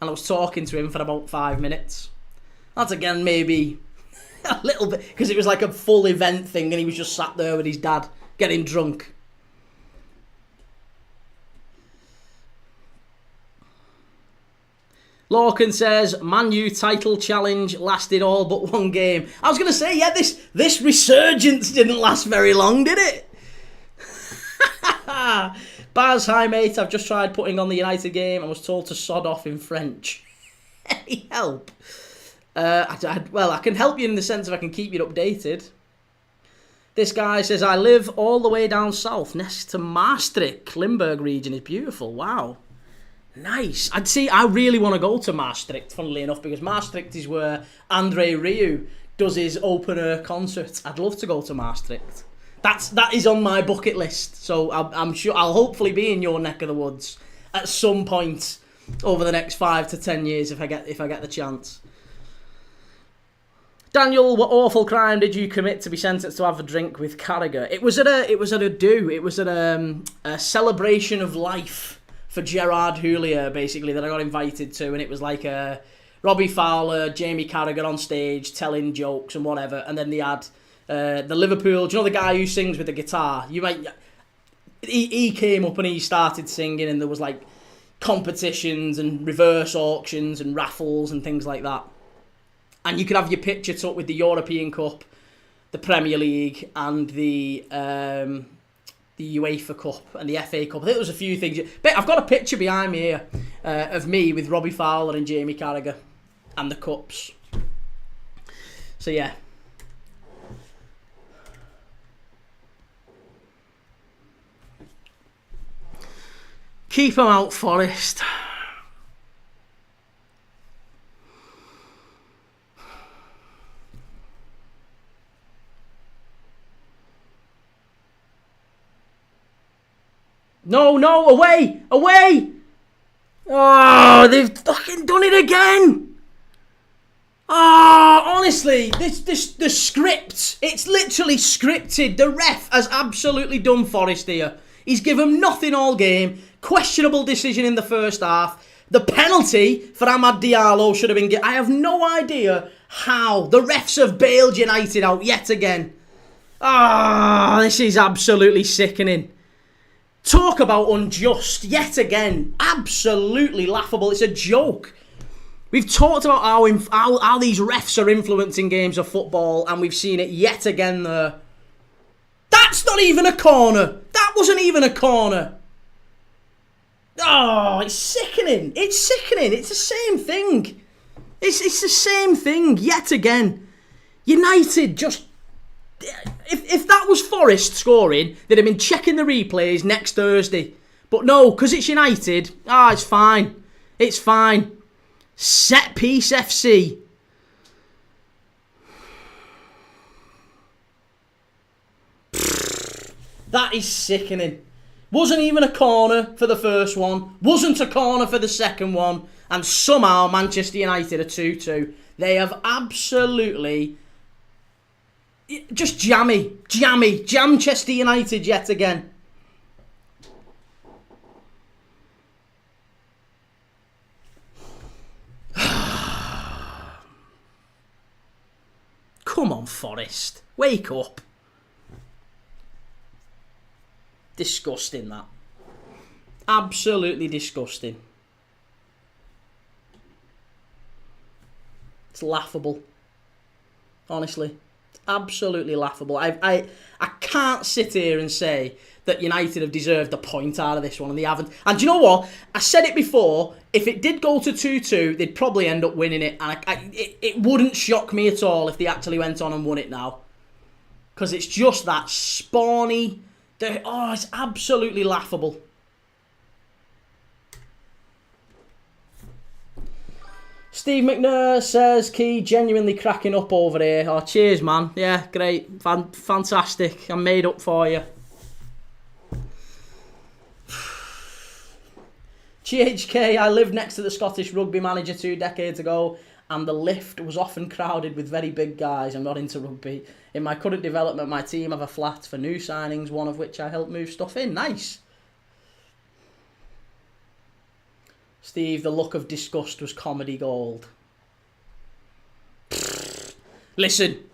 and I was talking to him for about 5 minutes. That's again maybe a little bit, because it was like a full event thing, and he was just sat there with his dad getting drunk. Lorcan says, Man U title challenge lasted all but one game. I was going to say, yeah, this resurgence didn't last very long, did it? Baz, hi mate, I've just tried putting on the United game and was told to sod off in French. Any help? Well, I can help you in the sense of I can keep you updated. This guy says, I live all the way down south next to Maastricht. Limburg region is beautiful. Wow. Nice. I really want to go to Maastricht, funnily enough, because Maastricht is where Andre Rieu does his open air concert. I'd love to go to Maastricht. That is on my bucket list. So I'm sure I'll hopefully be in your neck of the woods at some point over the next 5 to 10 years if I get the chance. Daniel, what awful crime did you commit to be sentenced to have a drink with Carragher? It was at a do. It was at a celebration of life for Gerard Houllier, basically, that I got invited to, and it was like Robbie Fowler, Jamie Carragher on stage telling jokes and whatever, and then they had the Liverpool. Do you know the guy who sings with the guitar? He came up and he started singing, and there was like competitions and reverse auctions and raffles and things like that. And you could have your picture took with the European Cup, the Premier League, and the UEFA Cup and the FA Cup. I think there was a few things. But I've got a picture behind me here of me with Robbie Fowler and Jamie Carragher and the cups. So yeah. Keep them out, Forest. No, away! Oh, they've fucking done it again! Oh, honestly, the script, it's literally scripted. The ref has absolutely done Forest here. He's given nothing all game. Questionable decision in the first half. The penalty for Amad Diallo should have been given. I have no idea how. The refs have bailed United out yet again. Ah, this is absolutely sickening. Talk about unjust yet again. Absolutely laughable. It's a joke. We've talked about how these refs are influencing games of football, and we've seen it yet again there. That's not even a corner. That wasn't even a corner. Oh, it's sickening. It's sickening. It's the same thing. It's the same thing yet again. United just... If that was Forest scoring, they'd have been checking the replays next Thursday. But no, because it's United, it's fine. It's fine. Set piece FC. That is sickening. Wasn't even a corner for the first one. Wasn't a corner for the second one. And somehow Manchester United are 2-2. They have absolutely... just jammy. Jamchester United yet again. Come on, Forest. Wake up. Disgusting, that. Absolutely disgusting. It's laughable. Honestly. Absolutely laughable. I can't sit here and say that United have deserved a point out of this one, and they haven't. And do you know what? I said it before, if it did go to 2-2, they'd probably end up winning it, and it wouldn't shock me at all if they actually went on and won it now. Because it's just that spawny... it's absolutely laughable. Steve McNair says, Key, genuinely cracking up over here. Oh, cheers, man. Yeah, great. Fantastic. I'm made up for you. GHK, I lived next to the Scottish rugby manager 2 decades ago, and the lift was often crowded with very big guys. I'm not into rugby. In my current development, my team have a flat for new signings, one of which I help move stuff in. Nice. Steve, the look of disgust was comedy gold. Listen.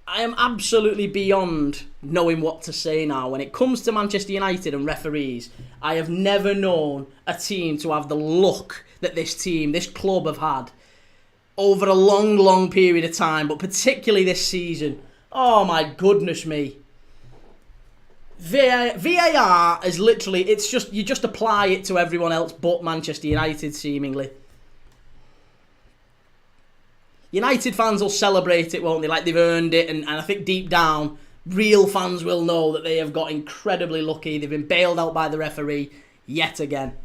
I am absolutely beyond knowing what to say now. When it comes to Manchester United and referees, I have never known a team to have the luck that this club have had over a long, long period of time, but particularly this season. Oh my goodness me. VAR is literally, you just apply it to everyone else but Manchester United, seemingly. United fans will celebrate it, won't they? Like they've earned it, and I think deep down, real fans will know that they have got incredibly lucky. They've been bailed out by the referee yet again.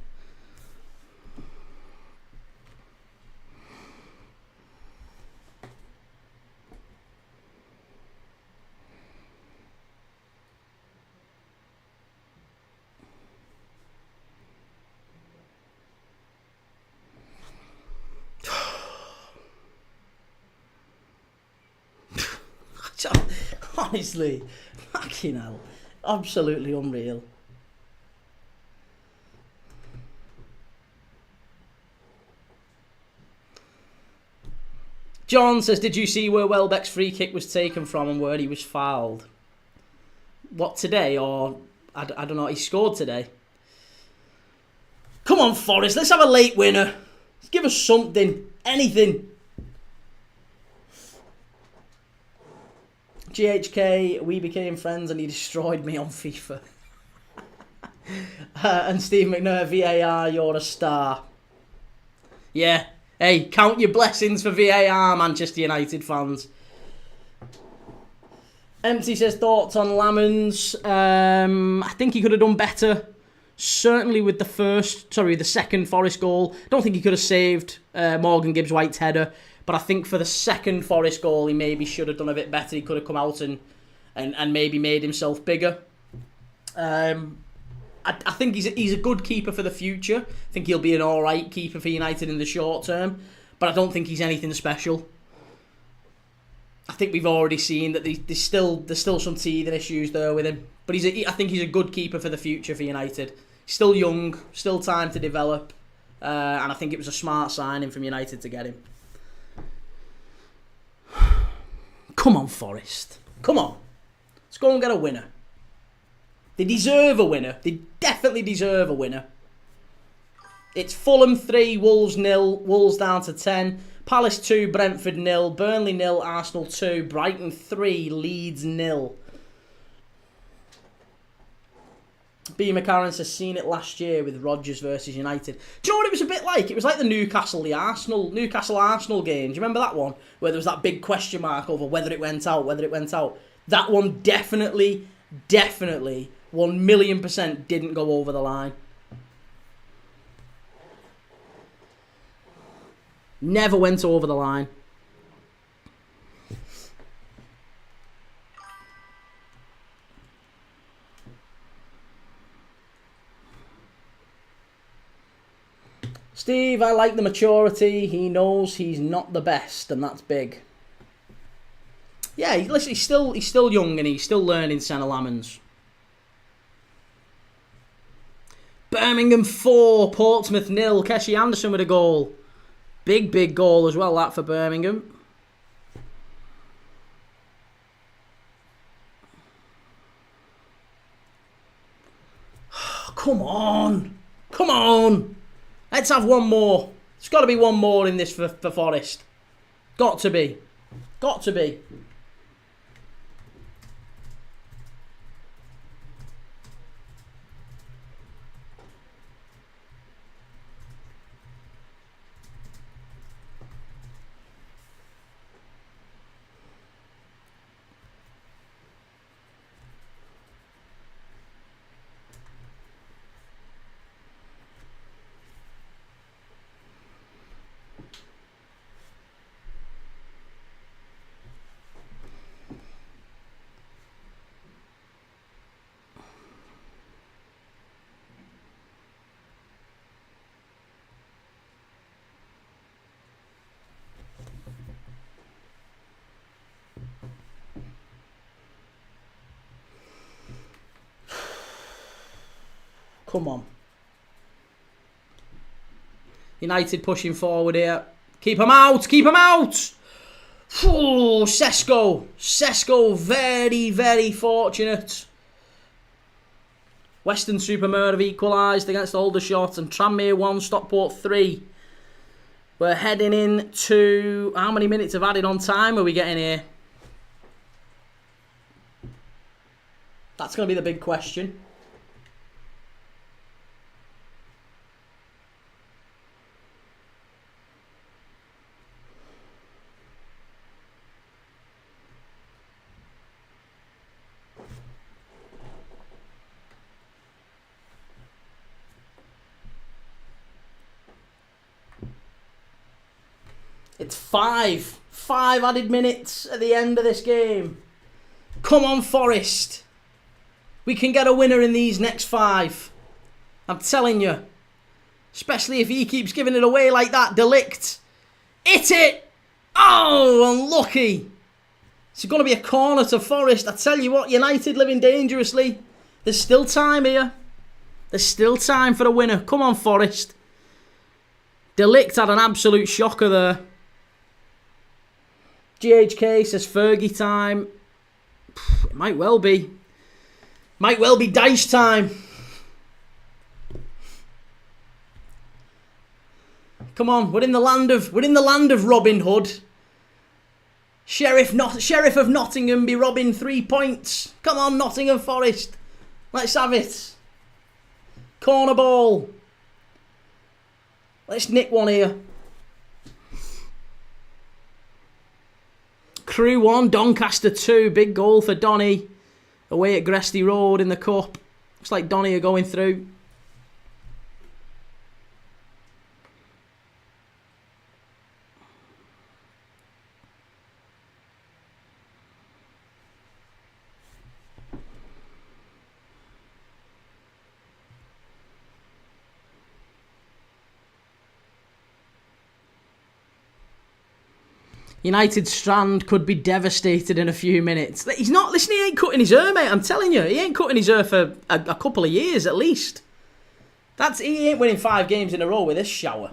Honestly, fucking hell. Absolutely unreal. John says, did you see where Welbeck's free kick was taken from and where he was fouled? What, today? Or, I don't know, he scored today. Come on, Forest, let's have a late winner. Let's give us something. Anything. GHK, we became friends and he destroyed me on FIFA. And Steve McNair, VAR, you're a star. Yeah. Hey, count your blessings for VAR, Manchester United fans. Empty says, thoughts on Lamans. I think he could have done better. Certainly with the second Forest goal. Don't think he could have saved Morgan Gibbs-White's header. But I think for the second Forest goal, he maybe should have done a bit better. He could have come out and maybe made himself bigger. I think he's a good keeper for the future. I think he'll be an alright keeper for United in the short term. But I don't think he's anything special. I think we've already seen that there's still some teething issues there with him. But I think he's a good keeper for the future for United. He's still young, still time to develop. And I think it was a smart signing from United to get him. Come on, Forest. Come on. Let's go and get a winner. They deserve a winner. They definitely deserve a winner. It's Fulham 3, Wolves 0, Wolves down to 10. Palace 2, Brentford 0, Burnley 0, Arsenal 2, Brighton 3, Leeds 0. B. McCarran has seen it last year with Rodgers versus United. Do you know what it was a bit like? It was like the Newcastle Arsenal game. Do you remember that one? Where there was that big question mark over whether it went out. That one definitely, 1,000,000% didn't go over the line. Never went over the line. Steve, I like the maturity. He knows he's not the best, and that's big. Yeah, listen, he's still young and he's still learning Senna Lamans. Birmingham 4, Portsmouth 0. Keshi Anderson with a goal. Big goal as well, that for Birmingham. Come on. Let's have one more. There's got to be one more in this for Forest. Got to be. Got to be. Come on. United pushing forward here. Keep him out. Keep him out. Oh, Sesko. Sesko very, very fortunate. Weston-super-Mare have equalised against Aldershot and Tranmere 1, Stockport 3. We're heading into... How many minutes of added on time are we getting here? That's going to be the big question. It's five added minutes at the end of this game. Come on, Forest. We can get a winner in these next 5. I'm telling you. Especially if he keeps giving it away like that. Delict. Hit it. Oh, unlucky. It's going to be a corner to Forest. I tell you what, United living dangerously. There's still time here. There's still time for a winner. Come on, Forest. Delict had an absolute shocker there. GHK says Fergie time. It might well be. Might well be dice time. Come on, we're in the land of Robin Hood. Sheriff of Nottingham be robbing 3 points. Come on, Nottingham Forest. Let's have it. Corner ball. Let's nick one here. Crew 1, Doncaster 2. Big goal for Donny. Away at Gresty Road in the Cup. Looks like Donny are going through. United Strand could be devastated in a few minutes. He's not, listen, he ain't cutting his hair, mate. I'm telling you, he ain't cutting his hair for a couple of years at least. He ain't winning 5 games in a row with this shower.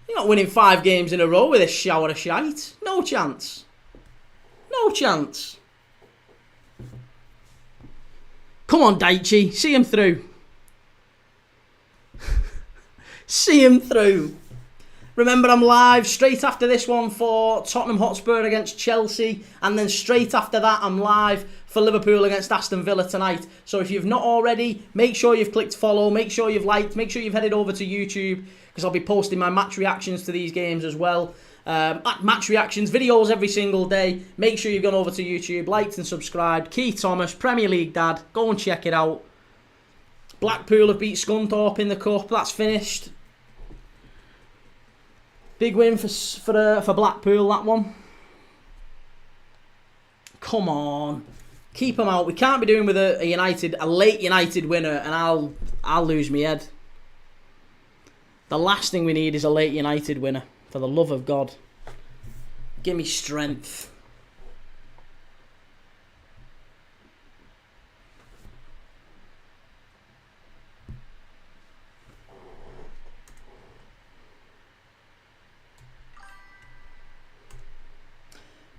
You're not winning 5 games in a row with this shower of shite. No chance. No chance. Come on, Daichi. See him through. See him through. Remember, I'm live straight after this one for Tottenham Hotspur against Chelsea. And then straight after that, I'm live for Liverpool against Aston Villa tonight. So if you've not already, make sure you've clicked follow. Make sure you've liked. Make sure you've headed over to YouTube. Because I'll be posting my match reactions to these games as well. Match reactions, videos every single day. Make sure you've gone over to YouTube, liked and subscribed. Keith Thomas, Premier League Dad. Go and check it out. Blackpool have beat Scunthorpe in the Cup. That's finished. Big win for Blackpool, that one. Come on. Keep them out. We can't be doing with a late United winner, and I'll lose my head. The last thing we need is a late United winner. For the love of God. Give me strength.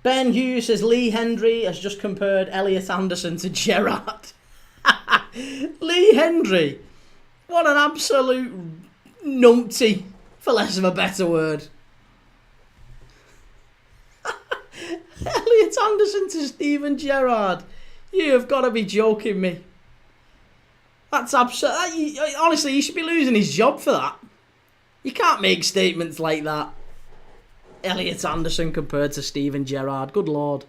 Ben Hughes says Lee Hendry has just compared Elliot Anderson to Gerrard. Lee Hendry. What an absolute numpty, for less of a better word. Elliot Anderson to Steven Gerrard. You have got to be joking me. That's absurd. Honestly, he should be losing his job for that. You can't make statements like that. Elliot Anderson compared to Steven Gerrard. Good Lord.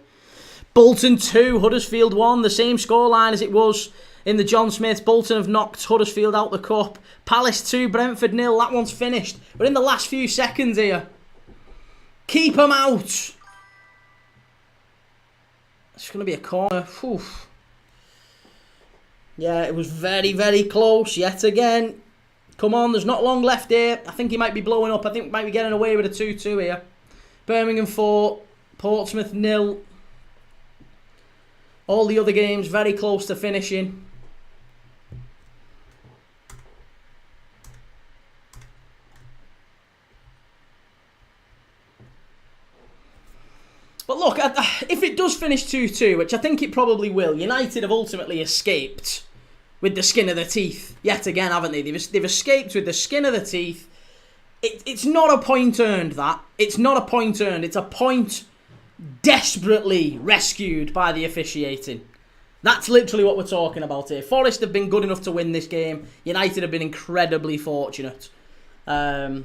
Bolton 2, Huddersfield 1. The same scoreline as it was in the John Smith. Bolton have knocked Huddersfield out the cup. Palace 2, Brentford 0. That one's finished. We're in the last few seconds here. Keep them out. It's going to be a corner. Oof. Yeah, it was very, very close yet again. Come on, there's not long left here. I think he might be blowing up. I think we might be getting away with a 2-2 here. Birmingham 4, Portsmouth 0. All the other games very close to finishing. But look, if it does finish 2-2, which I think it probably will, United have ultimately escaped with the skin of their teeth. Yet again, haven't they? They've escaped with the skin of their teeth. It's not a point earned, that. It's not a point earned. It's a point desperately rescued by the officiating. That's literally what we're talking about here. Forest have been good enough to win this game. United have been incredibly fortunate. A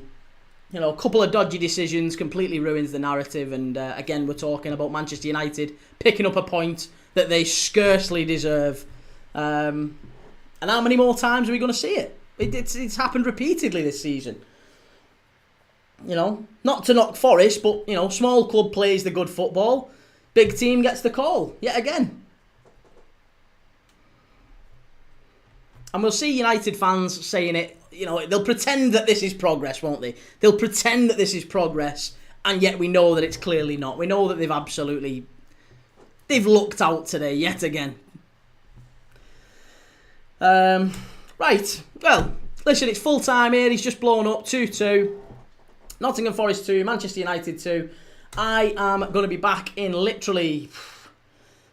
couple of dodgy decisions completely ruins the narrative. And again, we're talking about Manchester United picking up a point that they scarcely deserve. And how many more times are we going to see it? It's happened repeatedly this season. Not to knock Forest, but, small club plays the good football. Big team gets the call, yet again. And we'll see United fans saying it, they'll pretend that this is progress, won't they? They'll pretend that this is progress, and yet we know that it's clearly not. We know that they've looked out today, yet again. Right, well, listen, it's full time here. He's just blown up, 2-2. Nottingham Forest 2, Manchester United 2. I am going to be back in literally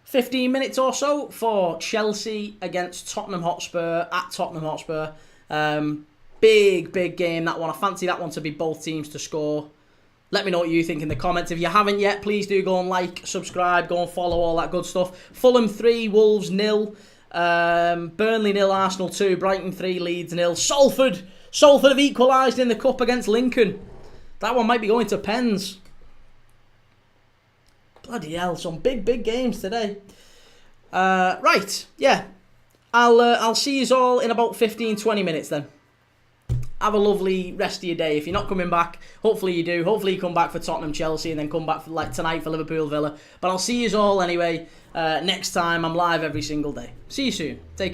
15 minutes or so for Chelsea against Tottenham Hotspur at Tottenham Hotspur. Big game, that one. I fancy that one to be both teams to score. Let me know what you think in the comments. If you haven't yet, please do go and like, subscribe, go and follow, all that good stuff. Fulham 3, Wolves 0. Burnley 0, Arsenal 2. Brighton 3, Leeds 0. Salford have equalised in the cup against Lincoln. That one might be going to pens. Bloody hell, some big games today. Right, yeah. I'll see you all in about 15-20 minutes then. Have a lovely rest of your day. If you're not coming back, hopefully you do. Hopefully you come back for Tottenham Chelsea and then come back for tonight for Liverpool Villa. But I'll see you all anyway next time. I'm live every single day. See you soon. Take care.